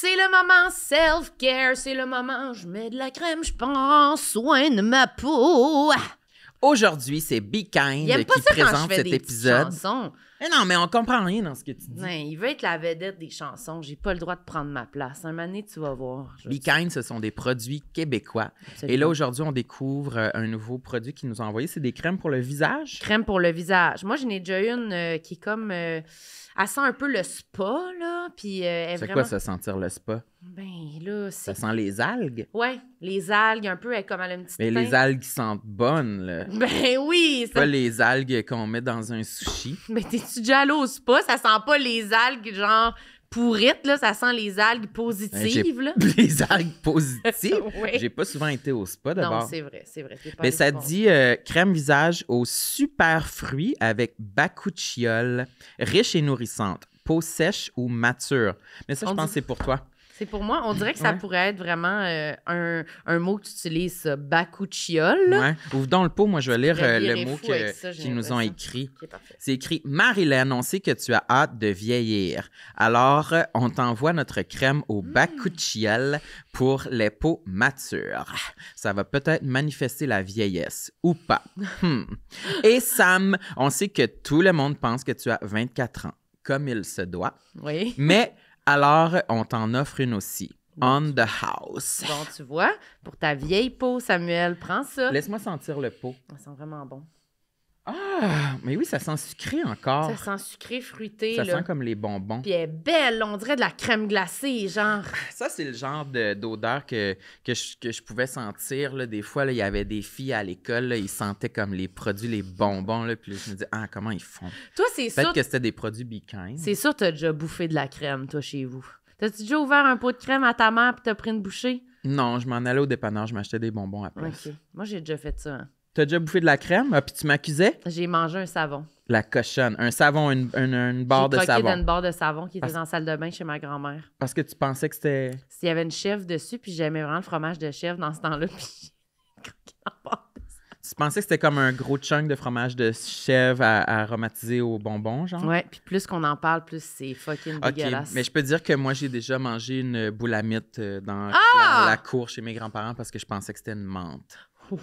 C'est le moment self-care, c'est le moment je mets de la crème, je prends soin de ma peau. Aujourd'hui, c'est Be Kind qui présente cet épisode. Mais non, mais on comprend rien dans ce que tu dis. Non, il veut être la vedette des chansons. J'ai pas le droit de prendre ma place. Un moment donné, tu vas voir. Be Kind, ce sont des produits québécois. Absolument. Et là, aujourd'hui, on découvre un nouveau produit qu'ils nous ont envoyé. C'est des crèmes pour le visage. Crème pour le visage. Moi, j'en ai déjà une qui est comme... elle sent un peu le spa, là. Puis elle est C'est vraiment... quoi ça, sentir le spa? Ben là, Ça c'est... sent les algues? Ouais, les algues, un peu, comme elle a une petite Mais teinte. les algues qui sentent bonnes, là. Ben oui! Ça... Pas les algues qu'on met dans un sushi. Mais t'es-tu déjà allé au spa? Ça sent pas les algues, genre, pourrites, là. Ça sent les algues positives, là. Les algues positives? Oui. J'ai pas souvent été au spa, d'abord. Non, c'est vrai. T'es pas Mais allé ça souvent. dit crème visage aux super fruits avec bakuchiol, riche et nourrissante, peau sèche ou mature. Mais ça, je pense que c'est pour toi. C'est pour moi. On dirait que ça Ouais. pourrait être vraiment un mot que tu utilises, ça, bakuchiol. Ouais. Ouvre donc le pot, moi je vais lire pourrais le virer mot fou avec ça, j'ai qu'ils nous ont l'impression. écrit. Ok, parfait. C'est écrit « Marilyn, on sait que tu as hâte de vieillir. Alors, on t'envoie notre crème au bakuchiol pour les peaux matures. Ça va peut-être manifester la vieillesse ou pas. Et Sam, on sait que tout le monde pense que tu as 24 ans, comme il se doit. Oui. Mais alors, on t'en offre une aussi. On the house. Bon, tu vois, pour ta vieille peau, Samuel, prends ça. Laisse-moi sentir le pot. Ça sent vraiment bon. Ah, mais oui, ça sent sucré encore. Ça sent sucré, fruité, Ça là. sent comme les bonbons. Puis elle est belle, on dirait de la crème glacée, genre. Ça, c'est le genre d'odeur que je pouvais sentir. Là. Des fois, là, il y avait des filles à l'école, là, ils sentaient comme les produits, les bonbons. Là, puis là, je me disais, ah, comment ils font? Toi, c'est Peut-être sûr, que c'était des produits Be Kind. c'est sûr, t'as déjà bouffé de la crème, toi, chez vous. T'as-tu déjà ouvert un pot de crème à ta mère puis t'as pris une bouchée? Non, je m'en allais au dépanneur, je m'achetais des bonbons à place. OK. Moi, j'ai déjà fait ça. Hein. T'as déjà bouffé de la crème? Ah, puis tu m'accusais? J'ai mangé un savon. La cochonne. Un savon, une barre de J'ai croqué savon. dans une barre de savon qui était Parce- dans la salle de bain chez ma grand-mère. Parce que tu pensais que c'était... Il y avait une chèvre dessus, puis j'aimais vraiment le fromage de chèvre dans ce temps-là, puis j'ai croqué dans la barre de savon. Tu pensais que c'était comme un gros chunk de fromage de chèvre à aromatiser aux bonbons, genre? Ouais, puis plus qu'on en parle, plus c'est fucking OK, dégueulasse. mais je peux dire que moi, j'ai déjà mangé une boulamite dans la cour chez mes grands-parents parce que je pensais que c'était une menthe. Tu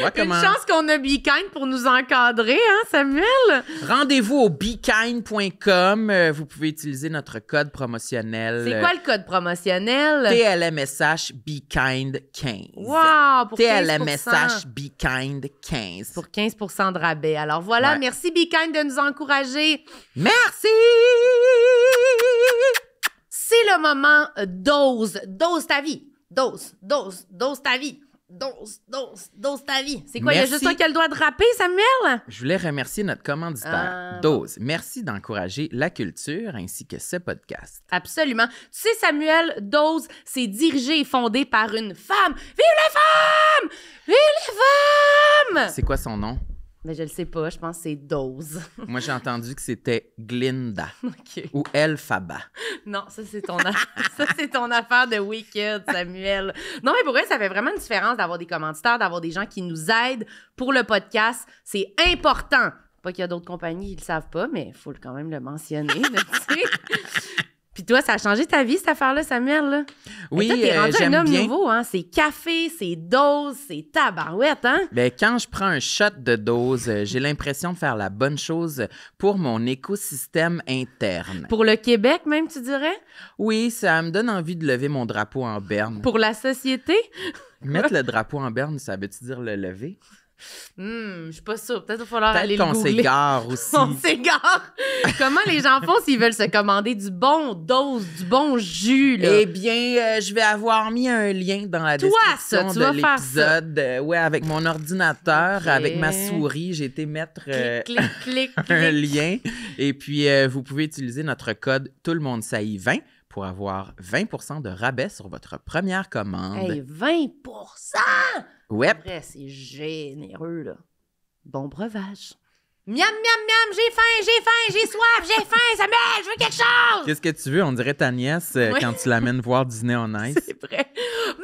vois comment... Une chance qu'on a Be Kind pour nous encadrer, hein, Samuel? Rendez-vous au bekind.com. Vous pouvez utiliser notre code promotionnel. C'est quoi le code promotionnel? TLMSH BeKind 15. Wow, pour 15%. TLMSH BeKind 15. Pour 15% de rabais. Alors voilà, Ouais. merci Be Kind de nous encourager. Merci! C'est le moment dose. Dose ta vie. Dose ta vie. Dose ta vie. C'est quoi, il y a Merci. juste toi qui a le droit de rapper, Samuel? Je voulais remercier notre commanditaire, Dose. Merci d'encourager la culture ainsi que ce podcast. Absolument. Tu sais, Samuel, Dose, c'est dirigé et fondé par une femme. Vive les femmes! Vive les femmes! C'est quoi son nom? Mais je le sais pas, je pense que c'est Dose. Moi, j'ai entendu que c'était Glinda OK. ou Elphaba. Non, ça, c'est ton, ça, c'est ton affaire de Wicked, Samuel. Non, mais pour vrai, ça fait vraiment une différence d'avoir des commanditaires, d'avoir des gens qui nous aident pour le podcast. C'est important. Pas qu'il y a d'autres compagnies qui le savent pas, mais il faut quand même le mentionner, là, tu sais. Puis toi, ça a changé ta vie, cette affaire-là, Samuel, là? Oui, Et toi, t'es rendu j'aime un homme bien. nouveau, hein? C'est café, c'est dose, c'est tabarouette, hein? Ben, quand je prends un shot de dose, j'ai l'impression de faire la bonne chose pour mon écosystème interne. Pour le Québec, même, tu dirais? Oui, ça me donne envie de lever mon drapeau en berne. Pour la société? Mettre le drapeau en berne, ça veut-tu dire le lever? Je suis pas sûre. Peut-être qu'il va falloir aller Peut-être le qu'on googler. s'égare aussi. On s'égare. Comment les gens font s'ils veulent se commander du bon dose, du bon jus, là? Eh bien, je vais avoir mis un lien dans la Toi, description ça, tu de vas faire l'épisode. Ouais, avec mon ordinateur, Ok. avec ma souris, j'ai été mettre Clic. un lien. Et puis, vous pouvez utiliser notre code Tout le monde saillit 20 pour avoir 20% de rabais sur votre première commande. Hey, 20%! Ouais. Après, c'est généreux, là. Bon breuvage. Miam, miam, miam, j'ai soif, j'ai faim, Samuel, je veux quelque chose! Qu'est-ce que tu veux? On dirait ta nièce Oui. quand tu l'amènes voir Disney on Ice. C'est vrai.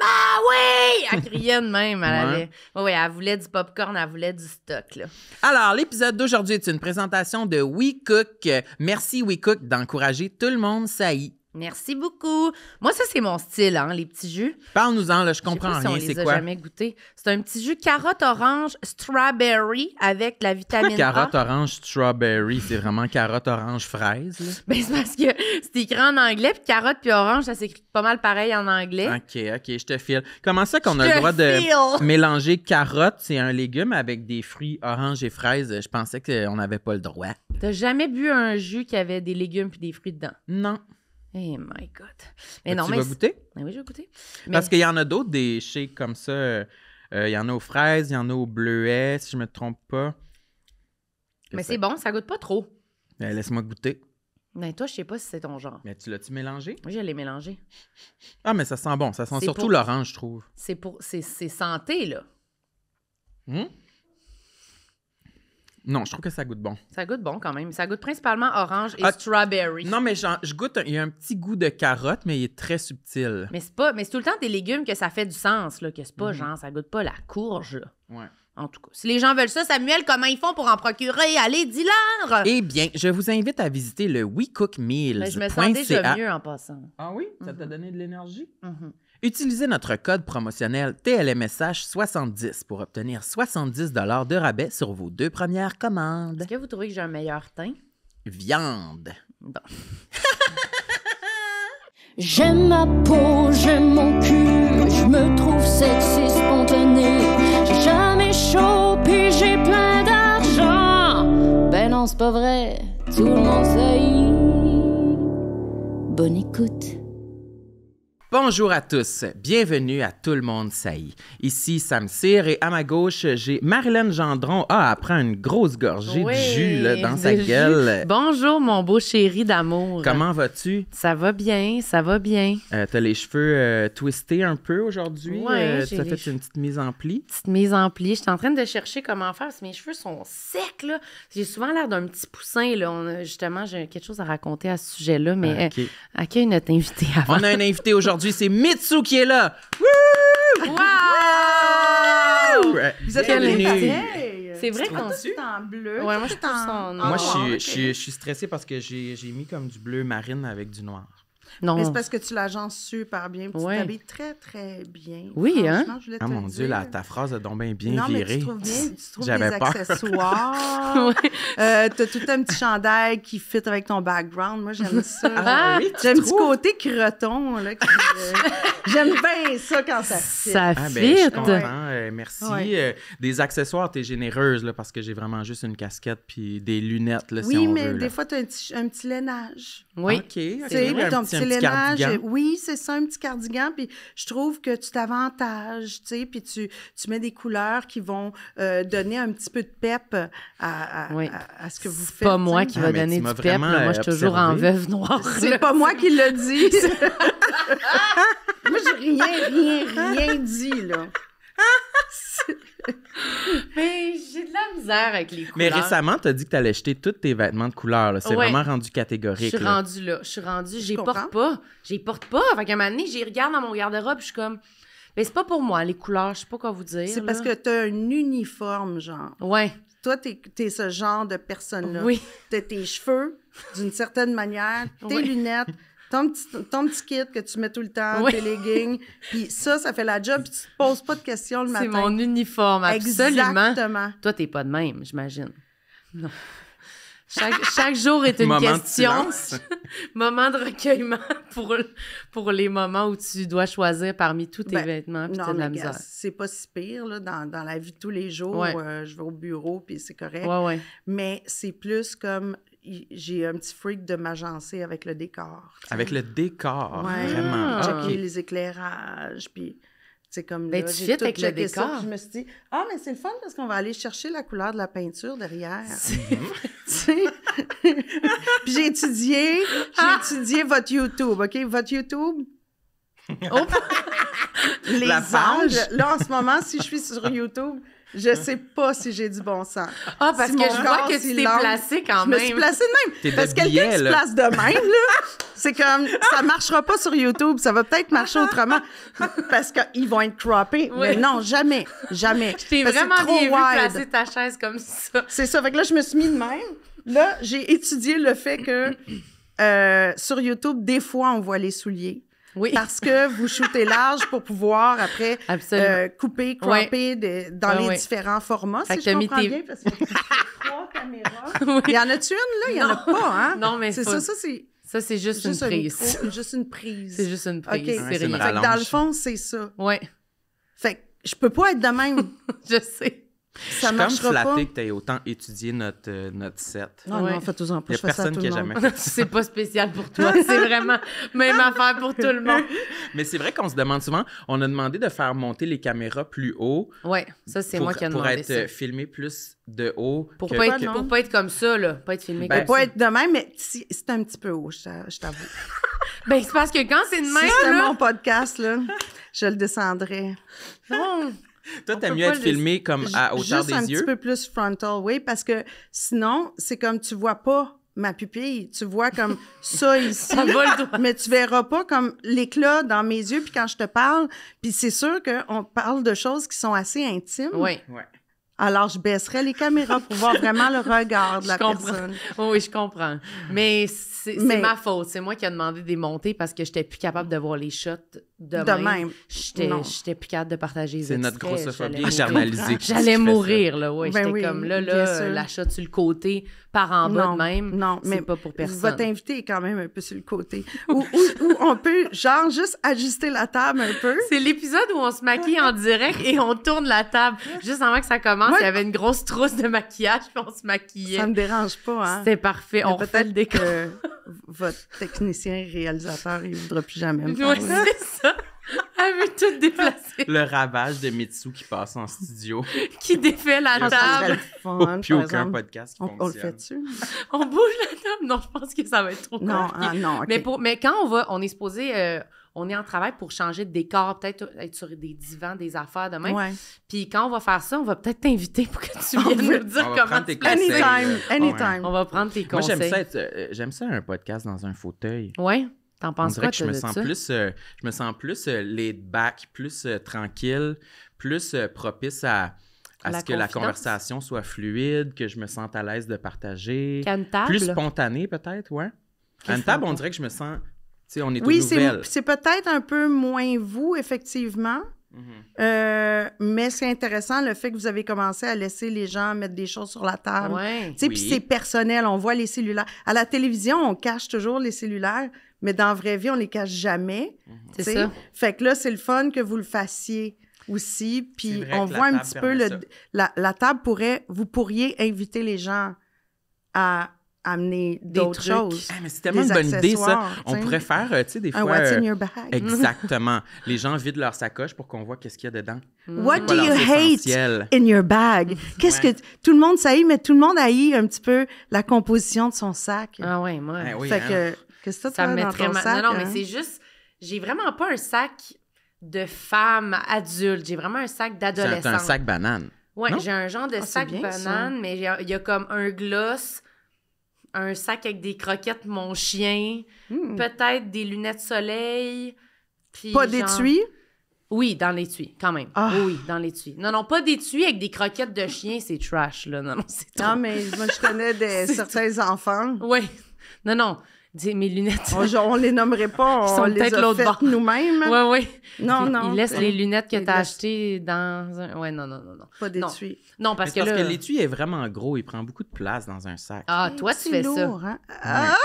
Ah oui! Elle criait de même. Ouais. Elle voulait du popcorn, elle voulait du stock. Là. Alors, l'épisode d'aujourd'hui est une présentation de WeCook. Merci WeCook d'encourager tout le monde, ça y est. Merci beaucoup. Moi, ça, c'est mon style, hein, les petits jus. Parle-nous-en, là, je comprends Je sais pas rien, si on c'est les a quoi? jamais goûté. C'est un petit jus carotte orange strawberry avec la vitamine Carotte A. orange strawberry, c'est vraiment carotte orange fraise, là? Ben, c'est parce que c'est écrit en anglais, puis carotte puis orange, ça s'écrit pas mal pareil en anglais. OK, je te file. Comment ça qu'on a le droit de mélanger carotte, c'est un légume, avec des fruits orange et fraises? Je pensais qu'on n'avait pas le droit. T'as jamais bu un jus qui avait des légumes puis des fruits dedans? Non. Oh my God. Tu vas goûter? Oui, je vais goûter. Parce qu'il y en a d'autres, des shakes comme ça. Il y en a aux fraises, il y en a aux bleuets, si je me trompe pas. Mais c'est bon, ça goûte pas trop. Laisse-moi goûter. Mais toi, je sais pas si c'est ton genre. Mais tu l'as-tu mélangé? Oui, je l'ai mélangé. Ah, mais ça sent bon. Ça sent C'est surtout pour- l'orange, je trouve. C'est santé, là. Non, je trouve que ça goûte bon. Ça goûte bon quand même. Ça goûte principalement orange et Ah, strawberry. Non, mais je goûte, il y a un petit goût de carotte, mais il est très subtil. Mais c'est tout le temps des légumes que ça fait du sens, là, que c'est pas genre, ça goûte pas la courge, là. Ouais. En tout cas, si les gens veulent ça, Samuel, comment ils font pour en procurer? Allez, dis-leur! Eh bien, je vous invite à visiter le WeCookMeals.ca. Mais je me sens déjà mieux en passant. Ah oui? Ça t'a donné de l'énergie? Mhm. Utilisez notre code promotionnel TLMSH70 pour obtenir 70 $ de rabais sur vos 2 premières commandes. Est-ce que vous trouvez que j'ai un meilleur teint? Viande. Bon. J'aime ma peau, j'aime mon cul, je me trouve sexy spontané. J'ai jamais chaud, puis j'ai plein d'argent. Ben non, c'est pas vrai, tout le monde sait. Bonne écoute. Bonjour à tous, bienvenue à Tout le monde saillit. Ici Sam Cyr et à ma gauche, j'ai Marilyn Gendron. Ah, elle prend une grosse gorgée de jus là, dans sa gueule. Bonjour, mon beau chéri d'amour. Comment vas-tu? Ça va bien, ça va bien. T'as les cheveux twistés un peu aujourd'hui. Ouais, tu as fait une petite mise en pli. Petite mise en pli. Je suis en train de chercher comment faire parce que mes cheveux sont secs, là. J'ai souvent l'air d'un petit poussin, là. Justement, j'ai quelque chose à raconter à ce sujet-là, mais OK. accueille notre invité avant. On a un invité aujourd'hui, c'est Mitsu qui est là. Wow! Vous êtes Bienvenue. invité. C'est vrai qu'on... Tout en bleu. Ouais, moi, je trouve ça en noir. Moi, Ah, je suis stressé parce que j'ai mis comme du bleu marine avec du noir. Non. Mais c'est parce que tu l'agences super bien. Tu Ouais. t'habilles très, très bien. Oui, hein? Franchement, je voulais Ah te mon le Dieu, dire. ta phrase a donc bien Non, mais viré. tu trouves bien, tu trouves J'avais des peur. accessoires. Ouais. T'as tout un petit chandail qui fit avec ton background. Moi, j'aime ça. Ah, oui, tu J'ai un petit trouves? côté croton. Là, j'aime bien ça quand ça fit. Ça Ah ben, je suis fit. content. Merci. Ouais. Des accessoires, t'es généreuse là, parce que j'ai vraiment juste une casquette puis des lunettes là, si Oui, on mais veut. des là. fois, tu as un petit lainage. Oui. OK. Tu sais, un ton petit petit lainage. cardigan. Oui, c'est ça, un petit cardigan. Puis je trouve que tu t'avantages, tu sais, puis tu mets des couleurs qui vont donner un petit peu de pep Oui. à ce que vous C'est faites. pas moi tu sais. qui va Ah, mais donner tu du m'as pep. Là. vraiment, Moi, je suis toujours en observé. veuve noire. C'est pas moi qui l'a dit. Moi, j'ai rien dit, là. Mais j'ai de la misère avec les couleurs. Mais récemment, t'as dit que t'allais jeter tous tes vêtements de couleur. Là. C'est Ouais. vraiment rendu Je catégorique. suis là. rendue là. Je suis rendue. J'y comprends. porte pas. J'y porte pas. Fait qu'à un moment donné, j'y regarde dans mon garde-robe. Je suis comme, mais c'est pas pour moi, les couleurs. Je sais pas quoi vous dire. C'est parce que tu as un uniforme, genre. Ouais. Toi, t'es ce genre de personne-là. Oui. T'as tes cheveux, d'une certaine manière, tes Oui. lunettes, ton petit kit que tu mets tout le temps, Oui. tes leggings. Puis ça fait la job, puis tu te poses pas de questions le matin. C'est mon uniforme, absolument. Exactement. Toi, t'es pas de même, j'imagine. Non. Chaque jour est une Moment de question. silence. Moment de recueillement pour les moments où tu dois choisir parmi tous tes Ben, vêtements puis Non, t'as de la mais misère. gars, c'est pas si pire, là, dans la vie de tous les jours. Ouais. Je vais au bureau, puis c'est correct. Ouais, ouais. Mais c'est plus comme... J'ai un petit freak de m'agencer avec le décor. tu sais. Avec le décor, Ouais. vraiment. Ah. Checker OK. les éclairages, puis... C'est comme Ben, là, tu j'ai fit tout avec le checké ça, décor. puis je me suis dit, ah, mais c'est le fun parce qu'on va aller chercher la couleur de la peinture derrière. Tu sais? Puis j'ai étudié votre YouTube, OK? Votre YouTube, Oh, les La page. angles. Là, en ce moment, si je suis sur YouTube, Je sais pas si j'ai du bon sens. Ah, parce Si que mon je vois corps, que s'il tu t'es lance, placée quand Je me suis même. placée de même. T'es Parce de que quelqu'un qui billet, se là. place de même, là, c'est comme, ça marchera pas sur YouTube, ça va peut-être marcher autrement, parce qu'ils vont être croppés. Oui. Mais non, jamais, jamais. Je t'ai Parce que c'est vraiment trop bien vu wide. placer ta chaise comme ça. C'est ça. Fait que là, je me suis mis de même. Là, j'ai étudié le fait que sur YouTube, des fois, on voit les souliers. Oui. Parce que vous shootez large pour pouvoir, après, Absolument. couper, cropper dans les ouais. différents formats, Fait si que je t'as mis comprends tes- bien, parce que trois caméras. Oui. Il y en a-tu une, là? Il y en a Non. pas, hein? Non, mais c'est pas- ça, c'est Ça, c'est juste une un prise. micro, juste une prise. C'est juste une prise. OK. C'est Ouais, c'est une rien. Fait que dans le rallonge. fond, c'est ça. Ouais, Fait que je peux pas être de même. je sais. Je Ça suis comme marchera pas. flatté que tu aies autant étudié notre set. Non, Ouais. non, faites-en pas. Il y a Je fais ça à personne tout qui le a monde. jamais fait. C'est pas spécial pour toi. C'est vraiment même affaire pour tout le monde. Mais c'est vrai qu'on se demande souvent, on a demandé de faire monter les caméras plus haut Ouais, ça, c'est moi qui ai pour demandé être ça. filmé plus de haut. Pour que- pas, être, que- pour pas être comme ça, là. Pas être filmé Ben, comme Pas ça. être de même, mais c'est un petit peu haut, je t'avoue. Ben, c'est parce que quand c'est de Si même, c'était là... mon podcast, là, je le descendrais. Non. Toi, on t'aimes peut mieux pas être filmé comme à hauteur Juste un des petit yeux. peu plus frontal, oui, parce que sinon, c'est comme tu vois pas ma pupille. Tu vois comme ça ici, Ça va le droit. mais tu verras pas comme l'éclat dans mes yeux, puis quand je te parle, puis c'est sûr qu'on parle de choses qui sont assez intimes. Oui. Ouais. Alors, je baisserais les caméras pour voir vraiment le regard de la Je comprends. personne. Oui, je comprends. Mais c'est Mais- ma faute. C'est moi qui ai demandé des montées parce que j'étais plus capable de voir les shots de De même. même. Non. J'étais plus capable de partager les C'est notre extraits. grossophobie J'allais internalisée. mourir. qui J'allais fait ça. mourir, là, oui. Ben J'étais oui, comme, bien là, sûr. la shot sur le côté, par en bas de même. Non, mais c'est pas pour personne. Votre invité est quand même un peu sur le côté. Ou on peut, genre, juste ajuster la table un peu. C'est l'épisode où on se maquille en direct et on tourne la table. Juste avant que ça commence, Ouais. il y avait une grosse trousse de maquillage puis on se maquillait. Ça me dérange pas, hein. C'était parfait. Mais On refait le décor. que votre technicien et réalisateur, il voudra plus jamais me Oui, parler. c'est ça. Elle veut tout déplacer. Le ravage de Mitsu qui passe en studio. Qui défait la Ah, ça serait table. le fun, Puis par aucun exemple. podcast qui On le fonctionne. fait-tu? On bouge la table. Non, je pense que ça va être trop Non, compliqué. ah non, OK. Mais quand on est supposé, on est en travail pour changer de décor, peut-être être sur des divans, des affaires de même. Ouais. Puis quand on va faire ça, on va peut-être t'inviter pour que tu On viennes veut- nous dire on va comment prendre tu tes places conseils. ça. Anytime, anytime. On va prendre tes Moi, conseils. j'aime ça un podcast dans un fauteuil. Ouais? T'en On penses dirait quoi, que je me toi, de sens ça? plus, je me sens plus laid back, plus tranquille, plus propice à La ce que la confidence. conversation soit fluide, que je me sente à l'aise de partager. Qu'à une table? Plus spontané, peut-être, ouais. À une table, on dirait que je me sens... Tu sais, on est Oui, aux nouvelles. c'est peut-être un peu moins vous, effectivement. Mais c'est intéressant le fait que vous avez commencé à laisser les gens mettre des choses sur la table. Ouais. Tu sais, Oui. puis c'est personnel, on voit les cellulaires. À la télévision, on cache toujours les cellulaires, mais dans la vraie vie, on les cache jamais. C'est tu sais. ça. Fait que là, c'est le fun que vous le fassiez aussi. C'est Puis vrai on que la voit un table petit peu permet ça. la table vous pourriez inviter les gens à amener d'autres trucs. choses. Ah, mais c'est tellement Des une bonne idée, ça. accessoires, On tu sais. pourrait faire, tu sais, des Un fois... what's in your bag. Exactement. Les gens vident leur sacoche pour qu'on voit qu'est-ce qu'il y a dedans. What C'est do quoi you leurs hate essentiels? in your bag? Qu'est-ce Ouais. que tout le monde haït, mais tout le monde haït un petit peu la composition de son sac. Ah ouais, moi. Ah oui, fait hein. que qu'est-ce que Ça t'as me dans mettrait ton mal. sac? Non, mais hein? c'est juste... J'ai vraiment pas un sac de femme adulte. J'ai vraiment un sac d'adolescent. C'est un sac banane. Ouais, Non? j'ai un genre de Ah, c'est sac bien, banane, mais il y a comme un gloss, un sac avec des croquettes mon chien, Hmm. peut-être des lunettes soleil, puis Pas genre- d'étui? Oui, dans l'étui, quand même. Ah. Oui, dans l'étui. Non, pas d'étui avec des croquettes de chien, c'est trash, là. Non, c'est trop. Non, mais moi, je connais certains enfants. Oui. Non. Mes lunettes. On les nommerait pas, Ils sont on les peut-être a l'autre faites bord. nous-mêmes. Oui. Non, non. Il laisse les lunettes que il t'as laisse- achetées dans un... Ouais, non. Pas d'étui. Non, Parce parce que que là... l'étui est vraiment gros. Il prend beaucoup de place dans un sac. Ah, toi, tu C'est fais lourd, ça. hein? Ah!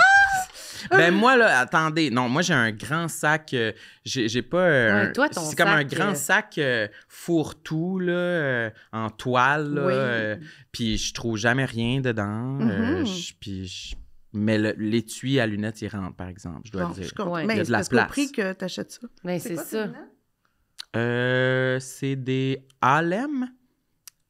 Ben moi, là, attendez. Non, moi, j'ai un grand sac. J'ai pas... Ouais, toi, ton c'est comme un sac, grand sac fourre-tout, là, en toile, là, Oui. puis je trouve jamais rien dedans. Mais l'étui à lunettes, il rentre, par exemple, je dois Bon, dire. je comprends. Ouais. Mais Il y a de c'est la parce qu'au place. prix que t'achètes ça. Ben, c'est quoi tes ça. lunettes? C'est des Alem.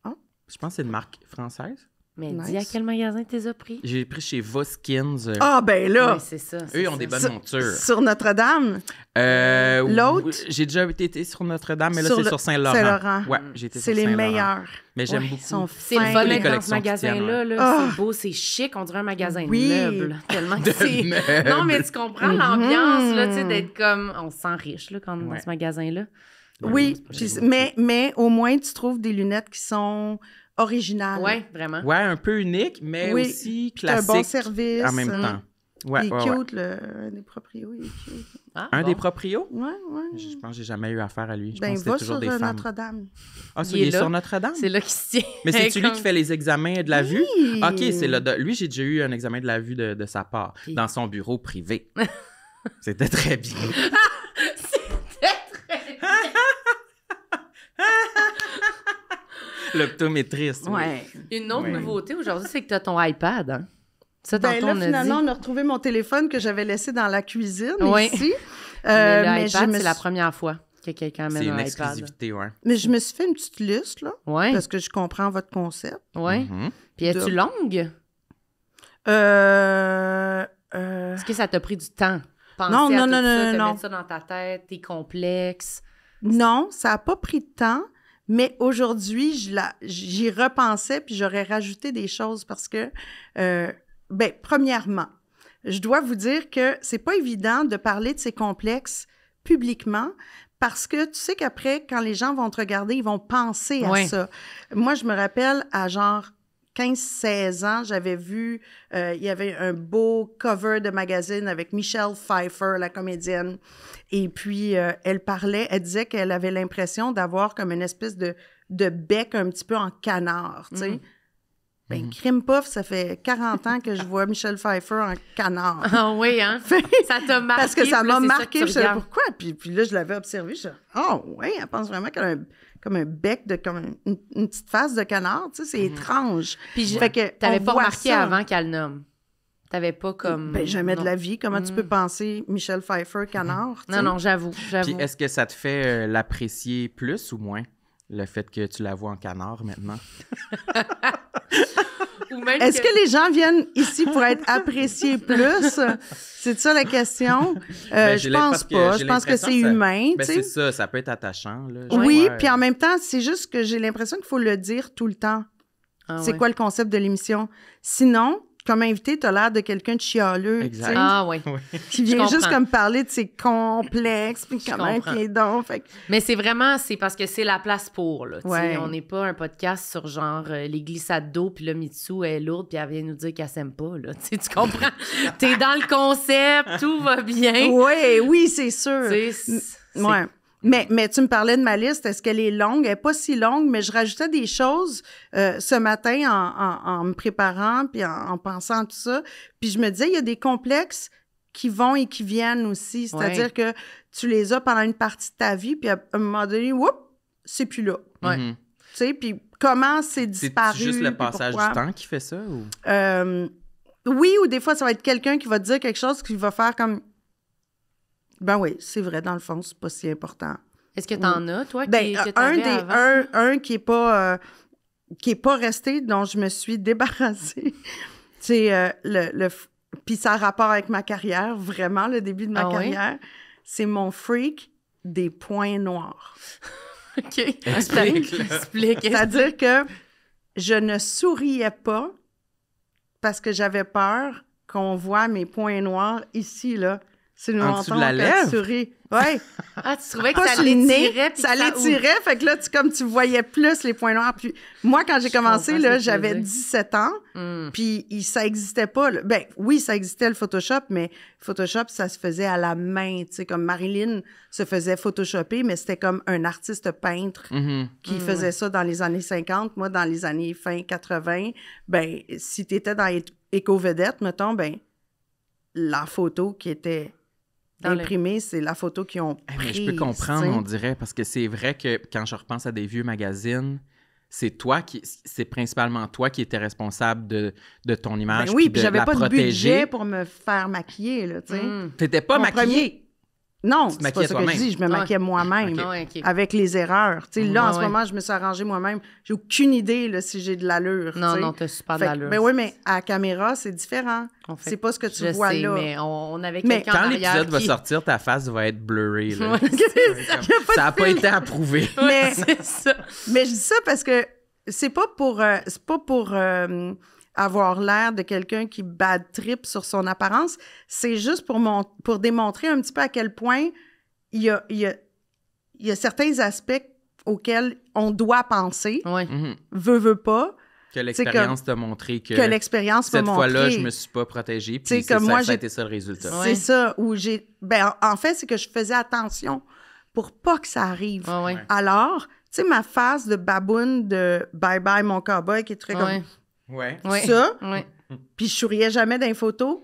Ah. Je pense que c'est une marque française. Mais Nice. dis à quel magasin t'es as pris? J'ai pris chez Voskins. Ah, ben là, Oui, c'est ça. Eux, c'est ils ont ça. des bonnes montures. sur Notre-Dame, L'autre? L'autre? J'ai déjà été sur Notre-Dame, mais là, Sur c'est le- sur Saint-Laurent. Saint-Laurent. Ouais, j'ai été c'est sur les Saint-Laurent. meilleurs. Mais j'aime Ils beaucoup. sont C'est le fins. fun les d'être dans ce collections qui magasin-là. Là. Ah. C'est beau, c'est chic. On dirait un magasin de Oui. meubles. Tellement que c'est... meubles. Non, mais tu comprends l'ambiance, là, tu sais, d'être comme... On se sent riche, là, quand on est dans ce magasin-là. Oui, puis- mais au moins, tu trouves des lunettes qui sont originales. Oui, vraiment. Ouais, un peu unique, mais Oui. aussi Puis t'as un classique bon service. en même temps. Ouais, Il est ouais, ouais. cute, un des proprios, il est cute. Ah, Un bon. des proprios? Ouais, ouais. Je pense que j'ai jamais eu affaire à lui. Je Ben, pense que va c'était toujours sur des femmes. Notre-Dame. Ah, Il est il est là. sur Notre-Dame? C'est là qu'il se tient. Mais c'est-tu lui Comme- qui fait les examens de la vue? Oui. OK, c'est là. Lui, j'ai déjà eu un examen de la vue de sa part, Puis- dans son bureau privé. C'était très bien. L'optométriste. oui. Ouais. Une autre Ouais. nouveauté aujourd'hui, c'est que tu as ton iPad. Hein? Ça, Ben tantôt, là, on a finalement, dit. on a retrouvé mon téléphone que j'avais laissé dans la cuisine Oui. ici. Mais mais l'iPad, je me c'est la suis- première fois que quelqu'un amène C'est une un iPad. exclusivité, ouais. Mais je me suis fait une petite liste, là, Oui, parce que je comprends votre concept. oui. Mhm. Puis es-tu De- longue? Est-ce que ça t'a pris du temps? Penser Non, à non, tout non, ça, non, te non. mettre ça dans ta tête, t'es complexe. Non, ça n'a pas pris de temps, mais aujourd'hui, j'y repensais, puis j'aurais rajouté des choses parce que, ben, premièrement, je dois vous dire que c'est pas évident de parler de ces complexes publiquement parce que tu sais qu'après, quand les gens vont te regarder, ils vont penser à Ouais. ça. Moi, je me rappelle à genre 15-16 ans, j'avais vu, il y avait un beau cover de magazine avec Michelle Pfeiffer, la comédienne. Et puis, elle disait qu'elle avait l'impression d'avoir comme une espèce de bec un petit peu en canard, tu sais. Mhm. Ben, crime puff, ça fait 40 ans que je vois Michelle Pfeiffer en canard. Ah oui, hein? Ça t'a marqué. Parce que ça puis là, m'a c'est marqué, que je tu savais regardes. pourquoi. Puis là, je l'avais observé, je disais, oh, ouais, elle pense vraiment qu'elle a comme un bec, comme une petite face de canard, tu sais, c'est étrange. Puis Fait que t'avais on pas voit remarqué ça. avant qu'elle nomme. T'avais pas comme... Ben, jamais de non. la vie. Comment tu peux penser Michelle Pfeiffer canard? tu sais? Non, non, j'avoue. Puis est-ce que ça te fait l'apprécier plus ou moins, le fait que tu la vois en canard maintenant? Ou même Est-ce que les gens viennent ici pour être appréciés plus? C'est ça la question? Ben, Je pense pas. Je pense que c'est humain, Ben, tu c'est sais. ça, ça peut être attachant. Là, je Oui, crois. puis en même temps, c'est juste que j'ai l'impression qu'il faut le dire tout le temps. Ah, C'est ouais. quoi le concept de l'émission? Sinon, comme invité, t'as l'air de quelqu'un de chialeux, tu Exact. sais, Ah oui. qui vient Je juste comprends. comme parler de ses complexes, puis comment comprends. il est donc. Fait que- Mais c'est parce que c'est la place pour, là. tu sais. Ouais. On n'est pas un podcast sur genre les glissades d'eau, puis là, Mitsu est lourde, puis elle vient nous dire qu'elle s'aime pas, là. Tu sais, tu comprends? T'es dans le concept, tout va bien. Oui, c'est sûr. Tu sais, c'est- Ouais. Mais tu me parlais de ma liste. Est-ce qu'elle est longue? Elle n'est pas si longue, mais je rajoutais des choses ce matin en me préparant puis en pensant à tout ça. Puis je me disais, il y a des complexes qui vont et qui viennent aussi. C'est-à-dire que tu les as pendant une partie de ta vie, puis à un moment donné, whoop, c'est plus là. Ouais. Mhm. Tu sais, puis comment c'est C'est disparu. juste le puis passage pourquoi. du temps qui fait ça? Ou... Oui, ou des fois, ça va être quelqu'un qui va te dire quelque chose qui va faire comme... Ben oui, c'est vrai, dans le fond, c'est pas si important. Est-ce que t'en as, toi, Ben, que t'avais avant? un qui est pas resté, dont je me suis débarrassée. C'est puis ça a rapport avec ma carrière, vraiment, le début de ma Ah oui? carrière. C'est mon freak des points noirs. OK. Explique, là. Explique. C'est-à-dire que je ne souriais pas parce que j'avais peur qu'on voit mes points noirs ici, là. C'est le En menton dessous de la quand lèvre? tu souris. Oui. Ah, tu trouvais que Pas ça sur le nez, l'étirait? puis ça que l'étirait, fait que là, tu voyais plus les points noirs. Puis moi, quand j'ai commencé, comprends ce là, que tu veux j'avais dire. 17 ans, Hmm. puis ça existait pas. Là. Ben oui, ça existait le Photoshop, mais Photoshop, ça se faisait à la main, tu sais, comme Marilyn se faisait photoshopper, mais c'était comme un artiste peintre Mhm. qui faisait ça dans les années 50. Moi, dans les années fin 80, ben si t'étais dans Éco-Vedette, mettons, ben la photo qui était Dans le- imprimée, c'est la photo qu'ils ont Eh, prise. mais je peux comprendre, tu sais. on dirait, parce que c'est vrai que quand je repense à des vieux magazines, c'est principalement toi qui étais responsable de ton image. Ben oui, puis puis de j'avais la pas de protéger. budget pour me faire maquiller, là, tu sais. Hmm. T'étais pas Mon maquillée. Non, Tu te c'est pas maquillais ça que je toi-même? dis. Je me maquillais moi-même. Ok. Ah ouais, OK. Avec les erreurs. Tu sais, là, en ce ouais. moment, je me suis arrangée moi-même. J'ai aucune idée là, si j'ai de l'allure. Non, tu sais. non, t'as super de Fait que, l'allure. ben oui, mais à la caméra, c'est différent. On fait- C'est pas ce que tu Je vois sais, là. mais on avait Mais quelqu'un en Quand arrière l'épisode va qui... sortir, ta face va être blurrée. Là. Ouais, Ça n'a pas été approuvé. Mais, c'est ça. mais je dis ça parce que c'est pas pour avoir l'air de quelqu'un qui bad trip sur son apparence. C'est juste pour démontrer un petit peu à quel point il y a certains aspects auxquels on doit penser, Ouais. Mhm. veut pas, Que l'expérience t'a montré que, que l'expérience m'a cette montré. fois-là, je me suis pas protégée. Puis T'sais, c'est comme ça, moi, ça a j'ai- été ça le résultat. Ouais. C'est ça, où j'ai... Ben, en fait, c'est que je faisais attention pour pas que ça arrive. Ouais, ouais. Ouais. Alors, tu sais, ma face de baboune de « Bye bye, mon cowboy » qui est très Ouais. Ouais. comme Ouais. ça, Ouais. puis je souriais jamais dans les photos,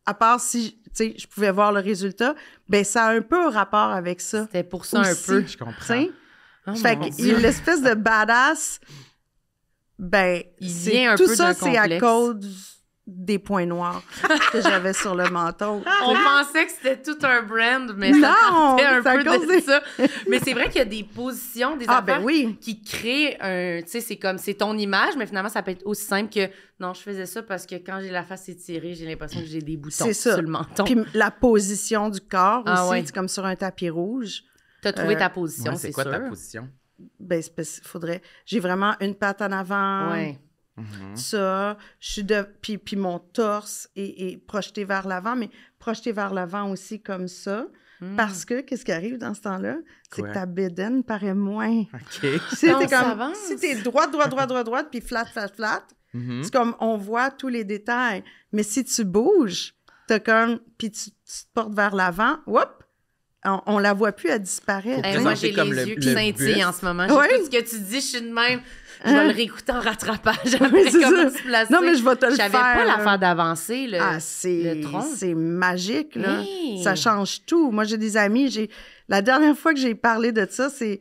à part si, tu sais, je pouvais voir le résultat, ben ça a un peu un rapport avec ça. C'était pour ça un Aussi. peu. Je comprends. Tu sais? Oh, Fait mon que Dieu. l'espèce de badass, ben, Il c'est- vient un tout peu ça, d'un c'est à complexe. cause des points noirs que j'avais sur le menton. On pensait que c'était tout un brand, mais Non, ça partait un c'est à peu cause de des- ça. Mais c'est vrai qu'il y a des positions, des Ah, affaires ben oui. qui créent un... Tu sais, c'est comme, c'est ton image, mais finalement, ça peut être aussi simple que, non, je faisais ça parce que quand j'ai la face étirée, j'ai l'impression que j'ai des boutons C'est ça. sur le menton. Puis la position du corps Ah aussi, ouais. c'est comme sur un tapis rouge. T'as trouvé Euh, ta position, Ouais, c'est c'est quoi sûr. ta position? Ben, faudrait... J'ai vraiment une patte en avant, Ouais. Mhm. ça, je suis de... Puis mon torse est projeté vers l'avant, mais projeté vers l'avant aussi comme ça. Hmm. Parce que, qu'est-ce qui arrive dans ce temps-là? C'est Quoi? que ta bédaine paraît moins. OK. Si Non, t'es ça comme... avance. Si t'es droite, puis flat, Mhm. c'est comme, on voit tous les détails. Mais si tu bouges, t'as comme... Puis tu te portes vers l'avant, whoop! On la voit plus, elle disparaît. Faut Hey, présenter moi, j'ai comme les le- yeux qui le scintillent buste. en ce moment. Ouais. J'écoute ce que tu dis, je suis de même. Je vais Hein? le réécouter en rattrapage après Oui, c'est comment ça. se placer. Non, mais je vais te le Je faire. savais pas là. l'affaire d'avancer, le... Ah, le tronc. c'est magique, là. Hey! Ça change tout. Moi, j'ai des amis, la dernière fois que j'ai parlé de ça, c'est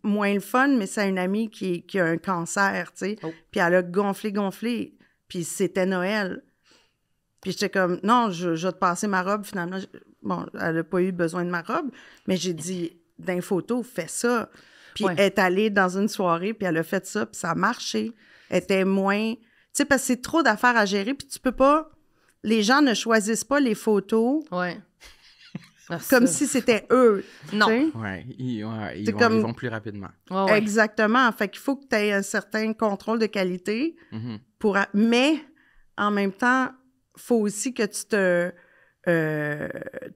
moins le fun, mais c'est une amie qui a un cancer, tu sais. Oh. Puis elle a gonflé, puis c'était Noël. Puis j'étais comme, non, je vais te passer ma robe, finalement. Bon, elle n'a pas eu besoin de ma robe, mais j'ai dit, d'un photo, fais ça. Puis Ouais. elle est allée dans une soirée, puis elle a fait ça, puis ça a marché. Elle était moins... Tu sais, parce que c'est trop d'affaires à gérer, puis tu peux pas... Les gens ne choisissent pas les photos Ouais. Ah, comme ça. si c'était eux. Non. tu sais. Ouais, ils C'est vont, comme- ils vont plus rapidement. Ouais, ouais. Exactement. Fait qu'il faut que tu aies un certain contrôle de qualité Mhm. mais en même temps, faut aussi que tu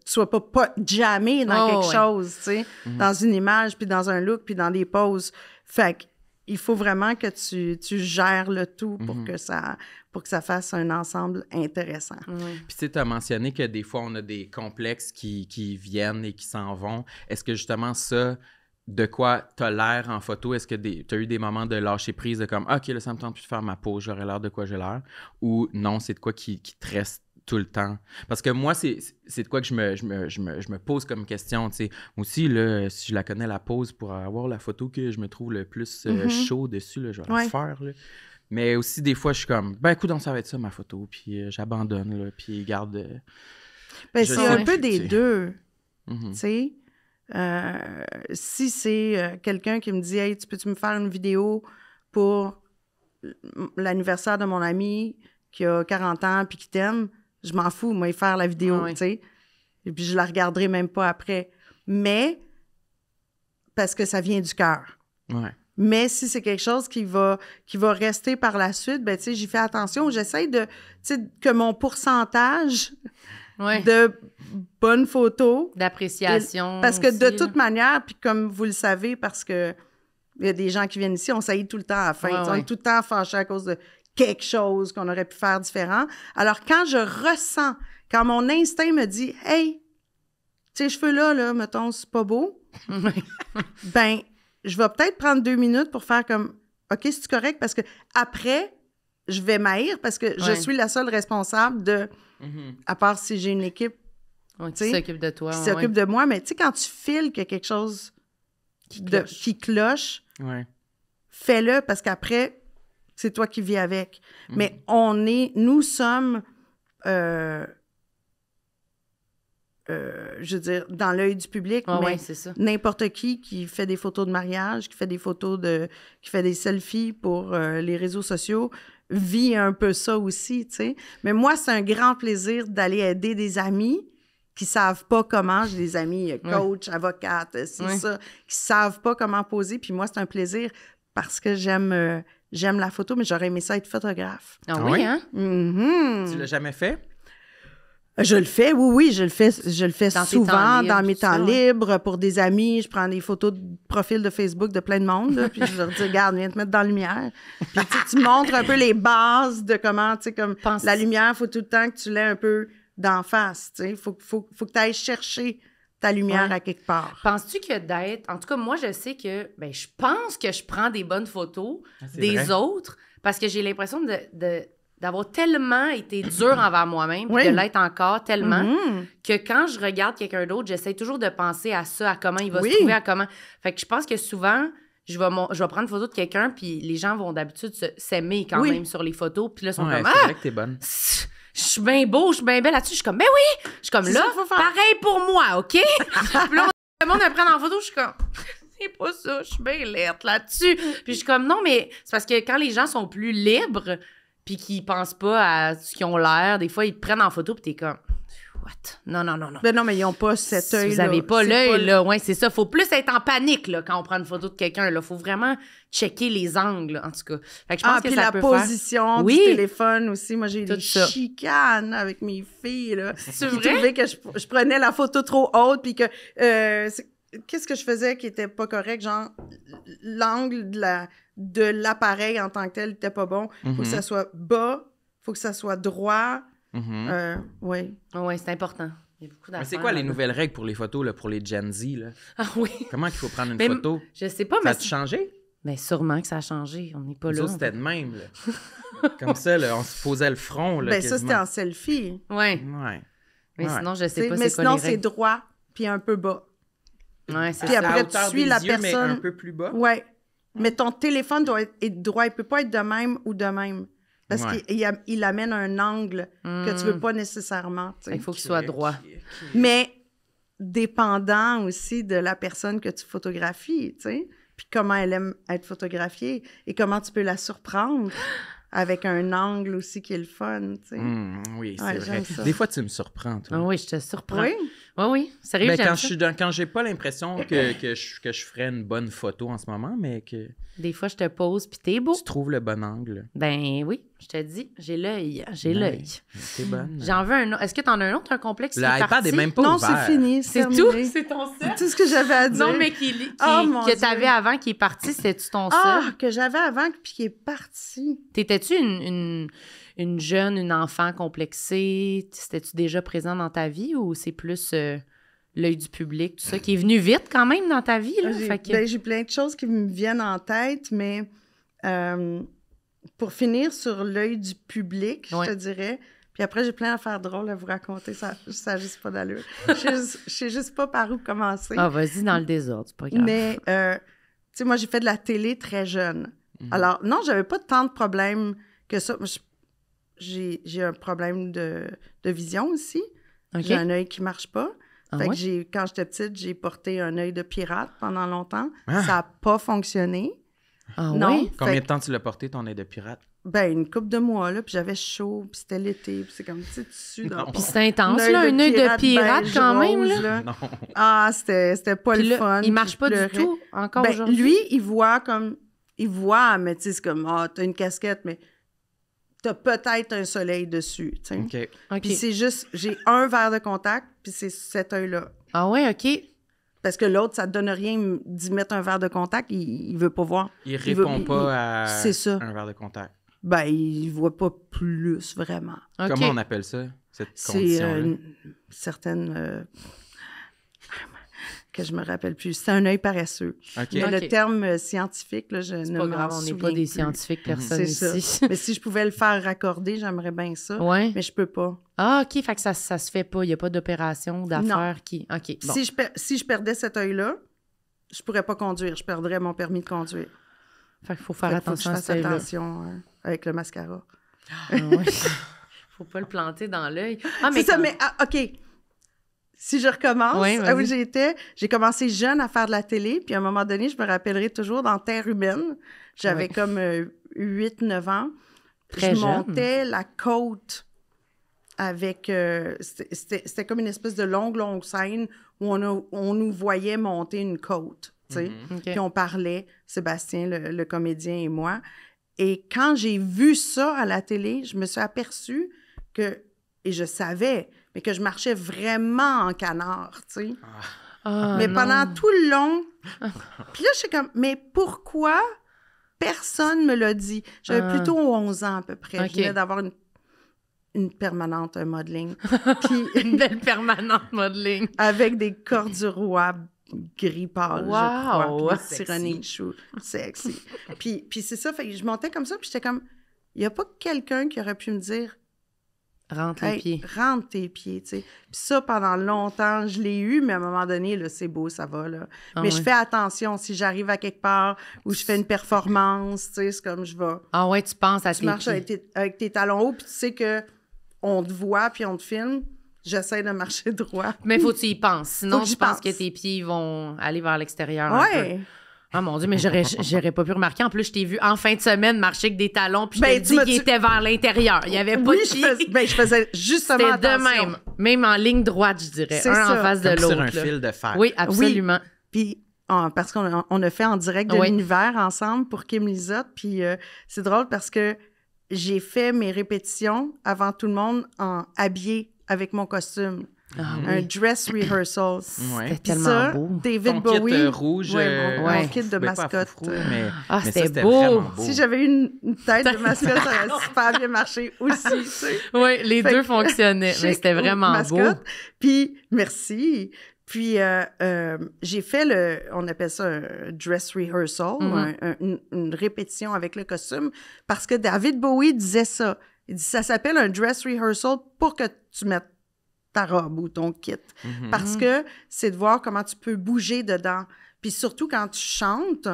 sois pas jammé dans Oh, quelque ouais. chose, tu sais, dans une image, puis dans un look, puis dans des poses. Fait que il faut vraiment que tu gères le tout pour que ça fasse un ensemble intéressant. Ouais. Puis tu sais, as mentionné que des fois, on a des complexes qui viennent et qui s'en vont. Est-ce que justement ça, de quoi t'as l'air en photo, est-ce que t'as eu des moments de lâcher prise de comme « OK, là, ça me tente plus de faire ma pose, j'aurais l'air de quoi j'ai l'air » ou non, c'est de quoi qui te reste tout le temps? Parce que moi, c'est de quoi que je me pose comme question, tu sais. Moi aussi, là, si je la connais, la pose, pour avoir la photo que je me trouve le plus chaud dessus, là, je vais Ouais. la faire, là. Mais aussi, des fois, je suis comme, ben, écoute, ça va être ça, ma photo, puis j'abandonne, là, puis garde... Ben, Je c'est sais un que peu des tu- deux, Mhm. tu sais. Si c'est quelqu'un qui me dit « Hey, peux-tu me faire une vidéo pour l'anniversaire de mon ami qui a 40 ans puis qui t'aime? » Je m'en fous, moi, y faire la vidéo, Ouais. tu sais. Et puis, je la regarderai même pas après. Mais, parce que ça vient du cœur. Ouais. Mais si c'est quelque chose qui va rester par la suite, ben, tu sais, j'y fais attention. J'essaie de, tu sais, que mon pourcentage Ouais. de bonnes photos... D'appréciation. Parce que de aussi, toute là. manière, puis comme vous le savez, parce que il y a des gens qui viennent ici, on saillit tout le temps à la fin. Ouais, Tu sais, On ouais. est tout le temps fâchés à cause de quelque chose qu'on aurait pu faire différent. Alors, quand je ressens, quand mon instinct me dit « Hey, tes cheveux là, mettons, c'est pas beau Ouais. », ben, je vais peut-être prendre 2 minutes pour faire comme « OK, c'est correct? » Parce que après, je vais m'haïr parce que je Ouais. suis la seule responsable de, Mhm. à part si j'ai une équipe Ouais, Tu qui sais, s'occupe de toi. qui ouais, s'occupe de moi, mais tu sais, quand tu files qu'il y a quelque chose qui cloche, Ouais. fais-le parce qu'après, c'est toi qui vis avec. Mhm. Mais nous sommes je veux dire, dans l'œil du public, Ah mais ouais, c'est ça. n'importe qui fait des photos de mariage, qui fait des photos qui fait des selfies pour les réseaux sociaux, vit un peu ça aussi, tu sais. Mais moi, c'est un grand plaisir d'aller aider des amis qui savent pas comment. J'ai des amis coach, avocates, c'est ça, qui savent pas comment poser. Puis moi, c'est un plaisir parce que j'aime la photo, mais j'aurais aimé ça être photographe. Ah Ah oui, oui? hein? Tu l'as jamais fait? Je le fais, oui, je le fais Dans tes souvent temps libres, dans mes tout temps ça, ouais. libres, pour des amis. Je prends des photos de profil de Facebook de plein de monde, là, puis je leur dis, regarde, viens te mettre dans la lumière. Puis tu montres un peu les bases de comment, tu sais, comme la lumière, il faut tout le temps que tu l'aies un peu d'en face, tu sais. Faut que tu ailles chercher ta lumière à quelque part. Penses-tu que d'être... En tout cas, moi, je sais que... Ben, je pense que je prends des bonnes photos c'est des vrai. autres parce que j'ai l'impression d'avoir tellement été dure envers moi-même, puis Oui. de l'être encore tellement, Mhm. que quand je regarde quelqu'un d'autre, j'essaie toujours de penser à ça, à comment il va Oui. se trouver, à comment... Fait que je pense que souvent, je vais prendre une photo de quelqu'un, puis les gens vont d'habitude s'aimer quand Oui. même sur les photos, puis là, ils sont Ouais, comme « c'est Ah! vrai que t'es bonne. Je suis bien beau, je suis bien belle là-dessus. » Je suis comme « Ben oui! » Je suis comme C'est là, ça qu'il faut faire. pareil pour moi, OK? Puis là, le monde me prend en photo, je suis comme... C'est pas ça, je suis bien laide là-dessus. Puis je suis comme, non, mais c'est parce que quand les gens sont plus libres, puis qu'ils pensent pas à ce qu'ils ont l'air, des fois, ils te prennent en photo, puis t'es comme, what? Non. Ben non, mais ils n'ont pas cet œil-là. Vous avez pas C'est l'œil, là. Ouais, c'est ça. Faut plus être en panique, là, quand on prend une photo de quelqu'un, là. Faut vraiment checker les angles, là, en tout cas. Fait que je pense que puis ça la peut position Oui. du téléphone aussi. Moi, j'ai eu Tout des ça. chicanes avec mes filles, là. C'est Qui vrai? trouvaient que je prenais la photo trop haute, puis que... qu'est-ce que je faisais qui était pas correct? Genre, l'angle de l'appareil en tant que tel était pas bon. Faut que ça soit bas, faut que ça soit droit. Oui. faire. Ouais, c'est important. Il y a beaucoup Mais d'affaires. c'est quoi les là-dedans. nouvelles règles pour les photos, là, pour les Gen Z? Là? Ah oui. Comment il faut prendre une Mais photo? Je sais pas, Ça mais... a-tu changé? Mais sûrement que ça a changé. On n'est pas Nous là. autres, c'était de même. Là. Comme ça, là, on se posait le front. Là, Ben ça, c'était quasiment. en selfie. Ouais. Ouais. Mais Ouais. sinon, je sais pas Mais c'est quoi sinon, les c'est règles. droit, puis un peu bas. Ouais, c'est Puis ça. après, À tu hauteur suis des la yeux, mais personne. un peu plus bas. Ouais. Mais ton téléphone doit être droit. Il peut pas être de même ou de même. Parce Ouais. qu'il amène un angle que tu veux pas nécessairement. tu sais. Il faut qu'il soit droit. Mais dépendant aussi de la personne que tu photographies, tu sais. Puis comment elle aime être photographiée et comment tu peux la surprendre avec un angle aussi qui est le fun, tu sais. Oui, c'est Ouais, vrai. j'aime ça. Des fois, tu me surprends, toi. Ah oui, je te surprends. Oui. Oui. Sérieux, Ben, j'aime quand, ça. quand j'ai pas l'impression que je ferais une bonne photo en ce moment, mais que Des fois, je te pose, puis t'es beau. tu trouves le bon angle. Ben oui, je te dis, j'ai l'œil. J'ai Ouais. l'œil. T'es bonne. J'en veux un autre. Est-ce que t'en as un autre, un complexe qui est L'iPad parti? est même pas Non, ouvert. c'est fini. C'est tout? terminé. C'est ton seul? C'est tout ce que j'avais à dire. Non, mais Oh, mon que Dieu. t'avais avant qui est parti, c'était-tu ton seul? Ah, que j'avais avant, puis qui est parti. T'étais-tu une jeune, une enfant complexée? C'était-tu déjà présent dans ta vie ou c'est plus l'œil du public, tout ça, qui est venu vite quand même dans ta vie? Là? Fait que- J'ai plein de choses qui me viennent en tête, mais pour finir sur l'œil du public, Ouais. je te dirais, puis après, j'ai plein d'affaires drôles à vous raconter, ça n'a juste pas d'allure. Je sais juste pas par où commencer. Ah, vas-y dans le désordre, c'est pas grave. Mais, tu sais, moi, j'ai fait de la télé très jeune. Alors, non, j'avais pas tant de problèmes que ça. Moi, j'ai un problème de vision aussi. OK. J'ai un œil qui marche pas. Ah Fait ouais? que quand j'étais petite, j'ai porté un œil de pirate pendant longtemps. Ah. Ça n'a pas fonctionné. Ah Non. ouais? Combien Fait de temps tu l'as porté, ton œil de pirate? Ben, une couple de mois, là, puis j'avais chaud, puis c'était l'été, puis c'est comme, tu sais, dessus. Non. Puis c'est intense, là, un œil de pirate beige quand même, rose, là. Non. Ah, c'était pas Puis le là, fun. il marche puis pas je du pleurais. tout encore Ben, aujourd'hui? lui, il voit, mais tu sais, c'est comme, ah, t'as une casquette, mais t'as peut-être un soleil dessus, tu sais. OK. OK. Puis c'est juste, j'ai un verre de contact, puis c'est cet œil-là. Ah ouais, OK. Parce que l'autre, ça te donne rien d'y mettre un verre de contact, il veut pas voir. Il veut- répond pas à c'est ça. un verre de contact. Ben, il voit pas plus, vraiment. OK. Comment on appelle ça, cette C'est condition-là? une certaine... que je me rappelle plus. C'est un œil paresseux. OK. Mais Ok. le terme scientifique, là, je C'est ne pas m'en grave, on n'est souviens pas des plus. scientifiques, personne C'est ici. ça. Mais si je pouvais le faire raccorder, j'aimerais bien ça. Ouais. Mais je peux pas. Ah, OK, fait que ça se fait pas. Il n'y a pas d'opération, d'affaires qui... OK, bon. Si je perdais cet œil-là, je pourrais pas conduire. Je perdrais mon permis de conduire. Fait qu'il faut faire Fait qu'il faut que je attention à fasse cet œil-là. attention avec le mascara. Ah ouais. Faut pas le planter dans l'œil. Ah, C'est ça, quand- mais OK. Si je recommence, Oui, où vas-y. j'ai commencé jeune à faire de la télé, puis à un moment donné, je me rappellerai toujours dans Terre humaine, j'avais Oui. comme 8-9 ans. Très je jeune. montais la côte avec... c'était comme une espèce de longue scène où on nous voyait monter une côte, tu sais. OK. Puis on parlait, Sébastien, le comédien et moi. Et quand j'ai vu ça à la télé, je me suis aperçue que, et je savais, mais que je marchais vraiment en canard, tu sais. Ah, mais non. pendant tout le long, puis là, je suis comme, mais pourquoi personne me l'a dit? J'avais Ah. plutôt 11 ans à peu près. OK. Je venais d'avoir une permanente, un modeling. Puis Une belle permanente modeling. avec des cordurois gris pâle, Wow! je crois. Puis Sexy. des running shoes. Sexy. puis c'est ça, fait que je montais comme ça, puis j'étais comme, il n'y a pas quelqu'un qui aurait pu me dire, Rentre les hey, pieds. rentre tes pieds, tu sais. Puis ça, pendant longtemps, je l'ai eu, mais à un moment donné, là, c'est beau, ça va, là. Ah mais ouais. je fais attention, si j'arrive à quelque part où je fais une performance, tu sais, c'est comme je vais. Ah ouais, tu penses à Tu tes marches pieds. avec tes talons hauts, puis tu sais que on te voit, puis on te filme. J'essaie de marcher droit. Mais faut que tu y penses. Sinon, Faut que je j'y pense pense. que tes pieds vont aller vers l'extérieur. un peu. Ouais. Ah mon Dieu, mais j'aurais pas pu remarquer. En plus, je t'ai vu en fin de semaine marcher avec des talons, puis je Ben, t'ai tu m'as dit qu'il dit- était vers l'intérieur. Il y avait pas Oui, de je pieds. faisais justement C'était de attention. même en ligne droite, je dirais. C'est Un ça. en face de Comme sur l'autre. un là. fil de fer. Oui, absolument. Puis, parce qu'on a fait en direct de Oui. l'univers ensemble pour Kim Lizotte. Puis, c'est drôle parce que j'ai fait mes répétitions avant tout le monde en habillé avec mon costume. Ah Un oui. dress rehearsal. Ouais. C'était Puis tellement ça, beau. David Ton Bowie. kit rouge, ouais, mon ouais. kit de ben, pas mascotte. froufrou, mais, Ah, mais c'était ça, beau. vraiment beau. Si j'avais eu une tête de mascotte, ça aurait super bien marché aussi, tu sais. Oui, les Fait deux que- fonctionnaient, mais Chic c'était ou vraiment mascotte. beau. Puis, merci. Puis, j'ai fait on appelle ça un dress rehearsal, une répétition avec le costume, parce que David Bowie disait ça. Il dit, ça s'appelle un dress rehearsal pour que tu mettes ta robe ou ton kit. Mhm. Parce que c'est de voir comment tu peux bouger dedans. Puis surtout quand tu chantes,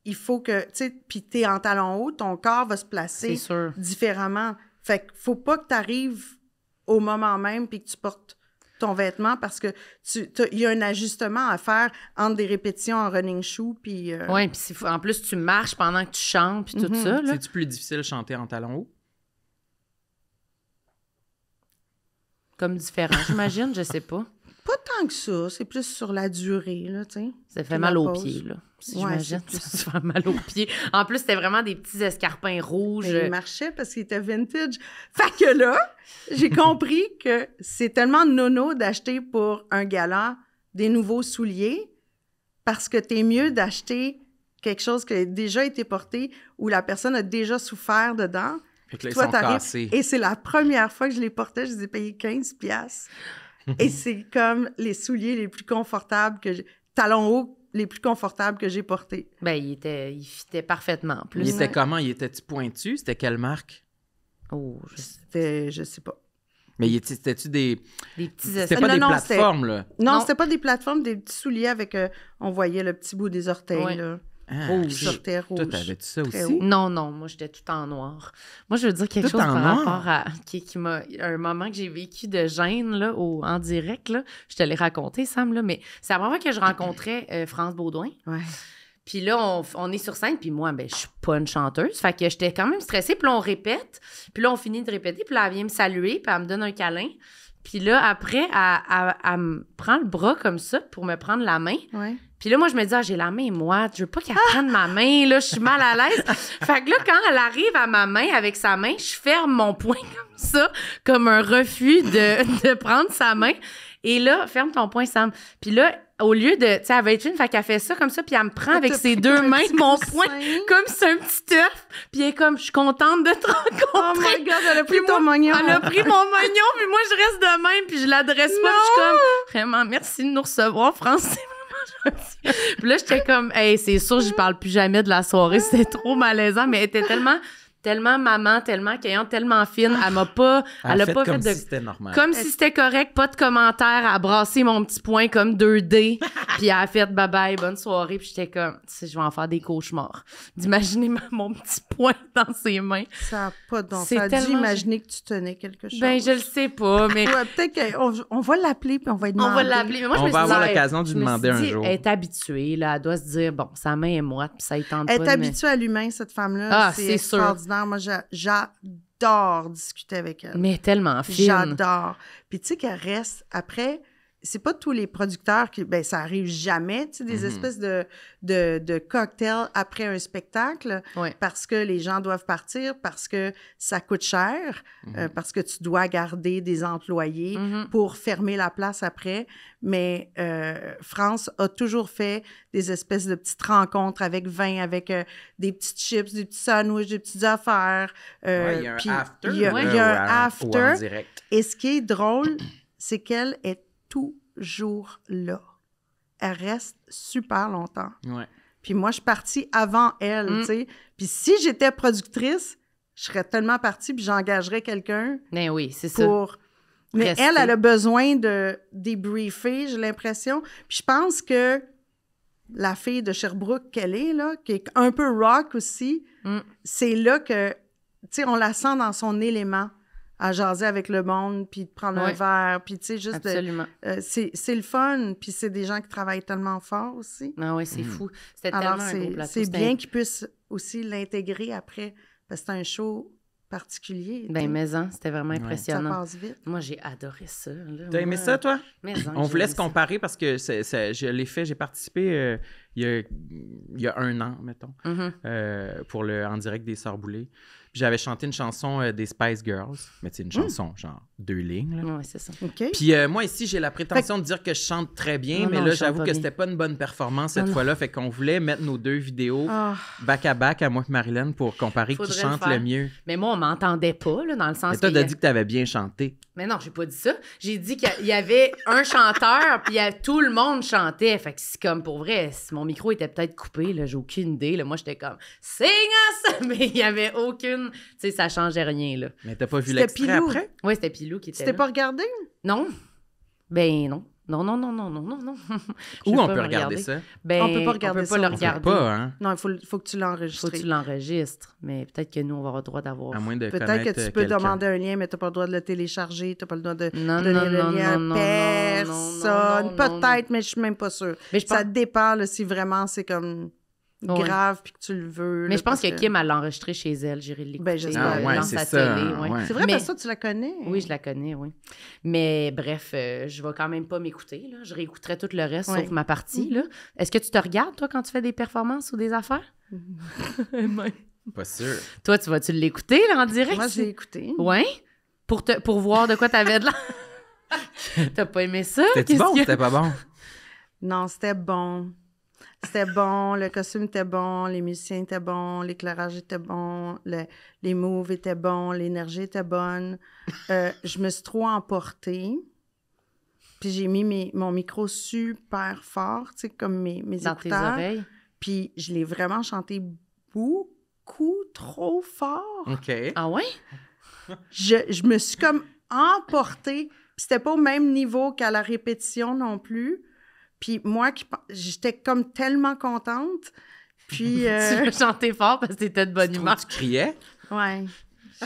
il faut que, tu sais, puis t'es en talons hauts, ton corps va se C'est placer sûr. différemment. Fait qu'il faut pas que tu arrives au moment même puis que tu portes ton vêtement parce que il y a un ajustement à faire entre des répétitions en running shoe puis... Oui, puis en plus, tu marches pendant que tu chantes, puis tout Mhm. ça, là. C'est-tu plus difficile de chanter en talons hauts? Comme différent, j'imagine, je sais pas. Pas tant que ça, c'est plus sur la durée, là, tu sais. Ça fait Puis mal la aux pause. pieds, là. Si Ouais, j'imagine, c'est ça plus- se fait mal aux pieds. En plus, c'était vraiment des petits escarpins rouges. Mais il marchait parce qu'il était vintage. Fait que là, j'ai compris que c'est tellement nono d'acheter pour un gala des nouveaux souliers parce que t'es mieux d'acheter quelque chose qui a déjà été porté où la personne a déjà souffert dedans. Fait que là, ils Toi, sont t'arrives- cassés. Et c'est la première fois que je les portais, je les ai payés 15$. Et c'est comme les souliers les plus confortables talons hauts les plus confortables que j'ai portés. Ben, il fitait parfaitement, en plus. Il était Ouais. comment? Il était-tu pointu? C'était quelle marque? Oh, je sais. C'était, je sais pas. Mais c'était-tu des... Des petits C'était escarpins. pas non, des non, c'était- plateformes, là? Non, Non. c'était pas des plateformes, des petits souliers avec, on voyait le petit bout des orteils, Ouais. là. Ah, Rouge. Qui sortait rouge. Toi, t'avais-tu ça Très aussi? haut. Non, non, moi, j'étais tout en noir. Moi, je veux dire quelque Tout chose en par noir? rapport à... Qui m'a... Un moment que j'ai vécu de gêne, là, en direct, là. Je te l'ai raconté, Sam, là, mais c'est la première fois que je rencontrais France Baudouin. Ouais. Puis là, on est sur scène, puis moi, ben, je suis pas une chanteuse. Fait que j'étais quand même stressée. Puis là, on répète. Puis là, on finit de répéter. Puis là, elle vient me saluer, puis elle me donne un câlin. Puis là, après, elle me prend le bras comme ça pour me prendre la main. Ouais. Puis là, moi, je me dis, j'ai la main moite, je veux pas qu'elle prenne ma main, là, je suis mal à l'aise. Fait que là, quand elle arrive à ma main avec sa main, je ferme mon poing comme ça, comme un refus de prendre sa main. Et là, ferme ton poing, Sam. Puis là, au lieu de, tu sais, elle va être fine, fait qu'elle fait ça comme ça, puis elle me prend avec T'as ses pris deux un mains petit mon coussin. poing, comme c'est un petit œuf. Puis elle est comme, je suis contente de te rencontrer. Oh my God, elle a pris Puis ton moi, mognon. Elle a pris mon mognon, puis moi, je reste de même, puis je l'adresse pas, puis je suis comme, vraiment, merci de nous recevoir, France, c'est vraiment gentil. Puis là, j'étais comme, hey, c'est sûr, je parle plus jamais de la soirée, c'était trop malaisant, mais elle était tellement tellement maman, tellement accueillante, tellement fine. Elle m'a pas... Elle a pas fait comme de... si c'était normal. Comme si c'était correct, pas de commentaires, elle a brassé mon petit poing comme 2D, puis elle a fait bye-bye, bonne soirée, puis j'étais comme, tu sais, je vais en faire des cauchemars. D'imaginer mon petit poing dans ses mains. Ça n'a pas de bon C'est sens. Ça a dû tellement- imaginer que tu tenais quelque chose. Ben, je le sais pas, mais... Ouais, peut-être qu'on va l'appeler puis on va lui demander. On va l'appeler. Mais moi, je On me va suis dit, avoir l'occasion de lui je me suis demander un dit, jour. Elle est habituée, là. Elle doit se dire, bon, sa main est moite, puis ça y tente Elle pas. est habituée à l'humain, cette femme-là. Ah, c'est c'est sûr. extraordinaire. Moi, j'adore discuter avec elle. Mais tellement fine. J'adore. Puis tu sais qu'elle reste après. C'est pas tous les producteurs qui. Ben, ça arrive jamais, tu sais, des espèces de cocktails après un spectacle Ouais. parce que les gens doivent partir, parce que ça coûte cher, parce que tu dois garder des employés Mhm. pour fermer la place après. Mais France a toujours fait des espèces de petites rencontres avec vin, avec des petites chips, des petits sandwichs, des petites affaires. Ouais, il y a un puis after. il y a là, un ou en after. direct. Et ce qui est drôle, c'est qu'elle est toujours là. Elle reste super longtemps. Ouais. Puis moi, je suis partie avant elle, tu sais. Puis si j'étais productrice, je serais tellement partie puis j'engagerais quelqu'un Ben oui, c'est ça. pour... Mais Rester. elle a besoin de débriefer, j'ai l'impression. Puis je pense que la fille de Sherbrooke qu'elle est, là, qui est un peu rock aussi, c'est là que, tu sais, on la sent dans son élément, à jaser avec le monde, puis de prendre un Ouais. verre, puis tu sais, juste... Absolument. c'est le fun, puis c'est des gens qui travaillent tellement fort aussi. Ah oui, c'est fou. C'était Alors, tellement un beau plateau. c'est C'était bien qu'ils puissent aussi l'intégrer après, parce que c'est un show particulier. Ben, mais c'était vraiment ça impressionnant. passe vite. Moi, j'ai adoré ça. là. T'as aimé Moi, ça, toi? mais-en, On j'ai voulait aimé se ça. comparer parce que je l'ai fait, j'ai participé il y a 1 an, mettons, Mhm. pour le En direct des Sœurs Boulay. Puis j'avais chanté une chanson des Spice Girls, mais c'est une chanson, genre 2 lignes. Là. Ouais, c'est ça. OK? Puis moi, ici, j'ai la prétention de dire que je chante très bien, Non, mais non, là, je chante j'avoue pas que bien. c'était pas une bonne performance cette Non, non. fois-là. Fait qu'on voulait mettre nos 2 vidéos Ah, back-à-back à moi et Marilyn pour comparer qui Faudrait chante le faire. le mieux. Mais moi, on m'entendait pas, là, dans le sens Mais toi, que t'as dit que t'avais bien chanté. Mais non, j'ai pas dit ça. J'ai dit qu'il y avait un chanteur, puis tout le monde chantait. Fait que c'est comme, pour vrai, si mon micro était peut-être coupé, là, j'ai aucune idée. Là. Moi, j'étais comme « Sing us! » Mais il y avait aucune... Tu sais, ça changeait rien, là. Mais t'as pas vu C'était l'extrait Pilou. après? Oui, c'était Pilou qui était tu t'es là. pas regardé? Non. Ben non. Non. Je Où vais on pas peut me regarder ça? Ben, On peut pas regarder on peut ça, pas le on peut On peut regarder. pas, hein? Non, il faut que tu l'enregistres. Faut que tu l'enregistres. Mais peut-être que nous, on va avoir le droit d'avoir... À moins de Peut-être connaître que tu peux quelqu'un. demander un lien, mais tu n'as pas le droit de le télécharger, tu n'as pas le droit de Non, donner non, le non, lien non, non, à non, personne. non, non, Peut-être, mais je suis même pas sûre. Mais je Ça pense- dépend là, si vraiment c'est comme Ouais. grave puis que tu le veux. Mais là, je pense parce que Kim, elle l'a enregistré chez elle. J'irai l'écouter. Ben, j'espère. Ah ouais, dans c'est sa ça, télé. Ouais. ouais. C'est vrai, Mais- parce que toi, tu la connais. Oui, je la connais, oui. Mais bref, je vais quand même pas m'écouter. Là. Je réécouterai tout le reste, Ouais. sauf ma partie. Là. Est-ce que tu te regardes, toi, quand tu fais des performances ou des affaires? Pas sûr. Toi, tu l'écouter, là, en direct? Moi, j'ai écouté. Ouais? Pour voir de quoi t'avais de l'air? T'as pas aimé ça? C'était bon ou que- c'était pas bon? Non, c'était bon. C'était bon, le costume était bon, les musiciens étaient bons, l'éclairage était bon, les moves étaient bons, l'énergie était bonne. Je me suis trop emportée. Puis j'ai mis mon micro super fort, tu sais, comme mes Dans tes écouteurs. oreilles? Puis je l'ai vraiment chanté beaucoup trop fort. OK. Ah ouais? Je me suis comme emportée. Puis c'était pas au même niveau qu'à la répétition non plus. Puis moi, j'étais comme tellement contente. Puis, Tu veux chanter fort parce que t'étais de bonne Tu humeur. trouves que tu criais? ouais,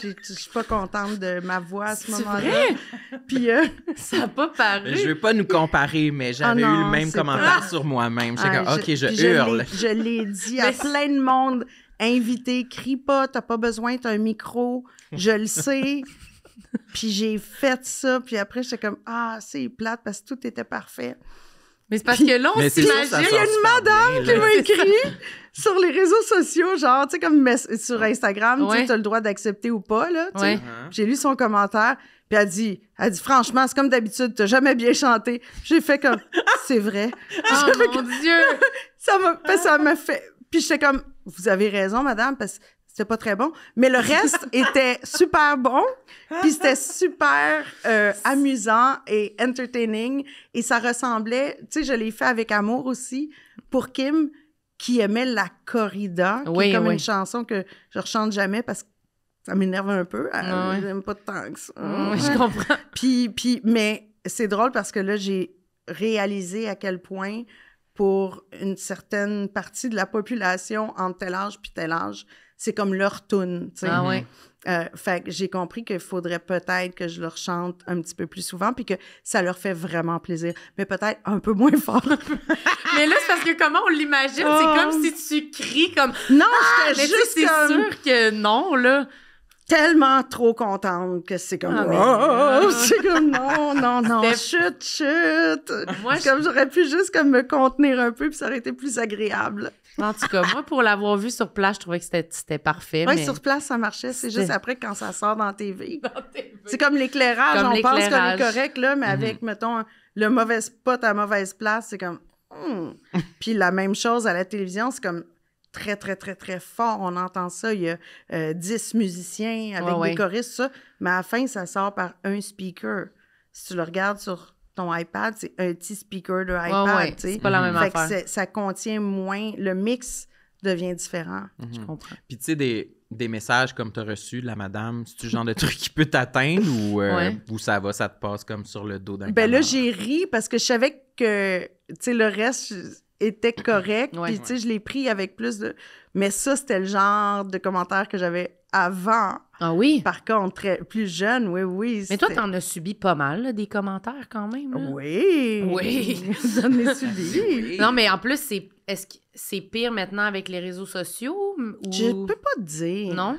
je suis pas contente de ma voix à ce C'est moment-là. vrai? Puis, Ça a pas paru. Je veux pas nous comparer, mais j'avais Ah eu non, le même c'est commentaire pas- sur moi-même. J'étais ah, comme, OK, je puis hurle. Je l'ai dit à plein de monde. Invité, crie pas, t'as pas besoin, t'as un micro. Je le sais. Puis j'ai fait ça. Puis après, j'étais comme, ah, c'est plate parce que tout était parfait. Mais c'est parce que là, on Mais c'est sûr que ça s'imagine... sort super bien, Qui là. m'a écrit sur les réseaux sociaux, genre, tu sais, comme sur Instagram, Ouais. tu as le droit d'accepter ou pas, là. tu sais. Ouais. Uh-huh. J'ai lu son commentaire, puis elle dit, franchement, c'est comme d'habitude, t'as jamais bien chanté. J'ai fait comme, c'est vrai. Oh mon Dieu! Ça m'a fait. Puis j'étais comme, vous avez raison, madame, parce que c'était pas très bon. Mais le reste était super bon, puis c'était super amusant et entertaining. Et ça ressemblait, tu sais, je l'ai fait avec amour aussi pour Kim, qui aimait la corrida, qui Oui, est comme oui. une chanson que je rechante jamais parce que ça m'énerve un peu. Ouais. J'aime pas tant que ça. Je comprends. Mais c'est drôle parce que là, j'ai réalisé à quel point, pour une certaine partie de la population, entre tel âge puis tel âge, c'est comme leur toune, tu sais. Ah ouais. Fait que j'ai compris qu'il faudrait peut-être que je leur chante un petit peu plus souvent puis que ça leur fait vraiment plaisir. Mais peut-être un peu moins fort. Mais là, c'est parce que comment on l'imagine, Oh. c'est comme si tu cries comme... Non, Mais j'étais tu sais, juste c'est comme sûr que non, là. tellement trop contente que c'est comme... Ah, mais- Oh, c'est comme non, C'était- chut. Moi, C'est comme j'aurais pu juste comme me contenir un peu puis ça aurait été plus agréable. En tout cas, moi, pour l'avoir vu sur place, je trouvais que c'était parfait. Ouais, mais... sur place, ça marchait. C'est C'était- juste après quand ça sort dans la TV. C'est comme l'éclairage. Comme On pense qu'on est l'éclairage. correct, là, mais avec, mettons, le mauvais spot à mauvaise place, c'est comme... Puis la même chose à la télévision, c'est comme très, très, très, très fort. On entend ça. Il y a 10 musiciens avec Ouais. des choristes, ça. Mais à la fin, ça sort par un speaker. Si tu le regardes sur ton iPad, c'est un petit speaker de iPad, ouais, tu sais. c'est pas la même Fait que affaire. ça contient moins... Le mix devient différent. Je comprends. Puis tu sais, des messages comme tu as reçu de la madame, c'est-tu le genre de truc qui peut t'atteindre ou ça va, ça te passe comme sur le dos d'un Ben là, canard? j'ai ri parce que je savais que, tu sais, le reste était correct. Ouais. Puis, tu sais, je l'ai pris avec plus de... Mais ça, c'était le genre de commentaires que j'avais avant. Ah oui? Par contre, plus jeune, oui. Mais toi, c'était- t'en as subi pas mal, là, des commentaires quand même. Là. Oui. Oui. J'en ai subi. Non, mais en plus, est-ce que c'est pire maintenant avec les réseaux sociaux? Ou... Je peux pas te dire. Non?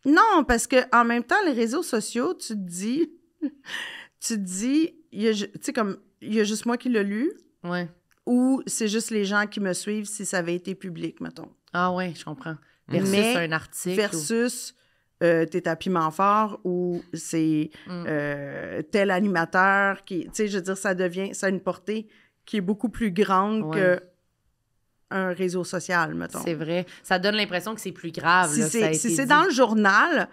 Non, parce que en même temps, les réseaux sociaux, tu te dis, tu sais, comme, il y a juste moi qui l'ai lu, Ouais. ou c'est juste les gens qui me suivent si ça avait été public, mettons. Ah ouais, je comprends. Versus Mais un article. Versus t'es à Piment Fort ou c'est tel animateur qui... Tu sais, je veux dire, ça a une portée qui est beaucoup plus grande Ouais. qu'un réseau social, mettons. C'est vrai. Ça donne l'impression que c'est plus grave. Si là, ça a c'est été dit. dans le journal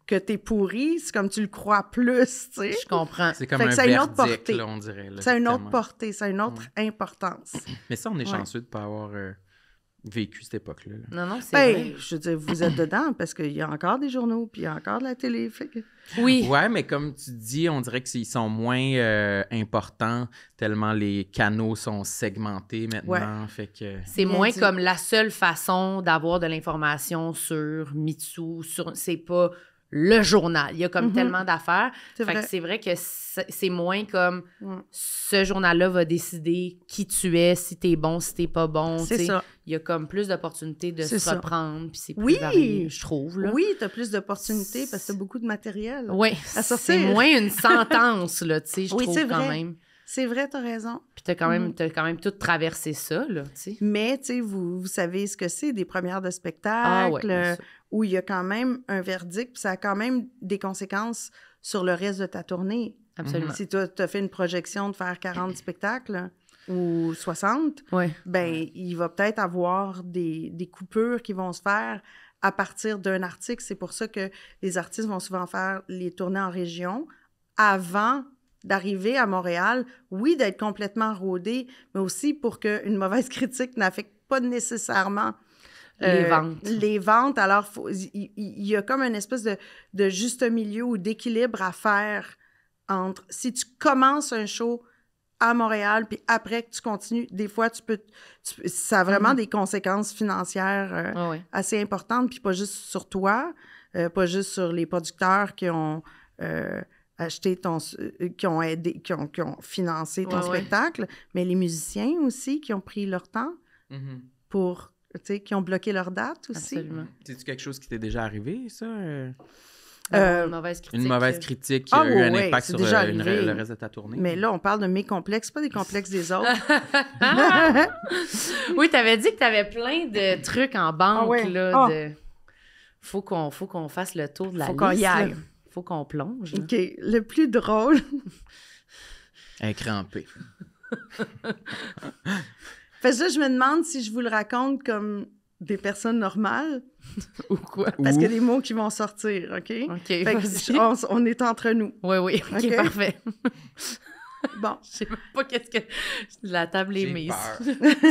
que t'es pourri, c'est comme tu le crois plus, tu sais. Je comprends. C'est comme Fait que un ça a une autre verdict, portée. là, on dirait. Là, Ça a une autre tellement. portée, ça a une autre importance. Mais ça, on est Ouais. chanceux de ne pas avoir vécu cette époque-là. là. Non, non, c'est Ben, vrai. je veux dire, vous êtes dedans parce qu'il y a encore des journaux puis il y a encore de la télé. Fait que... Oui. Ouais, mais comme tu dis, on dirait qu'ils sont moins importants tellement les canaux sont segmentés maintenant. Fait que... C'est Bien moins dit. comme la seule façon d'avoir de l'information sur Mitsu. C'est pas le journal. Il y a comme Mhm. tellement d'affaires. C'est Fait vrai. que c'est vrai que c'est moins comme Ouais. ce journal-là va décider qui tu es, si t'es bon, si t'es pas bon. C'est tu sais. ça. Il y a comme plus d'opportunités de C'est se ça. reprendre, puis c'est plus Oui! varié, je trouve. Là. Oui, t'as plus d'opportunités parce que t'as beaucoup de matériel. Oui, À sortir. c'est moins une sentence, là, tu sais, je Oui, trouve c'est quand vrai. même. C'est vrai, t'as raison. Puis t'as quand même tout traversé ça, là, tu sais. Mais, tu sais, vous savez ce que c'est, des premières de Ah spectacle, ouais, bien sûr. où il y a quand même un verdict, puis ça a quand même des conséquences sur le reste de ta tournée. Absolument. Si tu as fait une projection de faire 40 spectacles ou 60, Ouais. ben il va peut-être avoir des coupures qui vont se faire à partir d'un article. C'est pour ça que les artistes vont souvent faire les tournées en région avant d'arriver à Montréal. Oui, d'être complètement rodé, mais aussi pour qu'une mauvaise critique n'affecte pas nécessairement Les ventes. Les ventes. Alors, il y a comme une espèce de juste milieu ou d'équilibre à faire entre si tu commences un show à Montréal, puis après que tu continues, des fois, ça a vraiment des conséquences financières Ah ouais. assez importantes, puis pas juste sur toi, pas juste sur les producteurs qui ont acheté qui ont aidé, qui ont financé ton Ouais, ouais. spectacle, mais les musiciens aussi qui ont pris leur temps Mhm. pour, tu sais, qui ont bloqué leur date aussi. Absolument. C'est-tu quelque chose qui t'est déjà arrivé, ça? Une mauvaise critique. Une mauvaise critique qui a Ah, eu oui, un oui, impact c'est sur déjà le arrivé. reste de ta tournée? Mais là, on parle de mes complexes, pas des complexes des autres. Oui, t'avais dit que t'avais plein de trucs en banque, Ah ouais. là. Ah. Faut qu'on fasse le tour de la Faut liste. qu'on y aille. là. Faut qu'on plonge. là. OK. Le plus drôle, Incrampé. parce que là, je me demande si je vous le raconte comme des personnes normales, Ou quoi? parce qu'il y a des mots qui vont sortir, OK? OK, Fait que vas-y. on est entre nous. Oui, oui. OK, OK. parfait. Bon. Je sais même pas qu'est-ce que... La table est J'ai mise. peur.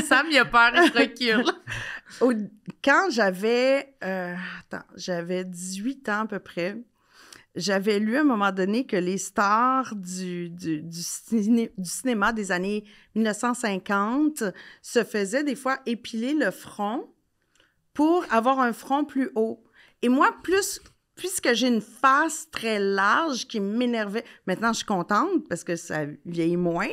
Sam, il a peur, il se recule. Quand j'avais 18 ans à peu près, j'avais lu à un moment donné que les stars du cinéma des années 1950 se faisaient des fois épiler le front pour avoir un front plus haut. Et moi, puisque j'ai une face très large qui m'énervait, maintenant je suis contente parce que ça vieillit moins,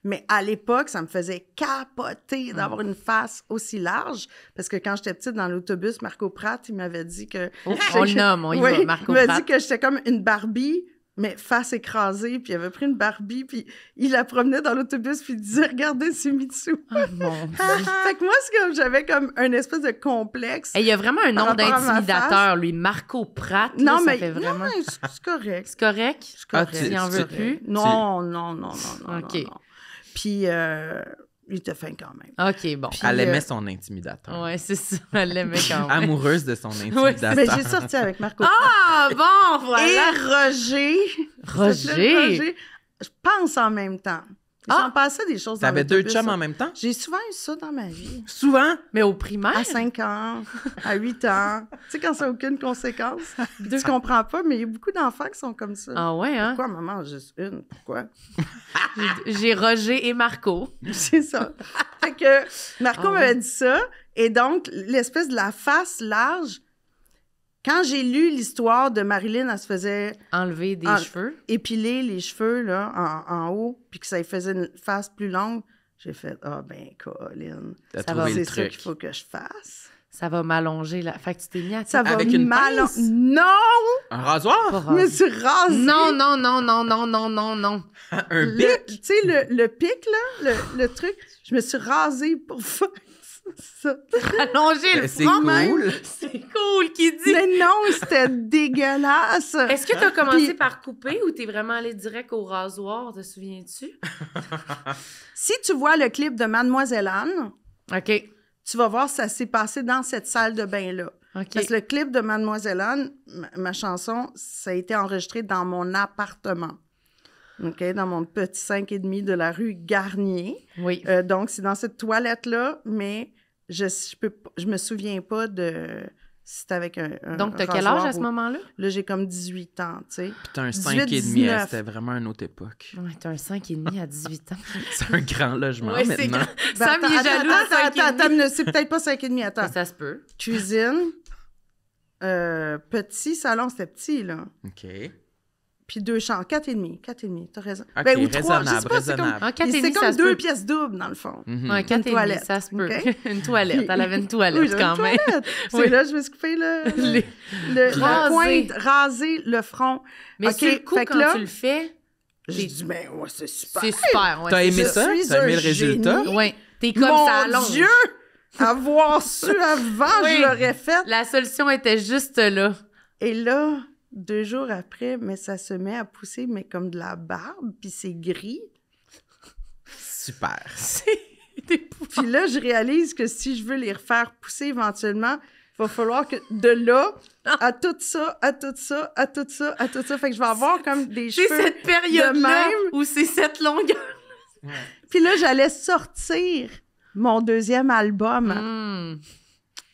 mais à l'époque, ça me faisait capoter d'avoir une face aussi large parce que quand j'étais petite dans l'autobus, Marco Pratt, il m'avait dit que... Oh, on le nomme, on y va, Marco il m'a Pratt. dit que j'étais comme une Barbie, mais face écrasée, puis il avait pris une Barbie, puis il la promenait dans l'autobus, puis il disait « Regardez, c'est Mitsu! Oh mon Dieu. » Fait que moi, c'est comme, j'avais comme un espèce de complexe. Hey, il y a vraiment un Par nom rapport à ma d'intimidateur, lui. Marco Pratt, là, Non, ça mais fait vraiment... non, c'est correct. C'est correct? C'est correct. Ah, Il en veut tu- plus? Non. OK. Non. Puis, il était fin quand même. OK, bon. Puis, Elle aimait son intimidateur. Ouais, c'est ça. Elle l'aimait quand même. Amoureuse de son intimidateur. Mais j'ai sorti avec Marco. Ah, bon, voilà. Et Roger. Roger. Je pense en même temps. J'en passais des choses dans T'avais deux l'autobus, chums ça. en même temps? J'ai souvent eu ça dans ma vie. Souvent? Mais au primaire? À 5 ans, à 8 ans. Tu sais, quand ça n'a aucune conséquence. Puis tu comprends pas, mais il y a beaucoup d'enfants qui sont comme ça. Ah ouais, hein? Pourquoi, maman, juste une? Pourquoi? J'ai Roger et Marco. C'est ça. Fait que Marco Ah ouais. m'avait dit ça. Et donc, l'espèce de la face large, quand j'ai lu l'histoire de Marilyn, elle se faisait Enlever des Ah. cheveux. épiler les cheveux là, en haut, puis que ça lui faisait une face plus longue, j'ai fait « Ah ben, Colin, T'as Ça va, trouvé c'est le ça truc. qu'il faut que je fasse. Ça va m'allonger, là. Fait que tu t'es mis à... Ça va Avec une mal... pince? Non! Un rasoir? Pas Je me rasé. suis rasée! Non, non, non, non, non, non, non, non. Un Tu bic? sais, le pic, là, le truc, je me suis rasée pour faire ça. Allonger le C'est front. cool. C'est cool qu'il dit. Mais non, c'était dégueulasse! Est-ce que tu as commencé Puis- par couper ou t'es vraiment allé direct au rasoir, te souviens-tu? Si tu vois le clip de Mademoiselle Anne, OK. tu vas voir ça s'est passé dans cette salle de bain-là. OK. Parce que le clip de Mademoiselle Anne, ma chanson, ça a été enregistré dans mon appartement. OK? Dans mon petit 5,5 de la rue Garnier. Oui. Donc, c'est dans cette toilette-là, mais je me souviens pas de... si c'était avec un Donc, t'as quel âge à ce moment-là? Là, j'ai comme 18 ans, tu sais. Puis t'as un 18, 5,5, 19. c'était vraiment une autre époque. Ouais, t'as un 5,5 à 18 ans. C'est un grand logement Ouais, c'est maintenant. grand. Sam, il est jaloux à 5,5. Attends, c'est peut-être pas 5,5, attends. Mais ça se peut. Cuisine, petit salon, c'était petit, là. OK. Puis 2 chambres, 4,5, t'as raison. OK, Ou 3, je sais raisonnable, pas, c'est comme... raisonnable. Ah, 4,5, C'est ça comme se 2 peut. pièces doubles, dans le fond. Mhm. Un 4,5, toilette, ça se peut. OK? Une toilette. Elle avait une toilette Oui, j'avais quand une même. toilette. Oui. C'est là, je me suis coupé Les- la Raser. pointe, raser le front. Mais OK, sur le coup, fait que quand là, tu le fais, j'ai dit, mais ouais, c'est super. c'est super. Ouais, T'as c'est aimé ça. ça? suis T'as aimé un le résultat? génie. Ouais. T'es comme Mon ça allonge. Dieu! Avoir su avant, Oui. je l'aurais fait. La solution était juste là. Et là, 2 jours après, mais ça se met à pousser, mais comme de la barbe, puis c'est gris. Super. C'est épouvantable. Puis là, je réalise que si je veux les refaire pousser éventuellement, il va falloir que de là à tout ça, à tout ça, à tout ça, à tout ça. Fait que je vais avoir comme des C'est cheveux. cette période-là même. où c'est cette longueur. Puis là, j'allais sortir mon 2e album. Hmm.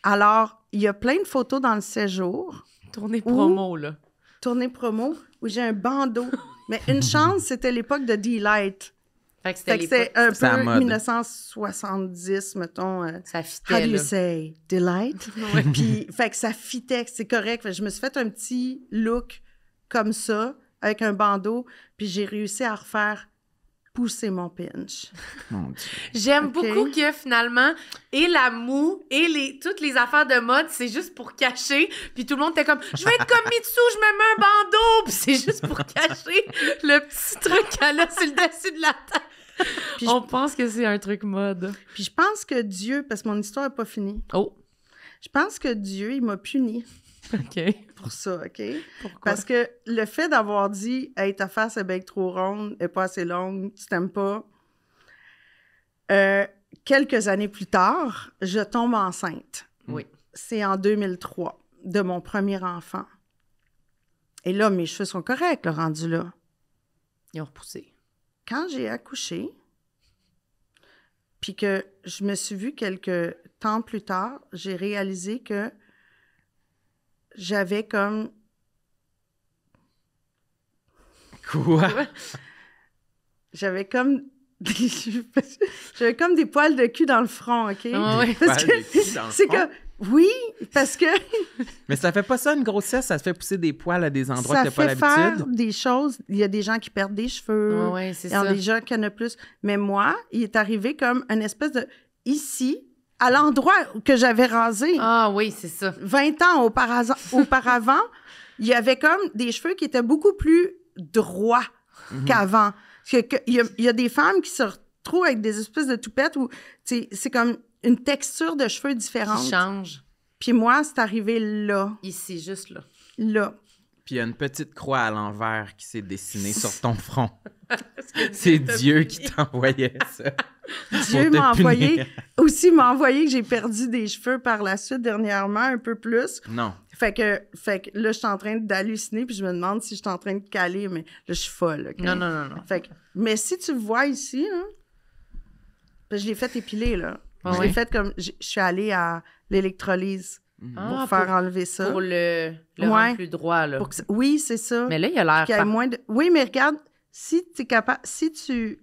Alors, il y a plein de photos dans le séjour, Tournée promo, là. tournée promo, où j'ai un bandeau. Mais une chance, c'était l'époque de Delight. Fait que Fait c'était que c'est l'époque. un C'est à peu mode. 1970, mettons. Ça How fitait, do you là. say? Delight? Ouais. Puis, fait que ça fitait, c'est correct. Fait que je me suis fait un petit look comme ça, avec un bandeau, puis j'ai réussi à refaire pousser mon pinch. Mon Dieu. J'aime Ok. beaucoup que finalement, et la moue, et toutes les affaires de mode, c'est juste pour cacher. Puis tout le monde était comme, je vais être comme Mitsu, je me mets un bandeau. Puis c'est juste pour cacher le petit truc qu'elle a sur le dessus de la tête. Puis On pense que c'est un truc mode. Puis je pense que Dieu, parce que mon histoire n'est pas finie, Oh, je pense que Dieu, il m'a puni OK. pour ça, OK? Pourquoi? Parce que le fait d'avoir dit « Hey, ta face est bien trop ronde, elle est pas assez longue, tu t'aimes pas », quelques années plus tard, je tombe enceinte. Oui. C'est en 2003, de mon premier enfant. Et là, mes cheveux sont corrects, le rendu là. Ils ont repoussé. quand j'ai accouché, puis que je me suis vue quelques temps plus tard, j'ai réalisé que j'avais comme... Quoi? J'avais comme... j'avais comme des poils de cul dans le front, OK? Ah ouais. Parce Poils que de cul dans le c'est front? que... Oui, parce que Mais ça fait pas ça une grossesse, ça te fait pousser des poils à des endroits ça que t'as pas fait faire l'habitude. des choses. Il y a des gens qui perdent des cheveux. Ouais, c'est Il y en a ça. des gens qui en ont plus. Mais moi, il est arrivé comme une espèce de... Ici, à l'endroit que j'avais rasé Ah oui, c'est ça. 20 ans auparavant, il y avait comme des cheveux qui étaient beaucoup plus droits qu'avant. Il y a des femmes qui se retrouvent avec des espèces de toupettes où c'est comme une texture de cheveux Qui différente. change Puis moi, c'est arrivé là. ici, juste là. Là. Puis il y a une petite croix à l'envers qui s'est dessinée sur ton front. C'est Dieu qui t'envoyait ça. Dieu Pour te m'a envoyé... punir. Aussi, m'a envoyé que j'ai perdu des cheveux par la suite dernièrement, un peu plus. Non. Fait que là, je suis en train d'halluciner, puis je me demande si je suis en train de caler, mais là, je suis folle. OK? Non. Fait que, mais si tu le vois ici, là, ben, je l'ai fait épiler, là. Ah je ouais? l'ai fait comme... Je suis allée à l'électrolyse pour faire enlever ça. Pour le Ouais. rendre plus droit, là. Pour que oui, c'est ça. Mais là, il a l'air... Qu'il y ait moins de... Oui, mais regarde, si tu es capable... Si tu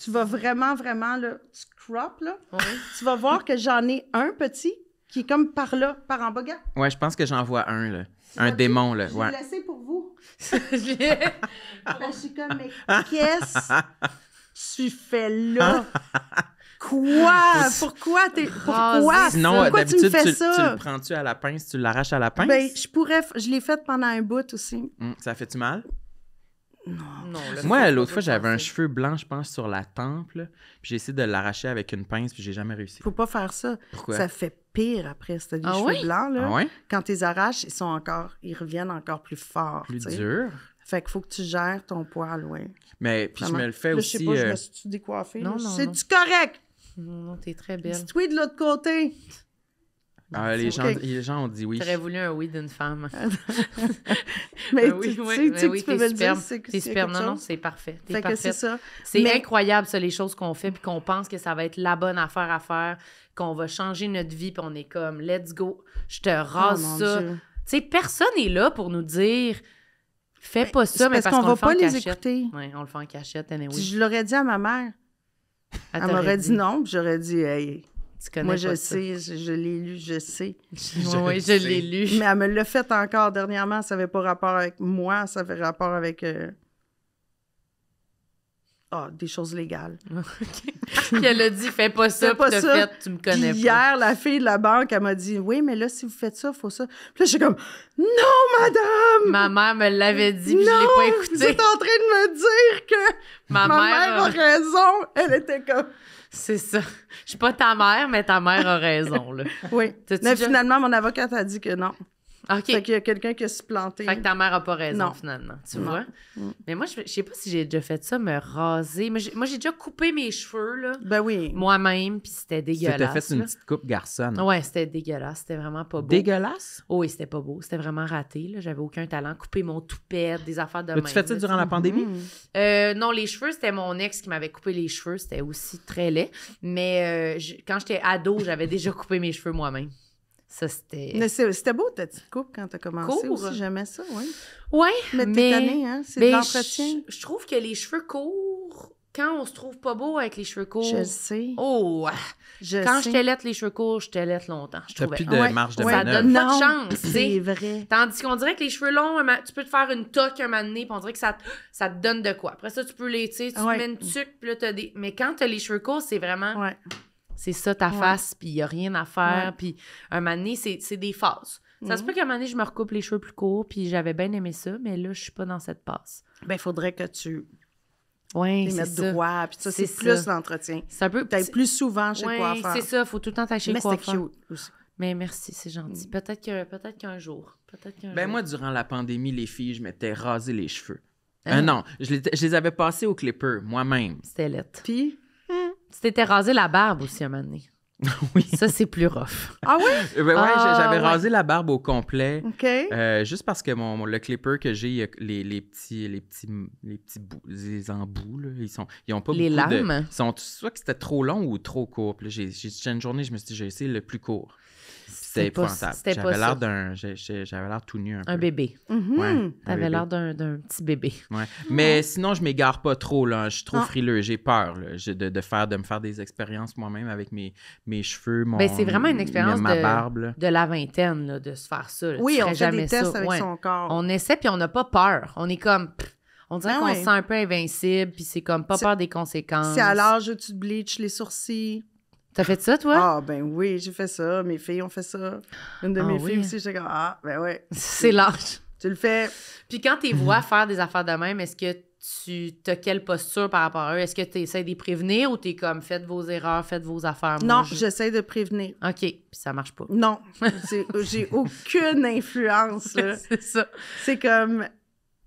vas vraiment, là, tu crop, là, Oui. tu vas voir que j'en ai un petit qui est comme par là, par en bas. Regarde, Ouais, je pense que j'en vois un, là. tu Un vois-tu? démon, là. Je Ouais. l'ai laissé pour vous. Je l'ai- Là, je suis comme, mais qu'est-ce que tu fais là? Quoi? Pourquoi? Pourquoi? Sinon, Pourquoi tu me d'habitude, fais tu ça? le prends-tu à la pince, tu l'arraches à la pince? Ben, je l'ai fait pendant un bout aussi. Ça fait-tu mal? Non, là, Moi, faut l'autre pas fois, j'avais un penser. cheveu blanc, je pense, sur la tempe, là. Puis j'ai essayé de l'arracher avec une pince, puis j'ai jamais réussi. Faut pas faire ça. Pourquoi? Ça fait pire après. Si t'as des Ah cheveux oui? blancs, là. Ah ouais? Quand tu les arraches, ils reviennent encore plus forts. Plus tu sais. dur. Fait qu'il faut que tu gères ton poil, ouais. Mais puis je Vraiment. me le fais Là, aussi. je sais pas, je me suis décoiffée. Non, là. non, C'est-tu correct? Non, t'es très belle. Dis-toi de l'autre côté. les Ok. gens ont dit oui. T'aurais voulu un oui d'une femme. Mais oui, tu oui, sais, ben que oui, tu peux t'es me le dire, superbe. c'est que T'es c'est superbe. quelque Non, non, chose. c'est parfait. T'es Fait que c'est parfaite. ça. C'est Mais- incroyable, ça, les choses qu'on fait, puis qu'on pense que ça va être la bonne affaire à faire, qu'on va changer notre vie, puis on est comme, let's go, je te rase Oh, mon ça. Dieu. Tu sais, personne n'est là pour nous dire, fais pas ça, c'est mais parce parce qu'on va le fait pas en les cachette. écouter. Oui, on le fait en cachette, anyway. Si je l'aurais dit à ma mère, elle m'aurait dit non, puis j'aurais dit, hey, Tu connais moi, pas je ça. sais, je l'ai lu, je sais. Oui, je sais. l'ai lu. Mais elle me l'a fait encore dernièrement, ça n'avait pas rapport avec moi, ça avait rapport avec des choses légales. Puis elle a dit, fais pas ça, Fais pas puis t'as ça. fait, tu me Puis connais pas. hier, la fille de la banque, elle m'a dit, oui, mais là, si vous faites ça, il faut ça. Puis là, je suis comme, non, madame! Ma mère me l'avait dit, puis non, je l'ai pas vous écouté. êtes en train de me dire que Ma ma mère mère a raison. Elle était comme, C'est ça. Je suis pas ta mère, mais ta mère a raison, là. oui. T'as-tu Mais déjà- finalement, mon avocate a dit que non. OK. Fait qu'il y a quelqu'un qui a supplanté. Fait que ta mère a pas raison, Non. finalement. Tu Non. vois? Mais moi, je sais pas si j'ai déjà fait ça, me raser. Mais moi, j'ai déjà coupé mes cheveux, là, Ben oui. moi-même, puis c'était Tu t'étais dégueulasse. fait une là. petite coupe garçonne. Ouais, c'était dégueulasse. C'était vraiment pas beau. Dégueulasse? Oh, oui, c'était pas beau. C'était vraiment raté, là. J'avais aucun talent. Couper mon toupette, des affaires de As-tu même. fait ça là, durant la pandémie? Non, les cheveux, c'était mon ex qui m'avait coupé les cheveux. C'était aussi très laid. Mais quand j'étais ado, j'avais déjà coupé mes cheveux moi-même. Ça, c'était... Mais c'était beau ta petite coupe quand t'as commencé Court. aussi. J'aimais ça, oui. Ouais, Mais t'es mais... tannée, hein? C'est Ben, de l'entretien. Je trouve que les cheveux courts, quand on se trouve pas beau avec les cheveux courts... Je le sais. Oh! Je Quand sais. j'étais laite les cheveux courts, j'étais laite longtemps, je T'as trouvais. plus de Ouais, marge de ouais, Ça manœuvre. donne pas de Non, chance, tu sais. c'est vrai. Tandis qu'on dirait que les cheveux longs, tu peux te faire une toque un moment donné, puis on dirait que ça te donne de quoi. Après ça, tu peux les, tu sais, tu Ouais. te mets une tuque, puis là, t'as des... Mais quand t'as les cheveux courts, c'est vraiment... Ouais. C'est ça ta Ouais. face, puis il y a rien à faire, Ouais. puis un moment donné, c'est des phases. Ça se peut qu'un moment donné, je me recoupe les cheveux plus courts, puis j'avais bien aimé ça, mais là, je suis pas dans cette passe. Ben, il faudrait que tu Oui, les c'est mettes ça. droit, puis ça, C'est c'est plus ça. l'entretien. C'est un peu... Peut-être plus souvent chez le Ouais, coiffeur. c'est ça, faut tout le temps t'acheter Mais le c'était coiffeur. cute aussi. Mais merci, c'est gentil. Peut-être qu'un jour. Peut-être qu'un Ben jour. moi, durant la pandémie, les filles, je m'étais rasé les cheveux. Ah. Non, je les avais passés au clipper, moi-même. C'était lettre. Puis, Tu t'étais rasé la barbe aussi un moment donné. Oui. Ça, c'est plus rough. Ah oui? Ouais, Ah, j'avais ouais. rasé la barbe au complet. OK. Juste parce que le clipper que j'ai, il y a les petits bouts, les embouts, là, ils ont pas Les beaucoup de... lames? Ils sont soit que c'était trop long ou trop court. Puis là, une journée, je me suis dit, j'ai essayé le plus court. C'était épouvantable. C'était pas J'avais l'air tout nu un peu. un bébé. Mhm. Ouais, un T'avais bébé. l'air d'un petit bébé. Ouais. Mais sinon, je m'égare pas trop, là. Je suis trop Non. frileux. J'ai peur, là, de me faire des expériences moi-même avec mes cheveux, C'est vraiment une expérience ma barbe, là. de la vingtaine, là, de se faire ça. Là. Oui, Tu on ferais fait jamais des tests ça. avec Ouais. son corps. On essaie, puis on n'a pas peur. On est comme... on dirait Ah qu'on ouais. se sent un peu invincible, puis c'est comme pas C'est- peur des conséquences. C'est à l'âge où tu te bleaches les sourcils. T'as fait ça, toi? Ah, ben oui, j'ai fait ça. Mes filles ont fait ça. Une de Ah mes oui. filles aussi, j'étais comme, ah, ben ouais. C'est l'âge. Tu le fais. Puis quand t'es vois faire des affaires de même, est-ce que tu as quelle posture par rapport à eux? Est-ce que tu essaies de les prévenir ou t'es comme faites vos erreurs, faites vos affaires? Non, Moi, j'essaie de prévenir. OK, puis ça marche pas. Non, j'ai aucune influence. Là. C'est ça. C'est comme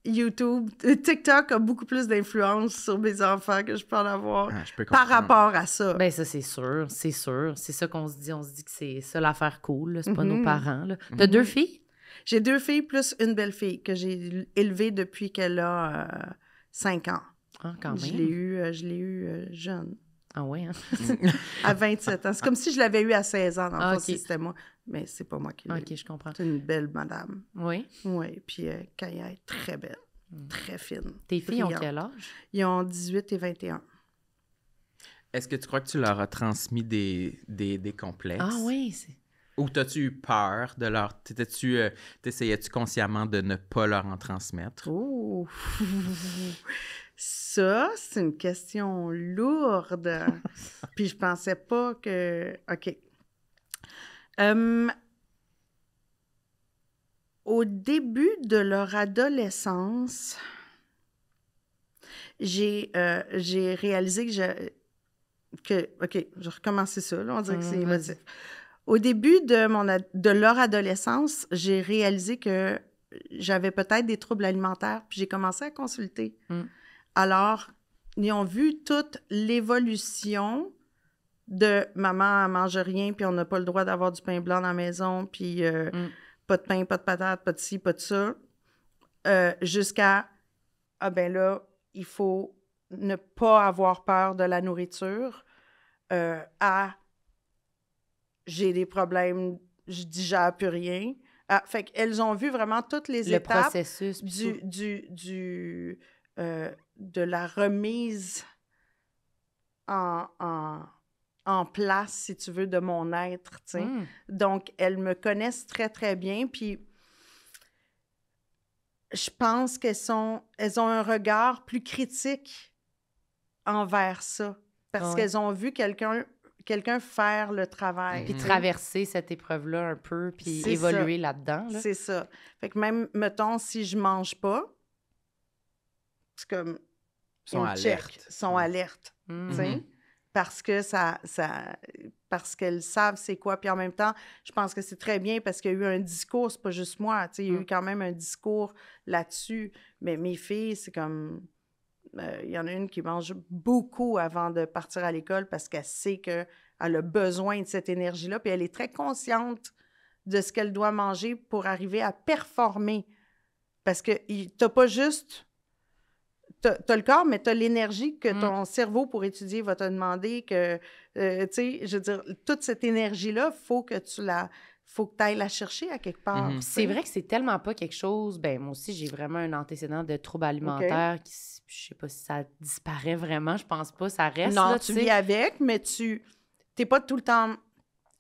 YouTube. TikTok a beaucoup plus d'influence sur mes enfants que je peux en avoir Ah, je peux par comprendre. rapport à ça. Ben ça, c'est sûr, c'est sûr. C'est ça qu'on se dit. On se dit que c'est ça l'affaire cool, là. C'est pas Mhm. nos parents. Là. T'as 2 filles? J'ai 2 filles plus une belle-fille que j'ai élevée depuis qu'elle a 5 ans. Ah, quand Je même. l'ai eu jeune, Ah ouais, hein? à 27 ans. C'est comme si je l'avais eu à 16 ans, dans le Ah, fond, ok. si c'était moi. Mais c'est pas moi qui l'ai eu. OK, je comprends. C'est une belle madame. Oui. Oui, puis Kaya est très belle, très fine. Tes filles ont brillante. quel âge? Ils ont 18 et 21. Est-ce que tu crois que tu leur as transmis des complexes? Ah oui, c'est... Ou t'as-tu eu peur de leur... T'essayais-tu consciemment de ne pas leur en transmettre? Oh! Ça, c'est une question lourde. Puis je pensais pas que... OK. Au début de leur adolescence, j'ai réalisé que... OK, je vais recommencer ça, là, on dirait que c'est vas-y. émotif. Au début de leur adolescence, j'ai réalisé que j'avais peut-être des troubles alimentaires, puis j'ai commencé à consulter. Mm. Alors, ils ont vu toute l'évolution de « maman, elle mange rien, puis on n'a pas le droit d'avoir du pain blanc dans la maison, puis pas de pain, pas de patates, pas de ci, pas de ça », jusqu'à « ah ben là, il faut ne pas avoir peur de la nourriture », à j'ai des problèmes, je digère plus rien. Ah, fait qu'elles ont vu vraiment toutes les Le étapes processus. puis tout. de la remise en place, si tu veux, de mon être, tu sais. Mm. Donc, elles me connaissent très, très bien, puis je pense elles ont un regard plus critique envers ça, parce Ouais. qu'elles ont vu quelqu'un faire le travail. Puis tu sais. traverser cette épreuve-là un peu, puis C'est évoluer là-dedans. Là. C'est ça. Fait que même, mettons, si je mange pas, c'est comme... Ils sont me alertes. check, sont alertes, Mm. tu sais, parce que parce qu'elles savent c'est quoi. Puis en même temps, je pense que c'est très bien parce qu'il y a eu un discours, c'est pas juste moi, tu sais, il y a eu quand même un discours là-dessus. Mais mes filles, c'est comme... Il y en a une qui mange beaucoup avant de partir à l'école parce qu'elle sait qu'elle a besoin de cette énergie-là, puis elle est très consciente de ce qu'elle doit manger pour arriver à performer. Parce que t'as pas juste... T'as le corps, mais t'as l'énergie que ton cerveau, pour étudier, va te demander que... tu sais, je veux dire, toute cette énergie-là, faut que tu ailles la chercher à quelque part. Mhm. tu sais. C'est vrai que c'est tellement pas quelque chose. Ben, moi aussi, j'ai vraiment un antécédent de troubles alimentaires qui, je sais pas si ça disparaît vraiment, je pense pas, ça reste. Non, là, tu sais, vis avec, mais t'es pas tout le temps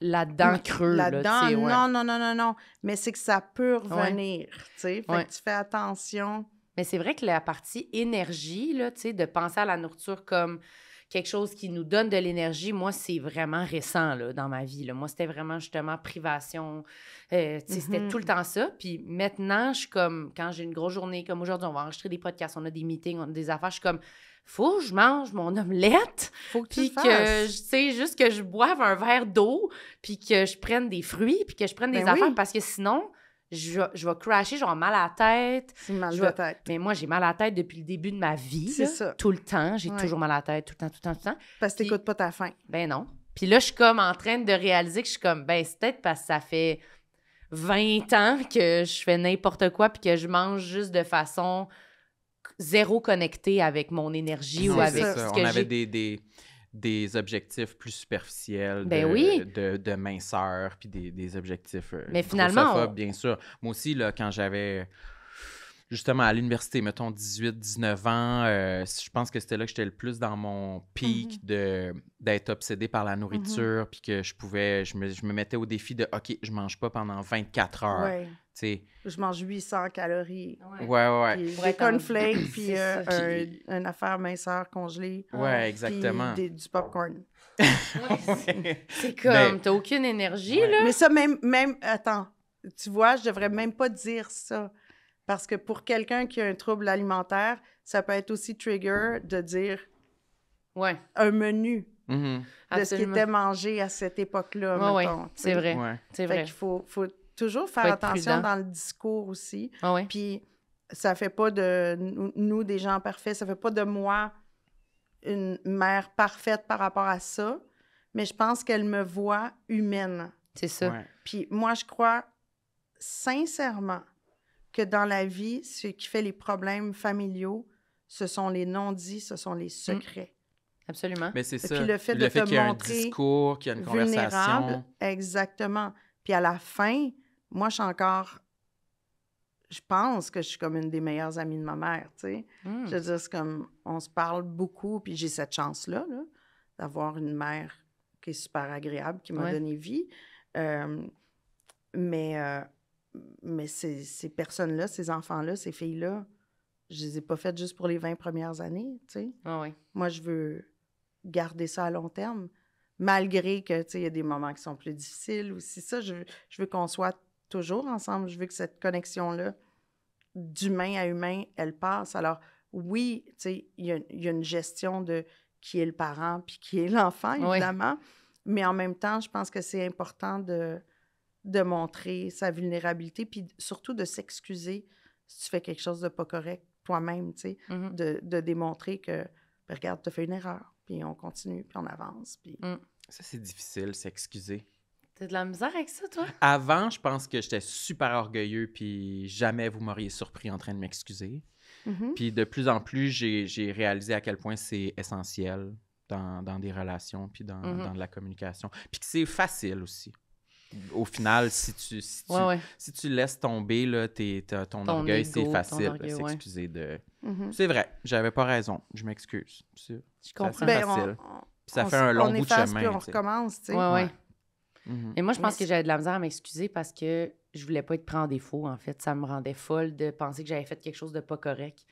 là-dedans creux. là-dedans. Là, tu sais, ouais. Non. Mais c'est que ça peut revenir, tu sais. Fait Ouais. que tu fais attention. Mais c'est vrai que la partie énergie, là, tu sais, de penser à la nourriture comme quelque chose qui nous donne de l'énergie, moi, c'est vraiment récent là, dans ma vie. Là. Moi, c'était vraiment justement privation. Tu sais, c'était tout le temps ça. Puis maintenant, je suis comme, quand j'ai une grosse journée, comme aujourd'hui, on va enregistrer des podcasts, on a des meetings, on a des affaires, je suis comme, faut que je mange mon omelette, Faut que tu puis le que, fasses. tu sais, juste que je boive un verre d'eau, puis que je prenne des fruits, puis que je prenne des Ben affaires, oui. parce que sinon, je vais crasher, je vais avoir mal à la tête. C'est mal Je de vais- tête. Mais moi, j'ai mal à la tête depuis le début de ma vie. C'est là. ça. Tout le temps. J'ai Ouais. toujours mal à la tête, tout le temps. Parce que Puis- t'écoutes pas ta faim. Ben non. Puis là, je suis comme en train de réaliser que je suis comme, ben, c'est peut-être parce que ça fait 20 ans que je fais n'importe quoi puis que je mange juste de façon zéro connectée avec mon énergie ou Ouais, avec c'est ça. ce que On avait j'ai. des objectifs plus superficiels Ben oui. de minceur, puis des objectifs Mais finalement, grossophobes, bien sûr. Moi aussi, là, quand j'avais justement à l'université, mettons 18-19 ans, je pense que c'était là que j'étais le plus dans mon pic d'être obsédé par la nourriture, puis que je me mettais au défi de « OK, je mange pas pendant 24 heures. Ouais. Tu sais, Je mange 800 calories. ouais. Puis Pour des être en- cornflakes, puis C'est ça. une affaire minceur congelée. Ouais, exactement. Puis du popcorn. C'est comme, t'as aucune énergie, Ouais. là. Mais ça, même, attends, tu vois, je devrais même pas dire ça. Parce que pour quelqu'un qui a un trouble alimentaire, ça peut être aussi trigger de dire Ouais, un menu Mhm. de ce qui absolument. était mangé à cette époque-là, Ouais, mettons. ouais, c'est vrai. Ouais. C'est Fait vrai. qu'il faut toujours faire être attention prudent. dans le discours aussi. Ah ouais. Puis ça fait pas de nous, des gens parfaits, ça fait pas de moi une mère parfaite par rapport à ça, mais je pense qu'elle me voit humaine. C'est ça. Ouais. Puis moi, je crois sincèrement que dans la vie, ce qui fait les problèmes familiaux, ce sont les non-dits, ce sont les secrets. Absolument. Mais c'est Et ça. puis le fait de te qu'il y a un montrer discours, qu'il y a une Vulnérable, conversation. exactement. Puis à la fin, moi, je pense que je suis comme une des meilleures amies de ma mère, tu sais. Mm. Je veux dire, c'est comme, on se parle beaucoup, puis j'ai cette chance-là, là, d'avoir une mère qui est super agréable, qui m'a Ouais. donné vie. Mais ces personnes-là, ces enfants-là, ces filles-là, je les ai pas faites juste pour les 20 premières années, tu sais. Ah ouais. Moi, je veux garder ça à long terme, malgré que, tu sais, il y a des moments qui sont plus difficiles aussi. Ça, je veux qu'on soit toujours ensemble. Je veux que cette connexion-là, d'humain à humain, elle passe. Alors, oui, tu sais, il y a une gestion de qui est le parent puis qui est l'enfant, Oui. évidemment. Mais en même temps, je pense que c'est important de montrer sa vulnérabilité puis surtout de s'excuser si tu fais quelque chose de pas correct toi-même, tu sais, Mhm. de démontrer que, ben, regarde, tu as fait une erreur, puis on continue, puis on avance, puis... Ça, c'est difficile, s'excuser. T'as de la misère avec ça, toi? Avant, je pense que j'étais super orgueilleux, puis jamais vous m'auriez surpris en train de m'excuser. Mhm. Puis de plus en plus, j'ai réalisé à quel point c'est essentiel dans des relations, puis dans de la communication. Puis que c'est facile aussi. Au final, si tu laisses tomber là, ton orgueil, ego, c'est ton facile orgueil, de ouais. s'excuser de... Mhm. C'est vrai, j'avais pas raison, je m'excuse. Je C'est comprends. assez facile. Puis ça fait un long on bout de efface, chemin, puis on tu sais. recommence, tu sais. Ouais, ouais. Mhm. Et moi, je pense Mais que j'avais de la misère à m'excuser parce que je voulais pas être pris en défaut, en fait. Ça me rendait folle de penser que j'avais fait quelque chose de pas correct.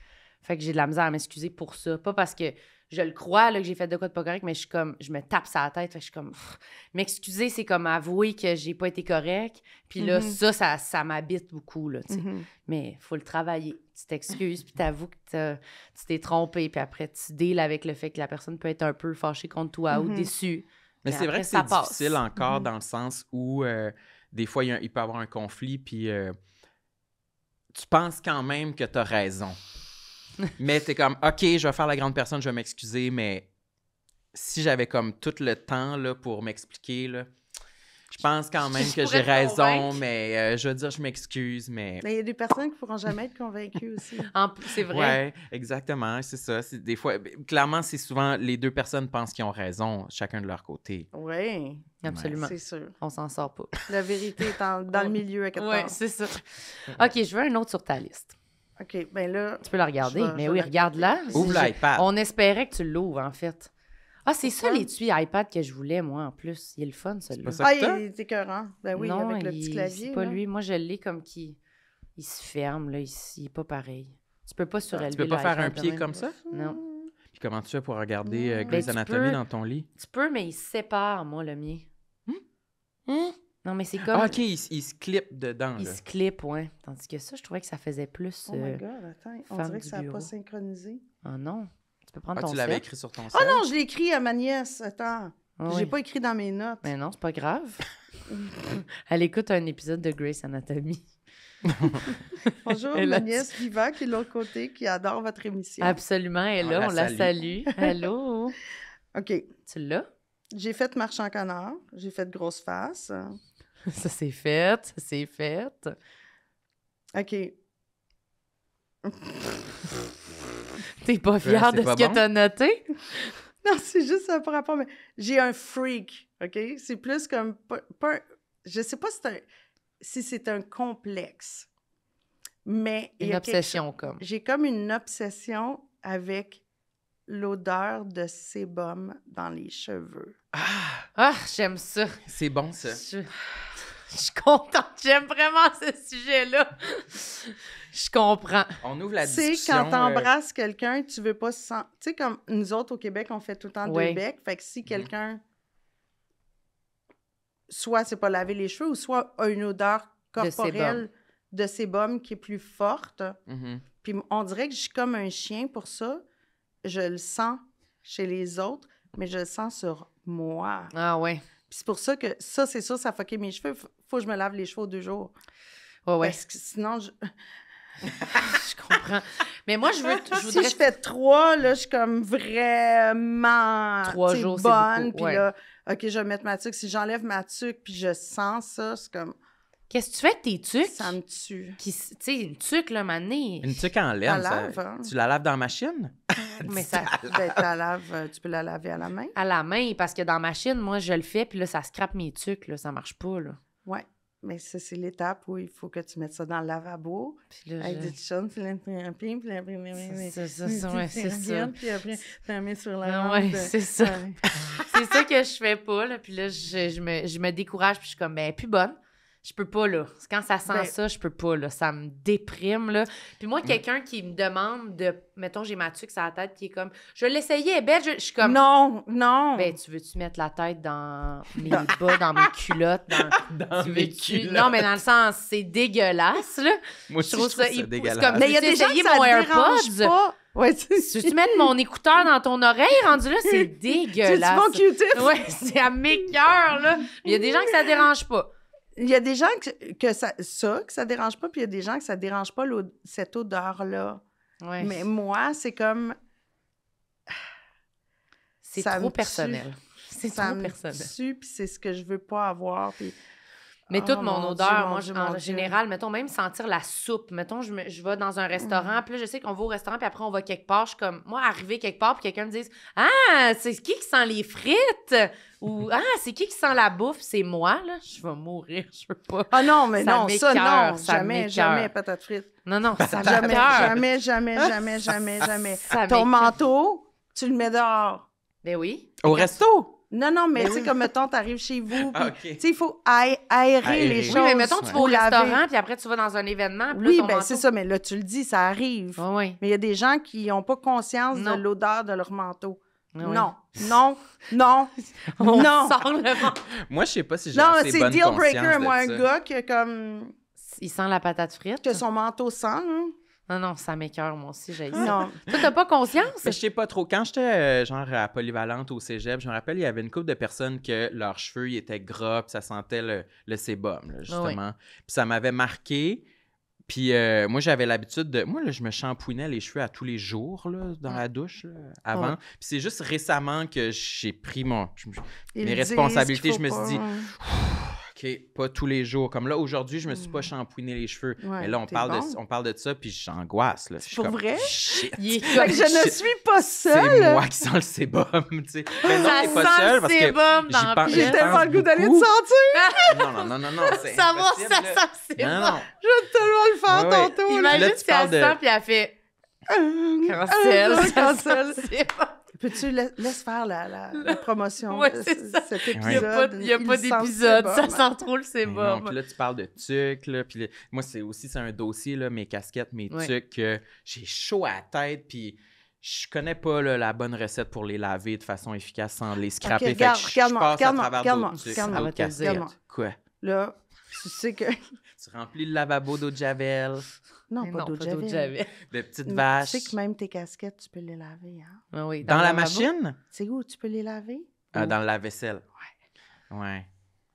Fait que j'ai de la misère à m'excuser pour ça. Pas parce que je le crois, là, que j'ai fait de quoi de pas correct, mais je suis comme, je me tape ça à la tête. Fait que je suis comme, m'excuser, c'est comme avouer que j'ai pas été correct. Puis là, ça m'habite beaucoup, là, tu sais. Mhm. Mais il faut le travailler. Tu t'excuses, puis t'avoues que tu t'es trompé, puis après, tu deals avec le fait que la personne peut être un peu fâchée contre toi ou déçue. Mais Mais c'est vrai après, que ça c'est passe. difficile encore dans le sens où des fois, il peut y avoir un conflit, puis tu penses quand même que tu as raison. Mais tu es comme, OK, je vais faire la grande personne, je vais m'excuser, mais si j'avais comme tout le temps là, pour m'expliquer, là, je pense quand même Je que pourrais j'ai te raison, convaincre. mais je veux dire, je m'excuse, mais... Mais il y a des personnes qui pourront jamais être convaincues aussi. C'est vrai. Ouais, exactement, c'est ça. Des fois, clairement, c'est souvent les deux personnes pensent qu'ils ont raison, chacun de leur côté. Oui, Absolument. c'est sûr. On s'en sort pas. La vérité est dans le milieu à quelque Oui, part. c'est ça. OK, je veux un autre sur ta liste. OK, ben là... Tu peux la regarder. Je vais- Mais je oui, vais la regarde-la. Ouvre J'ai- l'iPad. On espérait que tu l'ouvres, en fait. Ah, c'est ça, Pourquoi? l'étui iPad que je voulais, moi, en plus. Il est le fun, celui-là. pas ça? Ah, que t'as? il est écœurant. Ben oui, Non, avec le petit clavier. c'est pas là. lui. Moi, je l'ai comme qui... Il se ferme, là. Il est pas pareil. Tu peux pas surélever Tu peux pas faire un l'iPad de pied même. comme ça? Non. Puis comment tu fais pour regarder Ben, Grey's tu Anatomy peux. dans ton lit? Tu peux, mais il se sépare, moi, le mien. Non, mais c'est comme... Ah, OK, il se clip dedans, Il là. se clip, ouais. Tandis que ça, je trouvais que ça faisait plus... Oh my God, attends. On femme dirait que du ça n'a bureau. pas synchronisé. Ah non. Tu peux prendre Ah, ton tu l'avais sel. écrit sur ton Oh sel? non, je l'ai écrit à ma nièce. Attends. Ah J'ai oui. pas écrit dans mes notes. Mais non, c'est pas grave. Elle écoute un épisode de Grey's Anatomy. Bonjour, Elle ma a- nièce Viva, qui est de l'autre côté, qui adore votre émission. Absolument, elle est là, On on la la salue. Allô? OK. Tu l'as? J'ai fait marche en canard. J'ai fait grosse face. Ça, c'est fait. Ça, c'est fait. OK. T'es pas fière c'est de pas ce que bon? t'as noté? Non, c'est juste ça par rapport, mais j'ai un freak, OK? C'est plus comme... je sais pas si c'est un complexe, mais... il y Une a obsession, comme. j'ai comme une obsession avec l'odeur de sébum dans les cheveux. Ah, j'aime ça. C'est bon, ça. Je suis contente. J'aime vraiment ce sujet-là. Je comprends. On ouvre la Tu sais, discussion. quand t'embrasses quelqu'un, tu veux pas se sentir... Tu sais, comme nous autres, au Québec, on fait tout le temps Oui. 2 becs. Fait que si quelqu'un... Soit c'est pas laver les cheveux, ou soit a une odeur corporelle de sébum qui est plus forte. Mhm. Puis on dirait que je suis comme un chien pour ça. Je le sens chez les autres, mais je le sens sur moi. Ah ouais. Puis c'est pour ça que ça, c'est sûr, ça fucké mes cheveux. Faut que je me lave les cheveux aux 2 jours. Ouais, ouais. Parce que sinon, Je comprends. Mais moi, je si voudrais... je fais 3, là, je suis comme vraiment 3 tu sais, jours, c'est bonne. beaucoup, Puis ouais. là, OK, je vais mettre ma tuque. Si j'enlève ma tuque puis je sens ça, c'est comme... Qu'est-ce que tu fais avec tes tuques? Ça me tue. Tu sais, une tuque, là, mané. Une tuque en laine, Ça ça- lave, hein? tu la laves dans la machine? Mais ça... Ben, tu la laves, tu peux la laver à la main. À la main, parce que dans la machine, moi, je le fais, puis là, ça scrape mes tuques, là. Ça marche pas, là. Ouais. Mais ça, c'est l'étape où il faut que tu mettes ça dans le lavabo. Puis là, Avec je... des t-shirts, puis l'imprimer, puis l'imprimer. C'est ça, ouais, c'est ça. Puis après, tu la mets sur la Ah lampe. ouais, c'est ça. C'est ça que je fais pas, là. Puis là, je me décourage, puis je suis comme, ben, plus bonne. Je peux pas, là. Quand ça sent Ben- ça, je peux pas, là. Ça me déprime, là. Puis moi, quelqu'un qui me demande de... Mettons, j'ai ma tuque sur la tête, qui est comme, je vais l'essayer, elle est belle. Je suis comme, Non, non. ben, tu veux-tu mettre la tête dans mes bas, dans mes culottes? Dans Tu mes veux-tu... culottes. Non, mais dans le sens, c'est dégueulasse, là. Moi aussi, Je trouve ça c'est c'est dégueulasse. comme- mais il y a tu des gens essayé que ça mon te dérange AirPods? pas. Ouais, tu Si tu mets mon écouteur dans ton oreille, rendu là, c'est tu dégueulasse. mon Q-tip? Ouais, c'est à mes cœurs, là. Il y a des gens que ça dérange pas. Il y a des gens que ça dérange pas, puis il y a des gens que ça dérange pas cette odeur-là. Ouais. Mais moi, c'est comme... C'est ça trop me personnel. C'est ça trop me personnel. tue, puis c'est ce que je veux pas avoir, puis... Mais Oh, toute mon mon odeur, Dieu, mon moi, Dieu, en mon Dieu. général, mettons, même sentir la soupe. Mettons, je vais dans un restaurant, puis là, je sais qu'on va au restaurant, puis après, on va quelque part. Je suis comme, moi, arriver quelque part, puis quelqu'un me dise, ah, c'est qui sent les frites? Ou, ah, c'est qui sent la bouffe? C'est moi, là. Je vais mourir, je veux pas. Ah non, mais Ça non, ça, m'écoeure, non, ça jamais, m'écoeure. jamais, patate frite. Non, non, ça Jamais, m'écoeure. jamais, jamais, jamais. Ça Ton m'écoeure. manteau, tu le mets dehors. Ben oui. Au resto? Non, mais Ben tu sais, oui. comme, mettons, t'arrives chez vous, puis, Ah, OK. tu sais, il faut aérer les choses. Oui, mais mettons, tu vas au ou laver. restaurant, puis après, tu vas dans un événement, puis là, Oui, ton ben manteau... c'est ça, mais là, tu le dis, ça arrive. Oui, oui. Mais il y a des gens qui n'ont pas conscience Non. de l'odeur de leur manteau. Ah oui. Non, non, non, On non. sort le manteau. Moi, je sais pas si j'ai Non, assez c'est bonne deal breaker. conscience Moi, un de ça. gars qui a comme... Il sent la patate frite. que son manteau sent, hein? Non, non, ça m'écoeure, moi aussi, j'ai ça. Non. Toi, t'as pas conscience? Mais je sais pas trop. Quand j'étais genre à Polyvalente au cégep, je me rappelle, il y avait une couple de personnes que leurs cheveux ils étaient gras, puis ça sentait le sébum, là, justement. Puis ça m'avait marqué. Puis moi, j'avais l'habitude de... Moi, là, je me shampouinais les cheveux à tous les jours là, dans la douche là, avant. Ouais. Puis c'est juste récemment que j'ai pris mes Ils disent responsabilités. qu'il Je me faut suis dit, pas. OK, pas tous les jours. Comme là, aujourd'hui, je me suis pas shampouiné les cheveux. Ouais, Mais là, on t'es parle, bon. on parle de ça, puis j'angoisse. Là. Je suis Pour comme, vrai? Shit. Il est Fait comme... que je ne Shit. suis pas C'est seule. moi qui sens le sébum, tu sais. Mais non, Ça t'es pas sent seule le parce que sébum dans j'y la pense- pièce. j'y J'ai tellement pense le goût d'aller te beaucoup. sentir. Non, c'est Savoir impossible, ça là. sent le sébum. Non, non. Je vais tellement le faire Ouais, ouais. tantôt. là. Imagine Là, tu si elle parles de- sent, puis elle fait... Cancel. Ah, ça cancel. sent le sébum. Peux-tu laisse faire la promotion Ouais, de c'est ça. cet Il n'y a épisode? pas, il y a pas Il sent le d'épisode. Ça sébum. sent trop le Mais non, sébum. puis là, tu parles de tucs, là, puis là, moi, c'est un dossier, là, mes casquettes, mes Ouais. tucs, que j'ai chaud à la tête, puis je connais pas là, la bonne recette pour les laver de façon efficace sans les scraper. Fait que regarde, je regarde-moi, passe à regarde-moi, travers regarde-moi, d'autres tucs, regarde-moi. Ça va d'autres te le dire. casquettes. Quoi? Là, tu sais que... Tu remplis le lavabo d'eau de javel, Non, Mais pas non, d'eau de pas d'eau de javel. javel. de petites Tu vaches. sais que même tes casquettes, tu peux les laver, hein? Ah oui, Dans le la lavabo. machine? Tu sais où tu peux les laver? Dans le lave-vaisselle. Ouais.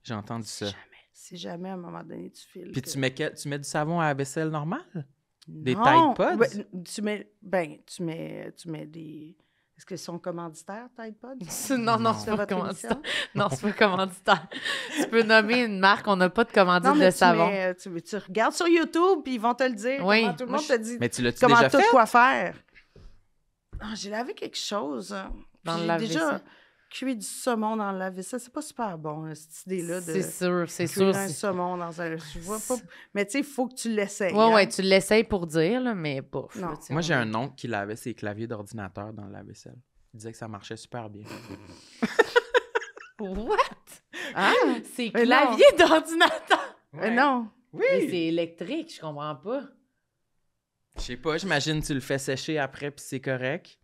J'ai entendu ça. Si jamais, à un moment donné, tu files. Puis que- tu mets du savon à la vaisselle normale? Des Non. Tide Pods? Tu mets des Est-ce qu'ils sont commanditaires, Tide Pod? Non, C'est c'est pas votre commanditaire. émission? Non, c'est pas commanditaire. Tu peux nommer une marque, on n'a pas de commandite Non, mais de savon. tu regardes sur YouTube, puis ils vont te le dire. Oui. Comment tout le Moi, monde te dit Mais tu l'as-tu comment déjà tout fait? quoi faire. Ah, j'ai lavé quelque chose. Dans Puis le j'ai lave-vaisselle. déjà cuit du saumon dans le lave-vaisselle. C'est pas super bon, cette idée-là de C'est sûr. cuire un saumon dans un... Je vois pas... Mais tu sais, il faut que tu l'essayes. Ouais, hein. ouais, tu l'essayes pour dire, là, mais bof. Non. là, tu sais, Moi, j'ai on- un oncle qui lavait ses claviers d'ordinateur dans le lave-vaisselle. Il disait que ça marchait super bien. What? Ah, C'est Mais clavier d'ordinateur. non. Mais Oui! c'est électrique, je comprends pas. Je sais pas, j'imagine que tu le fais sécher après puis c'est correct.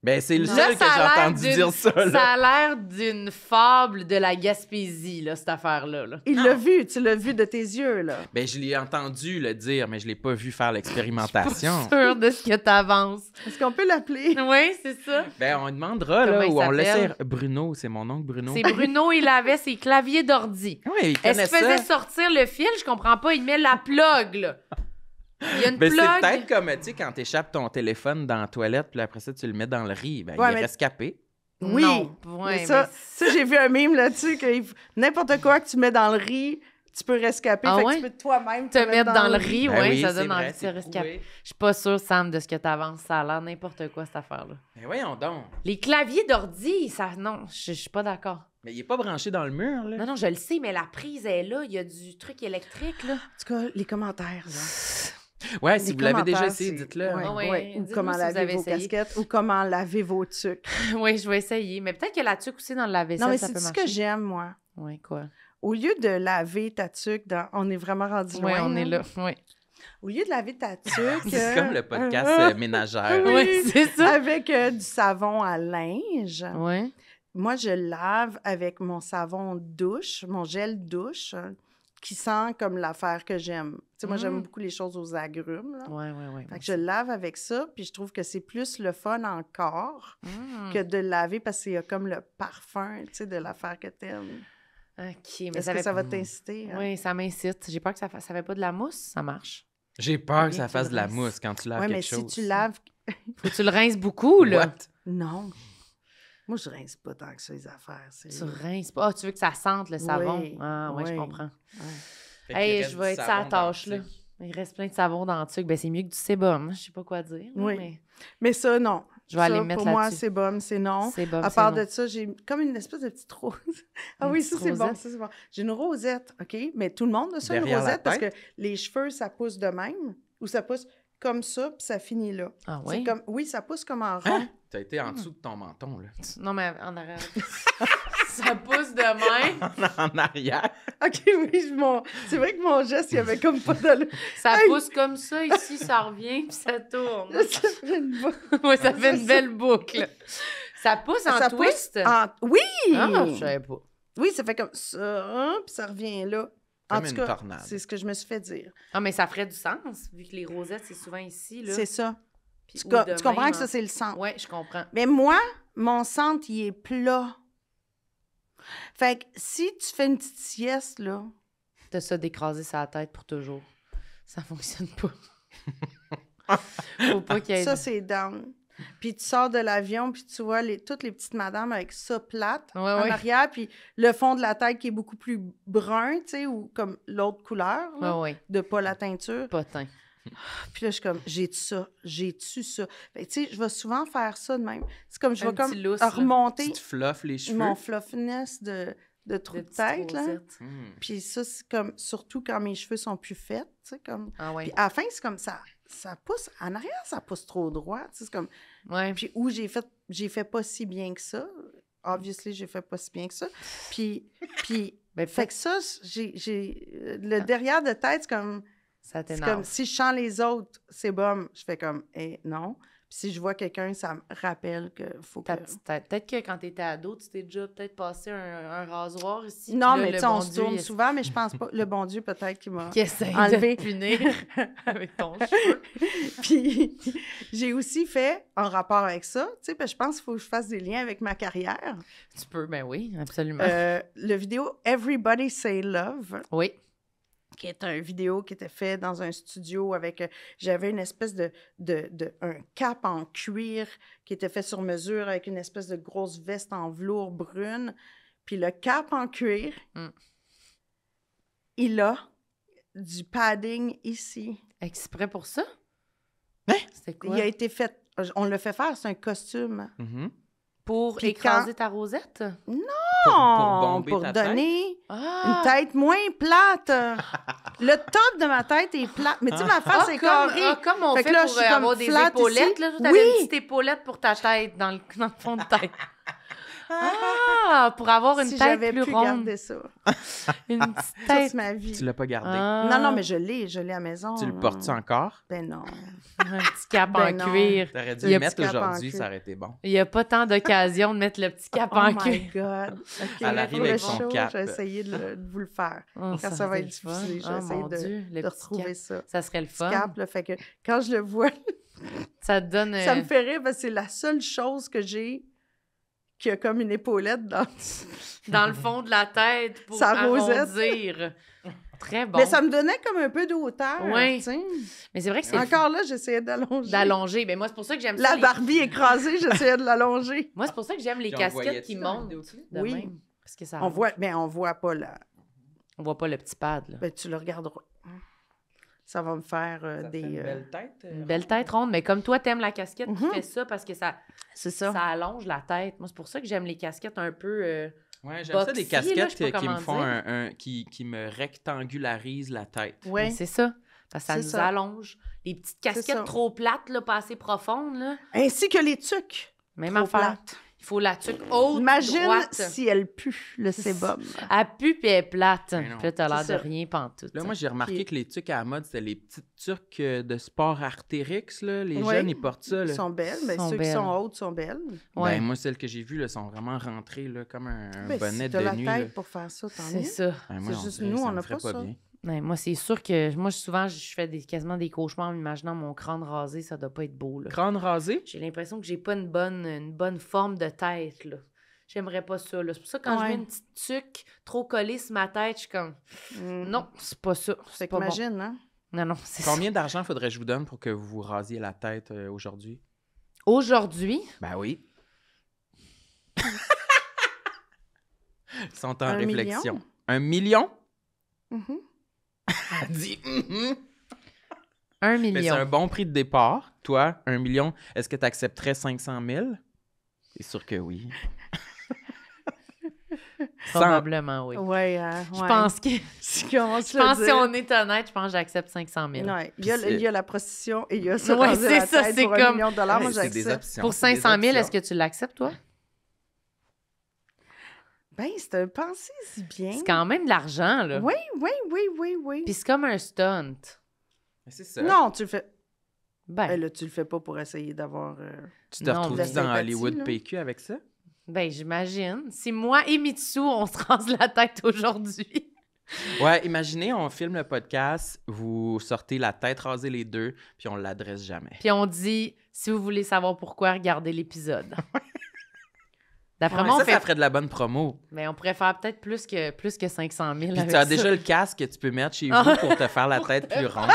Ben, c'est le Là, seul que ça a j'ai l'air entendu d'une- dire ça, Ça là. a l'air d'une fable de la Gaspésie, là, cette affaire-là. Là. Il l'a vu, tu l'as vu de tes yeux, là. Ben, je l'ai entendu le dire, mais je l'ai pas vu faire l'expérimentation. Sûr de ce que t'avances. Est-ce qu'on peut l'appeler? Oui, c'est ça. Ben, on demandera, Comment là, il ou on s'appelle? laissait Bruno, c'est mon oncle Bruno. C'est Bruno, il avait ses claviers d'ordi. Oui, il Est-ce connaît qu'il faisait ça. sortir le fil? Je comprends pas. Il met la plug, là. Il y a une Ben, plug. c'est peut-être comme, tu sais, quand t'échappes ton téléphone dans la toilette, puis après ça, tu le mets dans le riz. Ben, Ouais, il est mais- rescapé. Oui. Non. Ouais, Mais ça, j'ai vu un meme là-dessus que n'importe quoi que tu mets dans le riz, tu peux rescaper. Ah fait ouais? que tu peux toi-même te mettre dans le riz, Ben oui, oui, ça c'est donne vrai, envie de se c'est rescaper. prouvé. Je suis pas sûre, Sam, de ce que t'avances. Ça a l'air n'importe quoi, cette affaire-là. Ben, voyons donc. Les claviers d'ordi, ça... Non, je suis pas d'accord. Mais il est pas branché dans le mur, là. Non, non, je le sais, mais la prise est là. Il y a du truc électrique, là. En tout cas, les commentaires, là. Ouais, si Les vous l'avez déjà commentaires, essayé, c'est- dites-le. Ouais, Ah ouais, ouais. Ou dites-nous comment si vous laver avez vos essayé. casquettes, ou comment laver vos tucs. Oui, je vais essayer. Mais peut-être que la tuque aussi dans le lave-vaisselle, Non, mais ça c'est peut ce marcher. que j'aime, moi. Oui, quoi. Au lieu de laver ta tuque, on est vraiment rendu Oui, loin. on est là. Oui, Au lieu de laver ta tuque... C'est comme le podcast ménagère. Oui. ouais, c'est ça. Avec du savon à linge. Oui. Moi, je lave avec mon savon douche, mon gel douche, qui sent comme l'affaire que j'aime. Tu sais, moi, j'aime beaucoup les choses aux agrumes, là. Oui, oui, oui. Fait que je lave avec ça, puis je trouve que c'est plus le fun encore que de laver parce qu'il y a comme le parfum, tu sais, de l'affaire que t'aimes. OK, mais Est-ce que fait- ça va t'inciter? hein? Oui, ça m'incite. J'ai peur que ça fait pas de la mousse. Ça marche. J'ai peur que Bien, ça tu fasse le de la rinces. mousse quand tu laves Ouais, quelque mais chose. si tu laves... Faut que tu le rinces beaucoup, là. What? Non. Moi, je rince pas tant que ça, les affaires. C'est... Tu rinces pas. Ah, tu veux que ça sente le savon? Oui, Ah, ouais, je oui. comprends. Ouais. Fait qu'il Hey, reste je du vais être sa savon dans tâche, le là. truc. Il reste plein de savon dans le truc. Ben, c'est mieux que du sébum. Je sais pas quoi dire. là, Oui. Mais Mais ça, non. je vais aller Ça, me mettre pour moi, là-dessus. c'est bon, c'est non. Sébum, À c'est part non. de ça, j'ai comme une espèce de petite rose. Ah Une oui, petite ça, c'est bon, rosette. ça, c'est bon. J'ai une rosette, OK? Mais tout le monde a ça, une Derrière la rosette, parce que tête? les cheveux, ça pousse de même, ou ça pousse comme ça, puis ça finit là. Ah C'est oui? comme, oui, ça pousse comme en rond. Hein? T'as été en dessous de ton menton, là. Non, mais en arrière. Ça pousse de même. En arrière. OK, oui, c'est vrai que mon geste, il y avait comme pas de... Ça Hey! pousse comme ça ici, ça revient, puis ça tourne. Ça fait une boucle. Oui, ça fait une belle boucle. Ça pousse en Ça twist? Oui! Ah, je savais pas. Oui, ça fait comme ça, puis ça revient là. En Comme tout une cas, tornade. c'est ce que je me suis fait dire. Ah, mais ça ferait du sens, vu que les rosettes, c'est souvent ici, là. C'est ça. Puis Tu, ou co- de tu comprends même, que ça, c'est le centre. Ouais, je comprends. Mais moi, mon centre, il est plat. Fait que si tu fais une petite sieste, là, T'as ça d'écraser sa tête pour toujours. Ça fonctionne pas. Faut pas qu'il y ait... ça, c'est down. Puis tu sors de l'avion, puis tu vois toutes les petites madames avec ça plate Ouais, en ouais. arrière, puis le fond de la tête qui est beaucoup plus brun, tu sais, ou comme l'autre couleur, là, Ouais, ouais. de pas la teinture. Potin. Puis là, je suis comme, j'ai-tu ça? J'ai-tu ça? Fait que, tu sais, je vais souvent faire ça de même. C'est comme, je Un vais comme petit lousse, là. remonter Tu te fluffes les cheveux. mon fluffiness de trou De de petites tête, là. rosettes. Puis ça, c'est comme, surtout quand mes cheveux sont plus faits, tu sais, comme... Ah ouais. Puis à la fin, c'est comme ça pousse, en arrière, ça pousse trop droit, tu sais, c'est comme... Ouais. Puis où j'ai fait pas si bien que ça. Obviously, j'ai fait pas si bien que ça. Puis Ben, fait que ça, j'ai le derrière de tête, c'est comme ça si t'énerve. je sens les autres, c'est bon, je fais comme non. Puis si je vois quelqu'un, ça me rappelle que faut que Ta petite tête. Peut-être que quand t'étais ado, tu t'es déjà peut-être passé un rasoir ici. non, puis là, mais le tu sais, on bon se Dieu, tourne il- souvent, mais je pense pas. Le bon Dieu, peut-être qu'il m'a Qui essaie enlevé. de te punir avec ton cheveu. Puis j'ai aussi fait, en rapport avec ça, tu sais, parce que je pense qu'il faut que je fasse des liens avec ma carrière. Tu peux, ben oui, absolument. Le vidéo Everybody Say Love. Oui. qui est une vidéo qui était faite dans un studio avec... j'avais une espèce un cap en cuir qui était fait sur mesure avec une espèce de grosse veste en velours brune. Puis le cap en cuir, il a du padding ici. Exprès pour ça? Hein? C'était quoi? Il a été fait... On l'a fait faire, c'est un costume. Mhm. Pour Puis écraser ta rosette? Pour bomber pour ta tête? donner Ah! une tête moins plate. Le top de ma tête est plate. Mais tu sais, ma face est carrée. Comme on Fait fait, que là, pour je suis comme avoir des flat épaulettes. ici. Là, tu avais Oui. une petite épaulette pour ta tête dans le fond de tête. Ah! Pour avoir une Si tête j'avais plus pu ronde. garder ça Une petite toute tête. ma vie. Tu l'as pas gardé. Ah. Non, mais je l'ai à la maison. Tu le là. portes-tu encore? Ben non. Un petit cap Ben en non. cuir. T'aurais dû Il y a le mettre petit cap en aujourd'hui, cuir. ça aurait été bon. Il n'y a pas tant d'occasion de mettre le petit cap Oh en my cuir. God. OK, Elle arrive pour le avec son show, cap. je vais essayer de vous le faire. Oh, Quand ça va être serait le fun. diffusé, je vais Oh, essayer mon Dieu, le de petit retrouver cap. ça. Ça serait le Petit fun. cap, là, fait que quand je le vois, Ça te donne... ça me fait rire parce que c'est la seule chose que j'ai qui a comme une épaulette dans... dans le fond de la tête pour Sa rosette. arrondir. Très bon. Mais ça me donnait comme un peu de hauteur. Ouais. tu sais. Mais c'est vrai que c'est Encore là, j'essayais d'allonger. d'allonger. Mais moi, c'est pour ça que j'aime ça. La les- Barbie écrasée, j'essayais de l'allonger. Moi, c'est pour ça que j'aime les Puis on casquettes voyait-tu qui dans la montent. vidéoclip? De Oui. même. Parce que ça... On voit pas la... On voit pas le petit pad, là. Ben, tu le regarderas. Ça va me faire des... tête. Une belle tête ronde. Mais comme toi, t'aimes la casquette qui Mhm. fait ça parce que ça C'est ça. allonge la tête. Moi, c'est pour ça que j'aime les casquettes un peu... Ouais, j'aime ça des boxy, là, je casquettes sais pas qui me comment font dire. qui me rectangularisent la tête. Ouais. C'est ça. Parce que ça C'est nous ça. allonge. Les petites ça. casquettes trop plates, là, pas assez profondes, là. Ainsi que les tucs. Même Trop affaire. plates. Il faut la tuque haute, Imagine droite. si elle pue, le sébum. Elle pue puis elle est plate. Mais non. Puis là, t'as l'air C'est de ça. rien pantoute. Là, moi, j'ai remarqué Puis- que les tucs à la mode, c'était les petites tucs de sport Artérix. Là. Les Ouais. jeunes, ils portent ça. Là. Elles sont belles. Ben, Sont ceux belles. qui sont hautes sont belles. Ouais. Ben, moi, celles que j'ai vues là, sont vraiment rentrées là, comme un Ben, bonnet si t'as de la nuit. tête là. pour faire ça, tant C'est mieux. ça. Ben, moi, c'est on juste dirait, nous, ça on me n'a ferait pas ça. bien. Ouais, moi, c'est sûr que moi, souvent, je fais quasiment des cauchemars en m'imaginant mon crâne rasé. Ça doit pas être beau, là. Crâne rasé? J'ai l'impression que j'ai pas une bonne forme de tête, là. J'aimerais pas ça, là. C'est pour ça que quand je Ouais. mets une petite tuque trop collée sur ma tête, je suis comme... Non, c'est pas ça. Fait C'est pas bon. qu'imagine, hein? Non, non, c'est ça. Combien d'argent faudrait que je vous donne pour que vous vous rasiez la tête aujourd'hui? Aujourd'hui, Ben oui. Ils sont en 1 réflexion. million? 1 million? Mhm. Elle dit 1 Mais c'est million. un bon prix de départ. Toi, 1 million, est-ce que tu accepterais 500 000? C'est sûr que oui. Probablement, oui. Ouais, Je pense que... Si on se Je le pense dit. si on est honnête, je pense que j'accepte 500 000. Ouais. Puis c'est- Il y a la prostitution et il y a ça. Ouais, raser c'est la ça, tête c'est pour comme- 1 million de dollars. Moi, c'est des j'accepte. options. Pour c'est des 500 000, est-ce options. que tu l'acceptes, toi? Ben, c'est un pensée si bien. C'est quand même de l'argent, là. Oui, oui, oui, oui, oui. Puis c'est comme un stunt. Mais c'est ça. Non, tu le fais. Ben, Ben là, tu le fais pas pour essayer d'avoir. Tu te Non, retrouves mais- dans sympathie, Hollywood là. PQ avec ça? ben j'imagine. Si moi et Mitsu, on se rase la tête aujourd'hui. Ouais, imaginez, on filme le podcast, vous sortez la tête rasée les deux, puis on l'adresse jamais. Puis on dit, si vous voulez savoir pourquoi, regardez l'épisode. D'après Mais moi, ça ferait de la bonne promo. Mais on pourrait faire peut-être plus que 500 000 Puis avec tu as ça. déjà le casque que tu peux mettre chez vous pour te faire la tête plus ronde.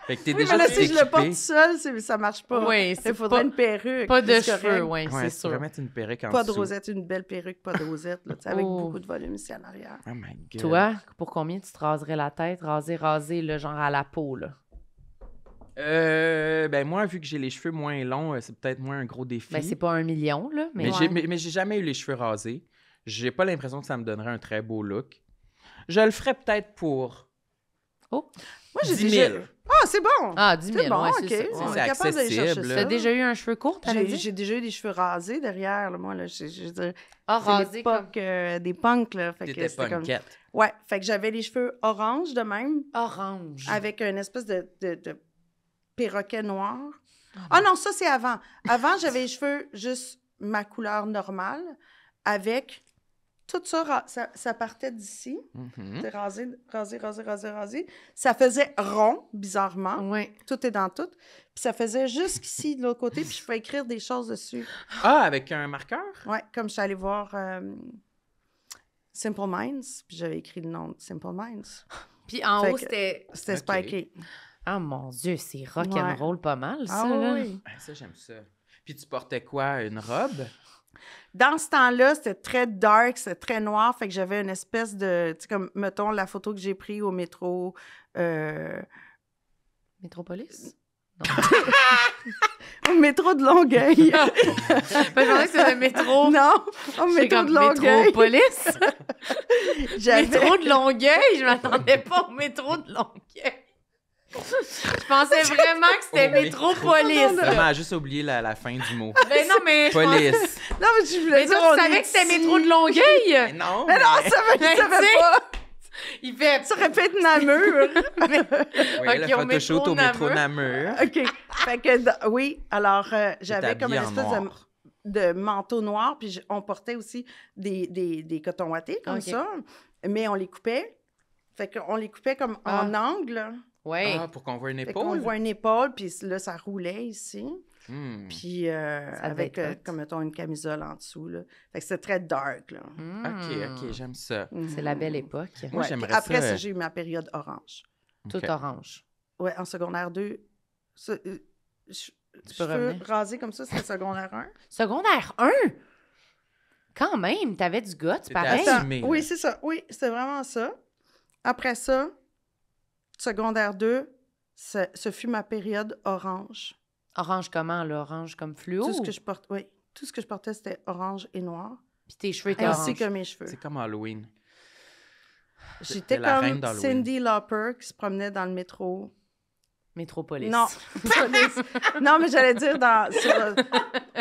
Fait que t'es Oui, déjà mais là, tout si je le équipé. porte seul, ça marche pas. Oui, Il faudrait pas, une perruque. pas de c'est correct. cheveux, oui, Ouais, c'est tu sûr. pourrais mettre une perruque en Pas de dessous. rosette, une belle perruque, pas de rosette, là, tu sais, avec Oh. beaucoup de volume ici en arrière. Oh my God. Toi, pour combien tu te raserais la tête? Raser, le genre à la peau, là. Ben moi, vu que j'ai les cheveux moins longs, c'est peut-être moins un gros défi. Ben, c'est pas 1 million, là, mais... Mais j'ai jamais eu les cheveux rasés. J'ai pas l'impression que ça me donnerait un très beau look. Je le ferais peut-être pour Oh! Moi, j'ai 10 déjà... 000. Ah, c'est bon! Ah, 10 000, C'est bon, ouais, OK. c'est ça. On C'est est capable d'aller chercher accessible. ça. T'as déjà eu un cheveu court, t'avais dit? J'ai déjà eu des cheveux rasés derrière, là, moi, là, je veux dire, Ah, c'est rasé comme... l'époque des punks, là, fait que T'étais c'était comme... punkette. Ouais, fait que j'avais les cheveux orange de même, Orange. avec une espèce de perroquet noir. Ah non, ça, c'est avant. Avant, j'avais les cheveux juste ma couleur normale, avec tout ça, ça partait d'ici. Mhm. C'est rasé. Ça faisait rond, bizarrement. Oui. Tout est dans tout. Puis ça faisait jusqu'ici, de l'autre côté, puis je pouvais écrire des choses dessus. Ah, avec un marqueur? Ouais, comme je suis allée voir Simple Minds, puis j'avais écrit le nom de Simple Minds. Puis en Fait haut, que- c'était... C'était Ok. spiké. Ah, mon Dieu, c'est rock'n'roll pas mal, ça, Ah là. oui. Ah, ça, j'aime ça. Puis tu portais quoi? Une robe? Dans ce temps-là, c'était très dark, c'était très noir, fait que j'avais une espèce de, tu sais, comme, mettons, la photo que j'ai prise au métro, Métropolis? au métro de Longueuil. Je pensais que c'était le métro. Non, au J'étais métro comme de Longueuil. Métropolis? J'avais... Métro de Longueuil? Je m'attendais pas au métro de Longueuil. Je pensais vraiment que c'était Oh, Métropolis. Vraiment, juste oublié la fin du mot. Ben non, mais je pensais... Police. Non, mais je voulais Mais dire, toi, on tu savais est que c'était ici. métro de Longueuil? Mais non, Mais non, ça Mais tu savais sais- pas. Il fait... Ça aurait pu être Namur. Oui, Ok, le au photoshoot métro au métro Namur. Namur. OK. Fait que, oui, alors, j'avais T'étais comme une habillée en espèce noir. de manteau noir, puis on portait aussi des cotons wattés, comme Ok. ça, mais on les coupait. Fait qu'on les coupait comme Ah. en angle. Ouais. Ah, pour qu'on voit une Fait qu'on épaule? voit une épaule, puis là, ça roulait ici. Hmm. Puis devait avec, être hot. comme mettons, une camisole en dessous, là. Fait que c'était très dark, là. OK, j'aime ça. C'est la belle époque. Moi, Ouais, j'aimerais puis après, ça. j'ai eu ma période orange. Tout Ok. orange. Ouais, en secondaire 2. peux Cheveux revenir. rasés comme ça, c'était secondaire 1. Secondaire 1? Quand même, t'avais du guts, C'était pareil. assumé. Oui, là. c'est ça. Oui, c'était vraiment ça. Après ça, secondaire 2, ce fut ma période orange. Orange comment, là? Orange comme fluo? Tout ce que je porte, oui, tout ce que je portais, c'était orange et noir, Puis tes cheveux étaient ainsi orange. que mes cheveux. C'est comme Halloween. J'étais T'es la reine comme d'Halloween. Cyndi Lauper qui se promenait dans le métro. Métropolis. Non, police. Non, mais j'allais dire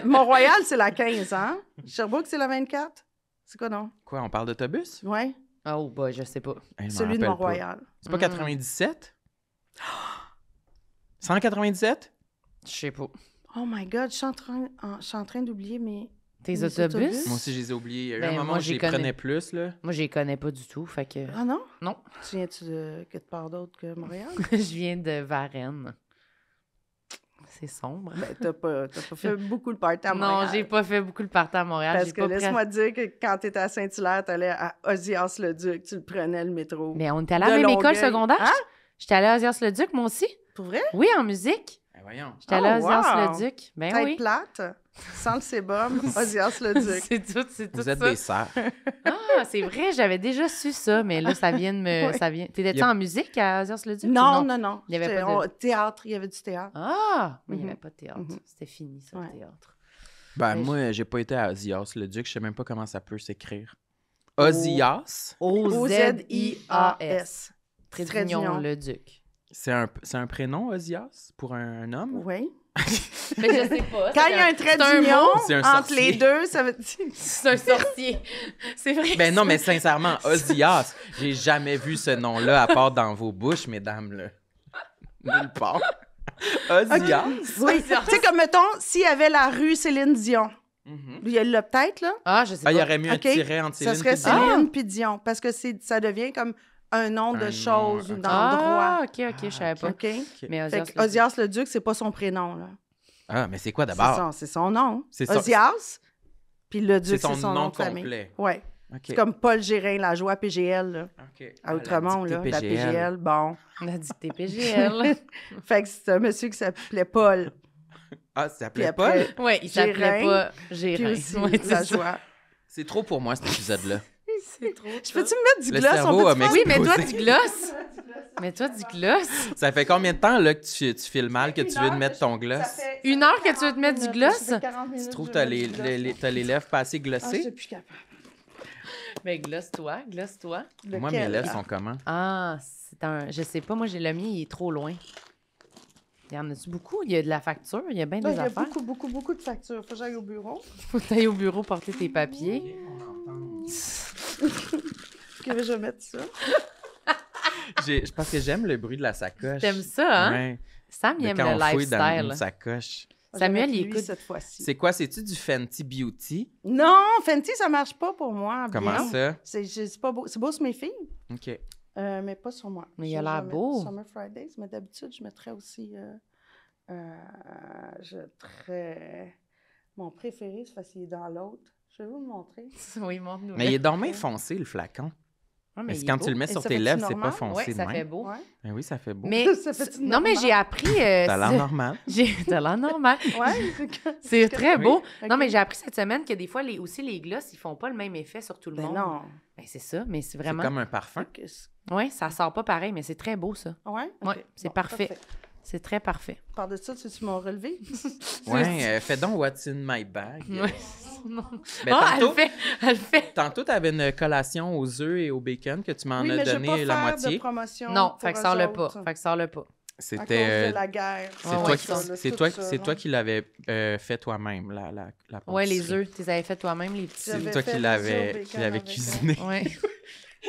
Mont-Royal, c'est la 15, hein? Sherbrooke, c'est la 24? C'est quoi, non? Quoi, on parle d'autobus? Ouais, Oh, bah, je sais pas. Je m'en celui de rappelle pas. Mont-Royal. C'est pas 97? 197? Je sais pas. Oh my God, je suis en train d'oublier Tes mes autobus? Moi aussi, je les ai oubliés. Il y a eu Ben, un moment moi, où je j'y les connais. prenais plus, là. Moi, je les connais pas du tout, fait que... Ah non? Non. Tu viens-tu de quelque part d'autre que Montréal? Je viens de Varennes. C'est sombre. Ben, t'as pas fait beaucoup le party à Montréal. Non, j'ai pas fait beaucoup le party à Montréal. Parce J'ai que pas laisse-moi te dire que quand t'étais à Saint-Hilaire, t'allais à Ozias-le-Duc, tu le prenais le métro. Mais on était allé à de la même école Longueuil. secondaire. Hein? J'étais allée à Ozias-le-Duc, moi aussi. Pour vrai? Oui, en musique. Ben voyons. J'étais allée à Oh, Ozias-le-Duc. Ben Tête oui. plate, sans le sébum, Ozias-le-Duc. C'est tout Vous êtes ça. des sœurs. Ah, c'est vrai, j'avais déjà su ça, mais là, ça vient de me... Ouais. Ça vient... T'étais-tu Il y a- en musique à Ozias-le-Duc? Non, ou non, non. Il y avait C'était- pas de- Théâtre, il y avait du théâtre. Ah! Mais il n'y Mhm. avait pas de théâtre. Mhm. C'était fini, ça, Ouais. le théâtre. Ben, Mais moi, j'ai pas été à Ozias, le Duc. Je sais même pas comment ça peut s'écrire. Ozias, O-Z-I-A-S. Trait d'union, le duc. c'est un prénom, Ozias, pour un homme? Oui. Mais je sais pas. Quand il y a un trait c'est un d'union mot, c'est un entre sorcier. les deux, ça veut dire... C'est un sorcier. C'est vrai. Ben non, mais sincèrement, Ozias, j'ai jamais vu ce nom-là à part dans vos bouches, mesdames, là. Nulle part. Ozias? Oui, tu sais, comme mettons, s'il y avait la rue Céline Dion, Mhm. il y a peut-être, là, Ah, je sais Ah, il y pas. aurait mis Ok. un tiret entre ça Céline serait et Dion. Céline puis Dion, parce que ça devient comme un nom de Un nom, chose ou ok. d'endroit. Ah, OK, je savais pas. OK? Mais Fait Ozias, que Ozias le Duc, c'est pas son prénom, là. Ah, mais c'est quoi C'est d'abord? c'est son nom. C'est son- Ozias, puis le Duc, C'est c'est son son nom nom de famille. complet. Ouais. OK. C'est comme Paul Gérin, la joie PGL, là, OK. à Outremont, la là, dictée la PGL, bon. on a dit TPGL. Fait que c'est un monsieur qui s'appelait Paul. Ah, ça Puis s'appelait après, Paul? Oui, il s'appelait Gérin, pas puis Gérin. aussi Ouais, c'est la ça. joie. C'est trop pour moi, cet épisode-là. C'est trop. Je peux-tu me mettre du Le gloss? cerveau On a peut m'explosé. Oui, mais toi, du gloss. Mets-toi du gloss. Ça fait combien de temps là, que tu files mal, que tu veux te mettre ton gloss? Une heure que tu veux te mettre du gloss? Tu trouves que t'as les lèvres pas assez Ah, je glossées? suis plus capable. Mais gloss-toi, gloss-toi. Moi, mes Lequel? lèvres sont comment? Ah, c'est un... Je sais pas, moi, j'ai le mien, il est trop loin. Il y en a-tu beaucoup? Il y a de la facture, il y a bien Ouais, des il y a affaires. beaucoup de factures. Faut que j'aille au bureau. Faut que t'ailles au bureau porter tes papiers. Que je vais mettre ça. Je pense que j'aime le bruit de la sacoche. T'aimes ça, hein? Ouais. Sam, il De aime quand le on fouille dans une lifestyle. sacoche. Samuel, Je vais il mettre lui écoute... cette fois-ci. C'est quoi? C'est-tu du Fenty Beauty? Non, Fenty, ça marche pas pour moi. Comment bien. ça? C'est pas beau. C'est beau sur mes filles, OK. mais pas sur moi. Mais il a Je l'air vais mettre beau. Summer Fridays, mais d'habitude, je mettrais aussi... je mettrais... Mon préféré, c'est parce qu'il est dans l'autre. Je vais vous le montrer. Oui, montre-nous. Mais il est donc bien foncé, le flacon. Ouais, Mais il est quand beau. tu le mets Et sur ça tes fait-tu lèvres, c'est pas normal? foncé Ouais, de ça même. fait beau. Ouais. Ben oui, ça fait beau. Mais Ça fait-tu non, mais j'ai appris. T'as l'air normal. T'as l'air normal. Ouais, C'est très beau. Oui. Non, Ok. mais j'ai appris cette semaine que des fois, aussi, les gloss, ils font pas le même effet sur tout le Ben monde. non. Ben, c'est ça, mais c'est C'est vraiment. comme un parfum. Ok, Oui, ça sort pas pareil, mais c'est très beau, ça. Ouais? Ouais, Ok. c'est Bon, parfait. parfait. C'est très parfait. Par de ça, tu m'as relevé? Ouais, fais donc What's in my bag. Ouais. Non. Ben, Ah, tantôt, elle le fait. tantôt, t'avais une collation aux œufs et au bacon que tu m'en Oui, as mais je veux donné pas la faire moitié. de promotion Non, pour fait que eux sors-le pas. autres. Fait que sors-le pas. À cause C'était... de la guerre. C'est Ouais, toi, ouais, qui, ça, c'est tout toi, ça, c'est là. toi qui l'avais fait toi-même, la Ouais, les pâtisserie. œufs, tu les avais fait toi-même, les petits. J'avais C'est toi fait qui des l'avais œufs au bacon avec, cuisiné. Ouais.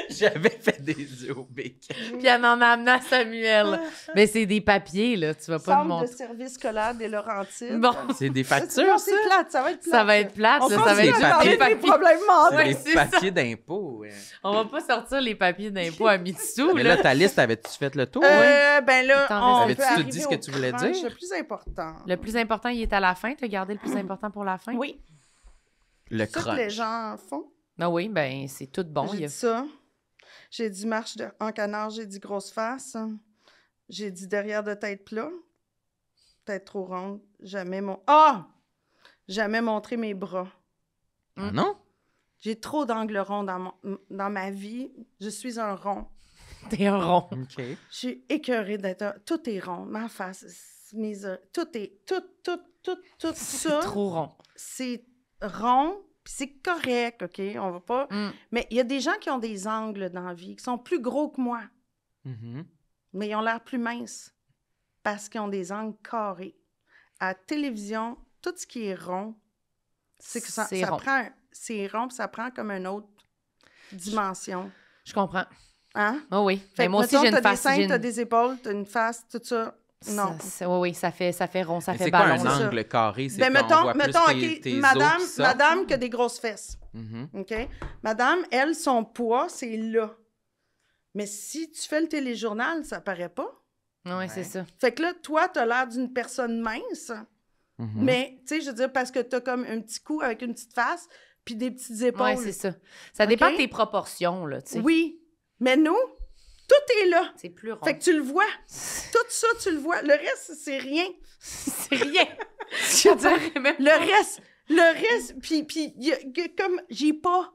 J'avais fait des œufs au bacon. Puis elle en a amené à Samuel. Mais c'est des papiers, là. Tu vas pas me Centre de montrer. service scolaire des Laurentides. Bon, C'est des Non, factures, c'est ça? plate, ça va être plate. ça va être plate, On là. continue Ça va être des à parler les des papiers. problèmes mentaux. C'est Ouais, des c'est ça. papiers d'impôt. Ouais. On va pas sortir les papiers d'impôt à Mitsou, Mais là. là, ta liste, avais-tu fait le tour? Ben là, T'en on restes- peut Avais-tu tout arriver dit ce que au tu voulais crunch dire? le plus important. Le plus important, il est à la fin. T'as gardé le plus important pour la fin? Oui, Le c'est ça que les crunch. gens font. Ah oui, ben c'est tout bon. J'ai dit ça. J'ai dit marche en canard, j'ai dit grosse face. J'ai dit derrière de tête plat. Tête trop ronde. Jamais Jamais montré mes bras. Ah non? J'ai trop d'angles ronds dans ma vie. Je suis un rond. T'es un rond. OK. Je suis écœurée d'être tout est rond. Ma face, tout C'est ça. trop rond. C'est rond, puis c'est correct, OK? On va pas... Mm. Mais il y a des gens qui ont des angles dans la vie, qui sont plus gros que moi, Mhm. mais ils ont l'air plus minces parce qu'ils ont des angles carrés. À la télévision, tout ce qui est rond, c'est que ça C'est rond. prend... C'est rond, puis ça prend comme une autre dimension. Je comprends. Hein? Oh oui. Fait Mais que, moi aussi, mettons, j'ai une t'as face. des j'ai seins, une- t'as des épaules, t'as une face, tout ça. Non. Oui, ça fait rond, ça Mais fait c'est quoi ballon. un ça. angle carré? C'est Ben, qu'on voit plus mettons, tes, OK, tes os madame, qui sortent? madame qui a des grosses fesses. Mhm. OK? Madame, elle, son poids, c'est là. Mais si tu fais le téléjournal, ça paraît pas. Oui, c'est ça. Fait que là, toi, t'as l'air d'une personne mince, Mhm. mais, tu sais, je veux dire, parce que t'as comme un petit cou avec une petite face, puis des petites épaules. Oui, c'est ça. Ça dépend OK? de tes proportions, là, tu sais. Oui, mais nous, tout est là. C'est plus rond. Fait que tu le vois. Tout ça, tu le vois. Le reste, c'est rien. C'est rien. Je dirais même. Le reste, puis comme j'ai pas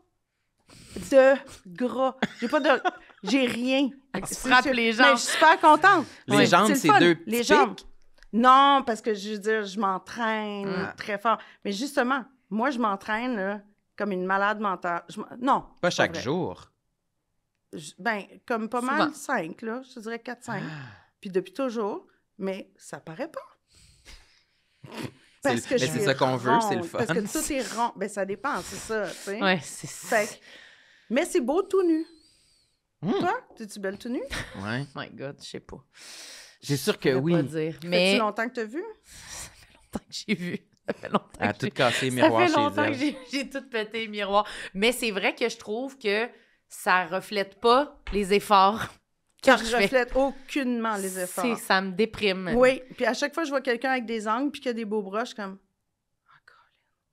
de gras, j'ai rien. Tu frappes les jambes. Mais je suis super contente. Les jambes, le c'est fun. deux Les petits jambes. pics? Non, parce que je veux dire, je m'entraîne Ah. très fort. Mais justement, moi, je m'entraîne là, comme une malade mentale. Non. Pas c'est chaque vrai. jour. Ben, comme pas Souvent. mal 5, là. Je te dirais 4-5. Ah. Puis depuis toujours, mais ça paraît pas. C'est Parce le- que mais je c'est suis ça qu'on veut, c'est le ronde, fun. Parce que tout est rond. Ben, ça dépend, c'est ça, tu sais. Ouais, c'est Fait que- mais c'est beau tout nu. Hmm. Toi, t'es-tu belle tout nu? Ouais. Oh my God, je sais pas. C'est sûr que Je pourrais pas oui. dire. Fais-tu Mais ça longtemps que t'as vu? fait longtemps que j'ai vu. Ça fait longtemps Elle a que tout j'ai... cassé les Ça miroirs fait longtemps chez que elle. j'ai tout pété les miroirs. Mais c'est vrai que je trouve que ça reflète pas les efforts que je Je fais. reflète aucunement les efforts. Ça me déprime. Oui, puis à chaque fois que je vois quelqu'un avec des angles puis qui a des beaux bras, je suis comme...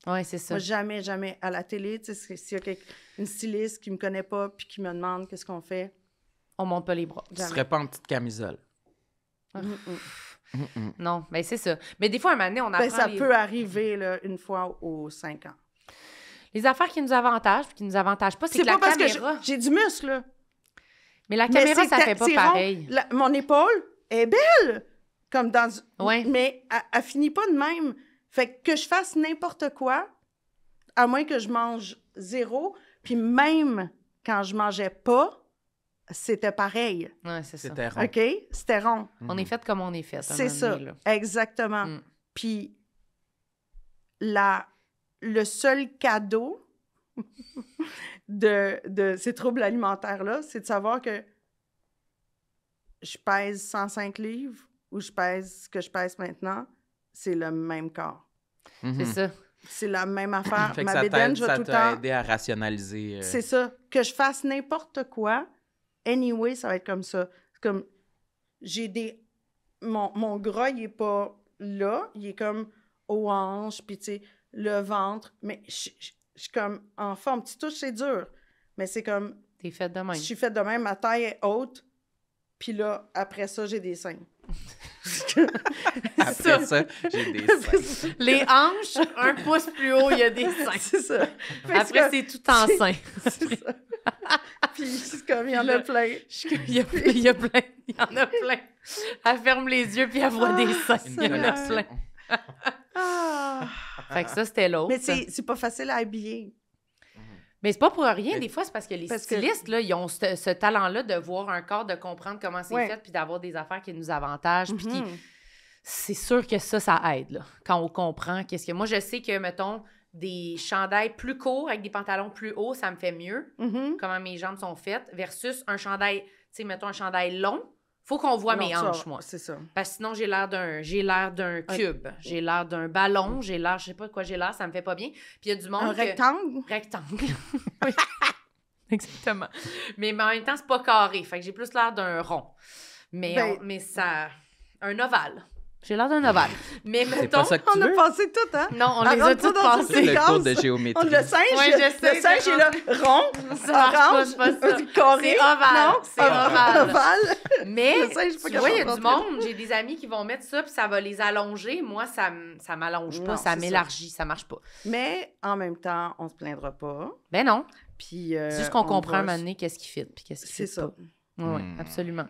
Ouais, c'est ça. Moi, jamais, jamais. À la télé, tu sais, s'il y a une styliste qui me connaît pas puis qui me demande qu'est-ce qu'on fait, On monte pas les bras. Tu jamais. serais pas en petite camisole. Non, mais c'est ça. Mais des fois, un moment donné, on apprend Ben, ça les... peut arriver là, une fois aux 5 ans. les affaires qui nous avantagent puis qui nous avantagent pas. C'est C'est que la pas parce caméra... que j'ai du muscle, là. Mais la Mais caméra, c'est ça ta- fait pas c'est pareil. rond. Mon épaule est belle, comme dans... Ouais. Mais elle finit pas de même. Fait que je fasse n'importe quoi, à moins que je mange 0, puis même quand je mangeais pas, c'était pareil. Ouais, c'est ça. C'était rond. OK? C'était rond. On est fait comme on est fait. à un C'est moment ça. donné, là. Exactement. Mm. Puis le seul cadeau de ces troubles alimentaires-là, c'est de savoir que je pèse 105 livres ou je pèse ce que je pèse maintenant, c'est le même corps. Mhm. C'est ça. C'est la même affaire. Fait que Ma ça bédaine, t'aide- je vais ça tout le t'a temps... aidé à rationaliser. C'est ça. Que je fasse n'importe quoi, anyway, ça va être comme ça. C'est comme, j'ai des... Mon gras, il est pas là, il est comme aux hanches, puis tu sais, le ventre, mais je suis comme en forme. Petite touche, c'est dur, mais c'est comme T'es faite de même. Je suis faite de même, ma taille est haute, puis là, après ça, j'ai des seins. Après ça, j'ai des seins. Les hanches, 1 pouce plus haut, il y a des seins. C'est ça. Après, c'est tout en sein. C'est ça. Puis c'est comme, il y en a plein. Il y en a plein. Elle ferme les yeux puis elle voit des seins. Une Il y en a collection. plein. Ah. Fait que ça, c'était l'autre. Mais c'est pas facile à habiller. Mais c'est pas pour rien. Mais- Des fois, c'est parce que les Parce que- stylistes, là, ils ont ce talent-là de voir un corps, de comprendre comment c'est Ouais. fait puis d'avoir des affaires qui nous avantagent. Puis qui... Mhm. c'est sûr que ça aide, là, quand on comprend qu'est-ce que... Moi, je sais que, mettons, des chandails plus courts avec des pantalons plus hauts, ça me fait mieux, Mhm. comment mes jambes sont faites, versus un chandail, tu sais, mettons, un chandail long, faut qu'on voit Non, mes ça, hanches, moi. C'est ça. Parce que sinon, j'ai l'air d'un cube, j'ai l'air d'un ballon, j'ai l'air, je sais pas de quoi j'ai l'air, ça me fait pas bien. Puis il y a du monde Un rectangle? Rectangle. Oui. Exactement. Mais en même temps, c'est pas carré, fait que j'ai plus l'air d'un rond. Mais, Ben- mais ça... Un ovale. J'ai l'air d'un ovale. Mais C'est mettons... pas ça que tu On a veux? passé tout, hein? Non, on Ah, les a rentre pas toutes dans passées. une Le cours de cases. géométrie. Le singe, Ouais, je sais, le singe c'est est là, rond, Ça marche pas, orange, c'est pas ça. carré. C'est ovale. Non, C'est ovale. ovale. Mais, Le singe, je suis pas tu vois, il y a capable du de rentrer. monde, j'ai des amis qui vont mettre ça, puis ça va les allonger. Moi, ça m'allonge pas, Non, ça c'est m'élargit, ça marche pas. Mais en même temps, on se plaindra pas. Ben non. Puis, C'est juste qu'on on comprend va un moment donné qu'est-ce qui fit, puis qu'est-ce qui C'est fit ça. pas. Oui, Hmm. absolument.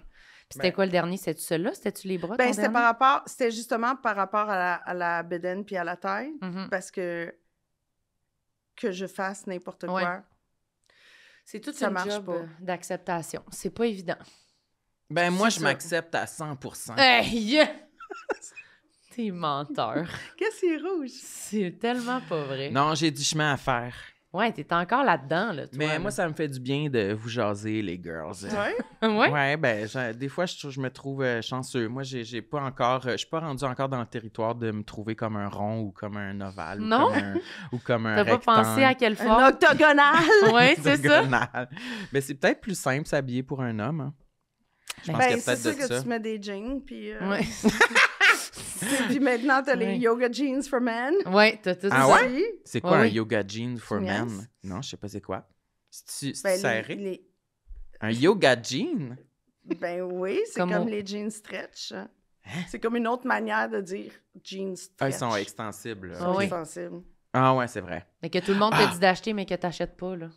Puis c'était Ben- quoi le dernier? C'était-tu celui-là? C'était-tu les bras? Ben, ton c'était dernier? c'était justement par rapport à la bedaine puis à la taille, Mhm. parce que je fasse n'importe Ouais. quoi. C'est tout Ça un marche job pas. d'acceptation. C'est pas évident. Ben, moi, C'est je ça. m'accepte à 100%. Hey! T'es menteur. Qu'est-ce qui est rouge? C'est tellement pas vrai. Non, j'ai du chemin à faire. Ouais, t'es encore là-dedans, là, toi. Mais là. moi, ça me fait du bien de vous jaser, les girls. Ouais. Ouais? Ouais, ben, des fois, je me trouve chanceux. Moi, j'ai pas encore... je suis pas rendu encore dans le territoire de me trouver comme un rond ou comme un ovale. Non? Ou comme un T'as pas rectangle. pensé à quelle Un forme? octogonal! Ouais, c'est ça. Diagonale. Mais c'est peut-être plus simple s'habiller pour un homme. Hein. Je pense qu'il y Ben, a c'est peut-être sûr de que ça. tu mets des jeans, puis... Ouais. Puis maintenant, t'as les Ouais. yoga jeans for men. Ouais, t'as tout Ah ça. ouais? aussi. C'est quoi Ouais, un oui. yoga jean for Tu men? niaises? Non, je sais pas c'est quoi. C'est-tu Ben, serré? Un yoga jean? Ben oui, c'est Comme comme, au- les jeans stretch. C'est comme une autre manière de dire jeans stretch. Ah, ils sont extensibles. Ah oui. Extensibles. Ah ouais, c'est vrai. Mais que tout le monde te dit d'acheter, mais que t'achètes pas, là.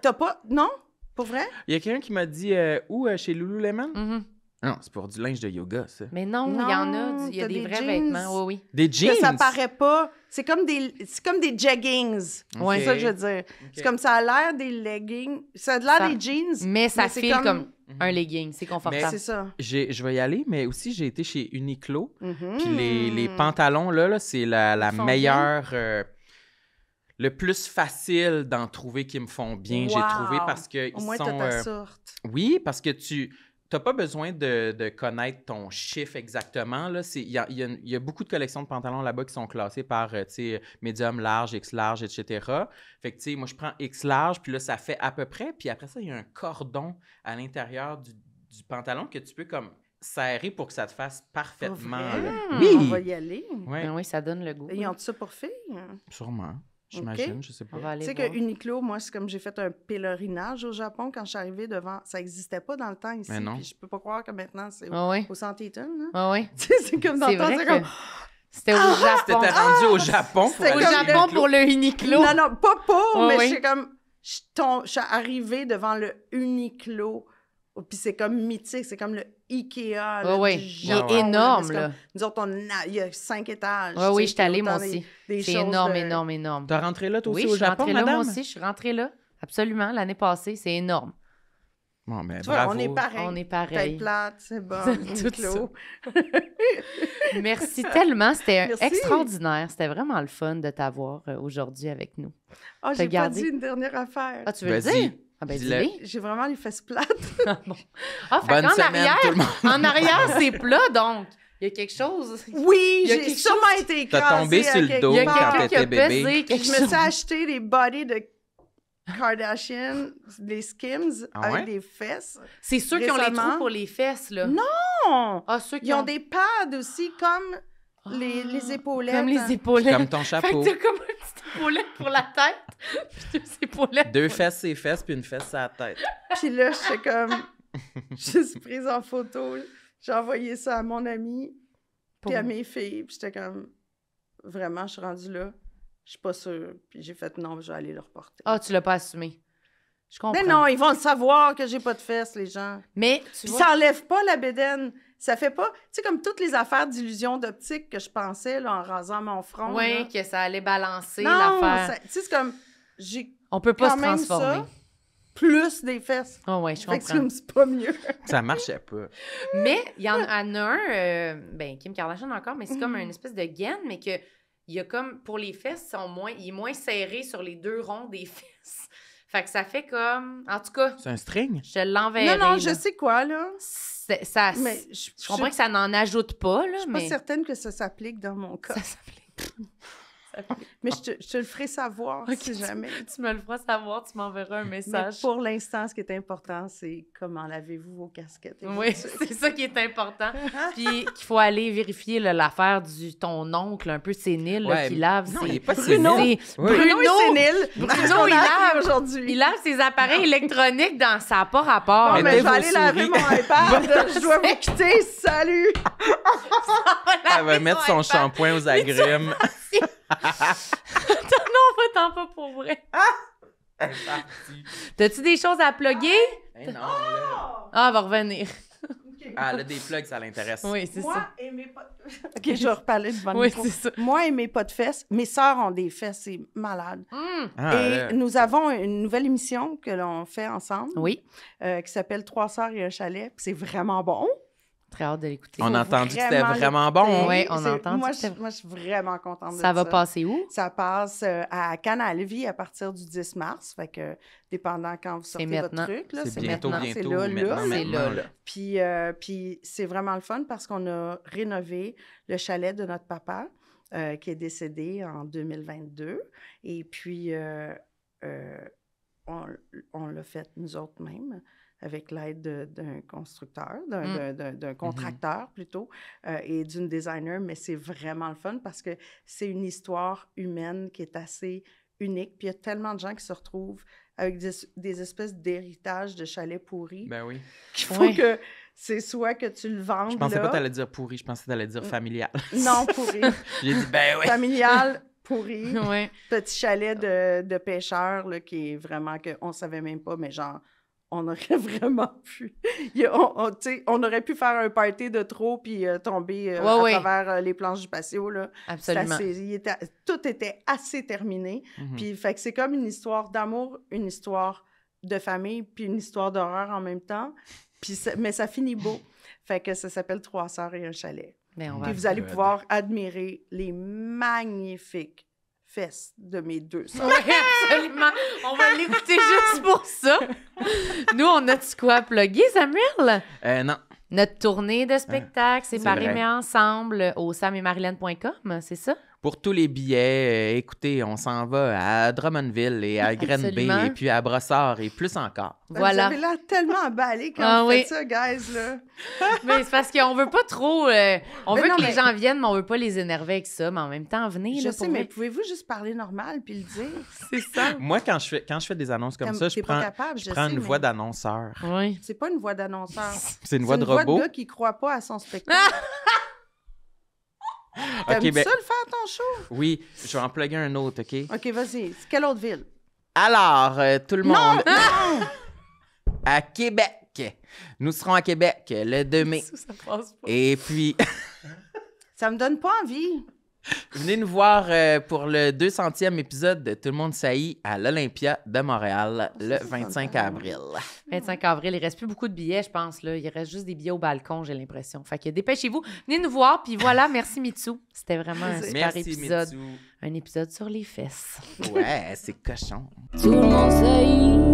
T'as pas... Non? Pour vrai? Il y a quelqu'un qui m'a dit où chez Lululemon? Mhm. Non, c'est pour du linge de yoga, ça. Mais non, il y en a. Non, Il y a t'as des des vrais jeans. vêtements. Oui, oui. Des jeans? Que ça paraît pas. C'est comme des jeggings. Ouais. C'est ça que je veux dire. C'est comme ça a l'air des leggings. Ça a l'air Ça- des jeans. Mais ça c'est file comme un legging. C'est C'est confortable. ça. Je vais y aller, mais aussi, j'ai été chez Uniqlo. Mhm. Puis les pantalons, là c'est la Ils font meilleure... le plus facile d'en trouver qui me font bien, j'ai Wow. trouvé, parce que Au ils moins, sont... t'as ta sorte. Oui, parce que tu n'as pas besoin de connaître ton chiffre exactement. Il y a beaucoup de collections de pantalons là-bas qui sont classées par médium, large, X large, etc. Fait que, tu sais, moi, je prends X large, puis là, ça fait à peu près. Puis après ça, il y a un cordon à l'intérieur du pantalon que tu peux comme serrer pour que ça te fasse parfaitement. Pour vrai? là. Hmm. Oui! On va y aller. Ouais, Ben oui, ça donne le goût. Ils ont ça pour filles? sûrement. J'imagine, je sais pas. On va aller Tu sais voir. que Uniqlo, moi, c'est comme j'ai fait un pèlerinage au Japon quand je suis arrivée devant. Ça n'existait pas dans le temps ici. Mais non. Puis je peux pas croire que maintenant, c'est Ah oui. au Centre Eaton. Hein? Ah oui. Tu sais, c'est comme dans C'est le temps, vrai c'est que comme... c'était au Japon. T'étais rendu au Japon pour C'était Au aller comme chez Japon Uniqlo. pour le Uniqlo. Non, non, pas pour, Ouais, mais ouais. je suis comme... Je suis arrivée devant le Uniqlo. Oh, puis c'est comme mythique, c'est comme le Ikea. là, Ouais, ouais. du Il Japon, est là, énorme, mais c'est là. comme- Nous autres, il y a 5 étages. Oui, tu oui, sais, je suis allée, puis moi autant aussi. des C'est choses énorme, de- énorme, énorme. T'as rentré là, toi Oui, aussi, je au suis Japon, rentrée là, madame? moi aussi. Je suis rentrée là. Absolument. L'année passée, c'est énorme. Bon, ben, Tu vois, bravo. on est pareil. On est Tête pareil. plate, c'est bon. Tout Uniqlo. Merci tellement. C'était Merci. extraordinaire. C'était vraiment le fun de t'avoir aujourd'hui avec nous. Ah, T'as j'ai pas gardé? dit une dernière affaire. Ah, tu veux le Vas-y. dire? Ah, ben, Dis-le. dis-le. J'ai vraiment les fesses plates. Ah, bon. Ah, fait Bonne qu'en semaine, arrière, tout le monde. en arrière, c'est plat, donc. Il y a quelque chose. Oui, Il y a j'ai quelque sûrement été écrasée. T'as tombé sur le à dos Il y a quelque quand part. quelqu'un qui a t'étais bébé. pesé Puis quelque je me chose. suis acheté des body de Kardashian, des Skims, Ah avec ouais? des fesses. C'est ceux qui ont les Récemment. trous pour les fesses, là. Non! Ah, ceux qui Ils ont des pads aussi, comme les épaulettes. Comme les épaulettes. Comme ton Fait chapeau. que t'as comme un petit épaulettes pour la tête, puis 2 épaulettes. 2 fesses, c'est fesses, puis une fesse à la tête. Puis là, j'étais comme... Je suis prise en photo. J'ai envoyé ça à mon ami, puis à mes filles. Puis j'étais comme... Vraiment, je suis rendue là. Je suis pas sûre. Puis j'ai fait non, je vais aller le reporter. Ah, tu l'as pas assumé. Je comprends. Mais non, ils vont le savoir que j'ai pas de fesses, les gens. Mais tu Puis vois... ça enlève pas la bédaine. Ça fait pas... Tu sais, comme toutes les affaires d'illusion d'optique que je pensais là, en rasant mon front. Oui, là. que ça allait balancer Non, l'affaire. tu sais, c'est comme... J'ai On peut pas quand se même transformer. ça, plus des fesses. Ah ouais, je Fait que comprends. c'est pas mieux. Ça marchait pas. Mais il y en a un, ben Kim Kardashian encore, mais c'est comme une espèce de gaine, mais que il y a comme, pour les fesses, il est moins serré sur les 2 ronds des fesses. Fait que ça fait comme... En tout cas, C'est un string? je te l'enverrai. Non, là. je sais quoi, là. Ça, Mais je comprends que ça n'en ajoute pas, là, Je suis mais... pas certaine que ça s'applique dans mon cas. Ça s'applique. Mais je te le ferai savoir Ok, si jamais. Tu me le feras savoir, tu m'enverras un Mais message. pour l'instant, ce qui est important, c'est comment lavez-vous vos casquettes. et Oui, vos trucs. c'est ça qui est important. Puis qu'il faut aller vérifier là, l'affaire du ton oncle un peu sénile là, Ouais, qui lave non, ses... il est pas Bruno. sénile. C'est- Oui. Bruno est sénile. Bruno, C'est ce qu'on il a appris lave. aujourd'hui. Il lave ses appareils électroniques dans... Ça n'a pas rapport. Bon, Mettez mais je vais vos aller laver souris. mon iPad. Je dois vous quitter. Salut! Elle va mettre son shampoing aux agrumes. Non, va-t'en pas pour vrai. Elle est partie. T'as-tu des choses à plugger? Eh non, là. Ah, elle va revenir. Ah, elle a des plugs, ça l'intéresse. Oui, c'est Moi ça. et mes potes... OK, je vais reparler devant le Oui, micro. c'est ça. Moi et mes pas de fesses. Mes sœurs ont des fesses, c'est malade. Ah, Et là. nous avons une nouvelle émission que l'on fait ensemble Oui, qui s'appelle 3 sœurs et un chalet. Puis c'est vraiment bon. très hâte de l'écouter. On a entendu que c'était Vraiment vraiment bon. l'écouter. Oui, on a C'est- entendu Moi, que c'était- moi, je suis vraiment contente de Ça va passer où? Ça passe à Cannes à Lévis à partir du 10 mars. Fait que, dépendant quand vous sortez maintenant. votre truc, là, C'est bientôt, maintenant, c'est bientôt. là, maintenant, là. C'est maintenant, là. Puis c'est vraiment le fun parce qu'on a rénové le chalet de notre papa qui est décédé en 2022. Et puis, on l'a fait nous autres mêmes avec l'aide d'un constructeur, d'un contracteur plutôt, et d'une designer. Mais c'est vraiment le fun parce que c'est une histoire humaine qui est assez unique. Puis il y a tellement de gens qui se retrouvent avec des espèces d'héritage de chalets pourris. Ben oui. Il faut Ouais. que c'est soit que tu le vendes Je pensais là. pas que t'allais dire pourri, je pensais que t'allais dire familial. Non, pourri. J'ai dit, ben oui. Familial, pourri. Oui. Petit chalet de pêcheurs là, qui est vraiment qu'on savait même pas, mais genre, on aurait vraiment pu. Tu sais, on aurait pu faire un party de trop puis tomber Ouais. travers les planches du patio. Là. Absolument. Tout était assez terminé. Mhm. Puis, fait que c'est comme une histoire d'amour, une histoire de famille, puis une histoire d'horreur en même temps. Puis mais ça finit beau. Fait que ça s'appelle 3 sœurs et un chalet. Mais on va... Puis vous allez good. pouvoir admirer les magnifiques fesses de mes 2 sœurs. Oui, absolument. On va l'écouter juste pour ça. Nous, on a-tu quoi à plugger, Samuel? Non. Notre tournée de spectacle, c'est Séparés vrai. mais ensemble, au sametmarilyn.com, c'est ça? Pour tous les billets, écoutez, on s'en va à Drummondville et à Granby Absolument. et puis à Brossard et plus encore. Voilà. Vous avez l'air tellement emballé quand Ah vous oui. faites ça, guys, là. Mais c'est parce qu'on veut pas trop... on Mais veut non, que mais- les gens viennent, mais on veut pas les énerver avec ça. Mais en même temps, venez, Je là, sais, pour mais vrai. pouvez-vous juste parler normal puis le dire? C'est ça. Moi, quand je fais des annonces comme ça, je T'es pas prends, capable, je prends sais, une mais voix d'annonceur. Oui. C'est pas une voix d'annonceur. C'est une voix de C'est une voix robot. de gars qui croit pas à son spectacle. OK, T'aimes ben, ça le faire, ton show? oui, je vais en plugger un autre, OK? OK, vas-y. C'est quelle autre ville? Alors, tout le monde... À Québec. Nous serons à Québec le 2 mai. Ça passe pas. Et puis, Ça me donne pas envie. venez nous voir pour le 200e épisode de Tout le monde saillit à l'Olympia de Montréal le 25 avril. 25 avril, il reste plus beaucoup de billets, je pense. Là. Il reste juste des billets au balcon, j'ai l'impression. Fait que dépêchez-vous, venez nous voir, puis voilà, merci Mitsu. C'était vraiment un super Merci, épisode. Mitsu. Un épisode sur les fesses. Ouais, c'est cochon. Tout le monde sait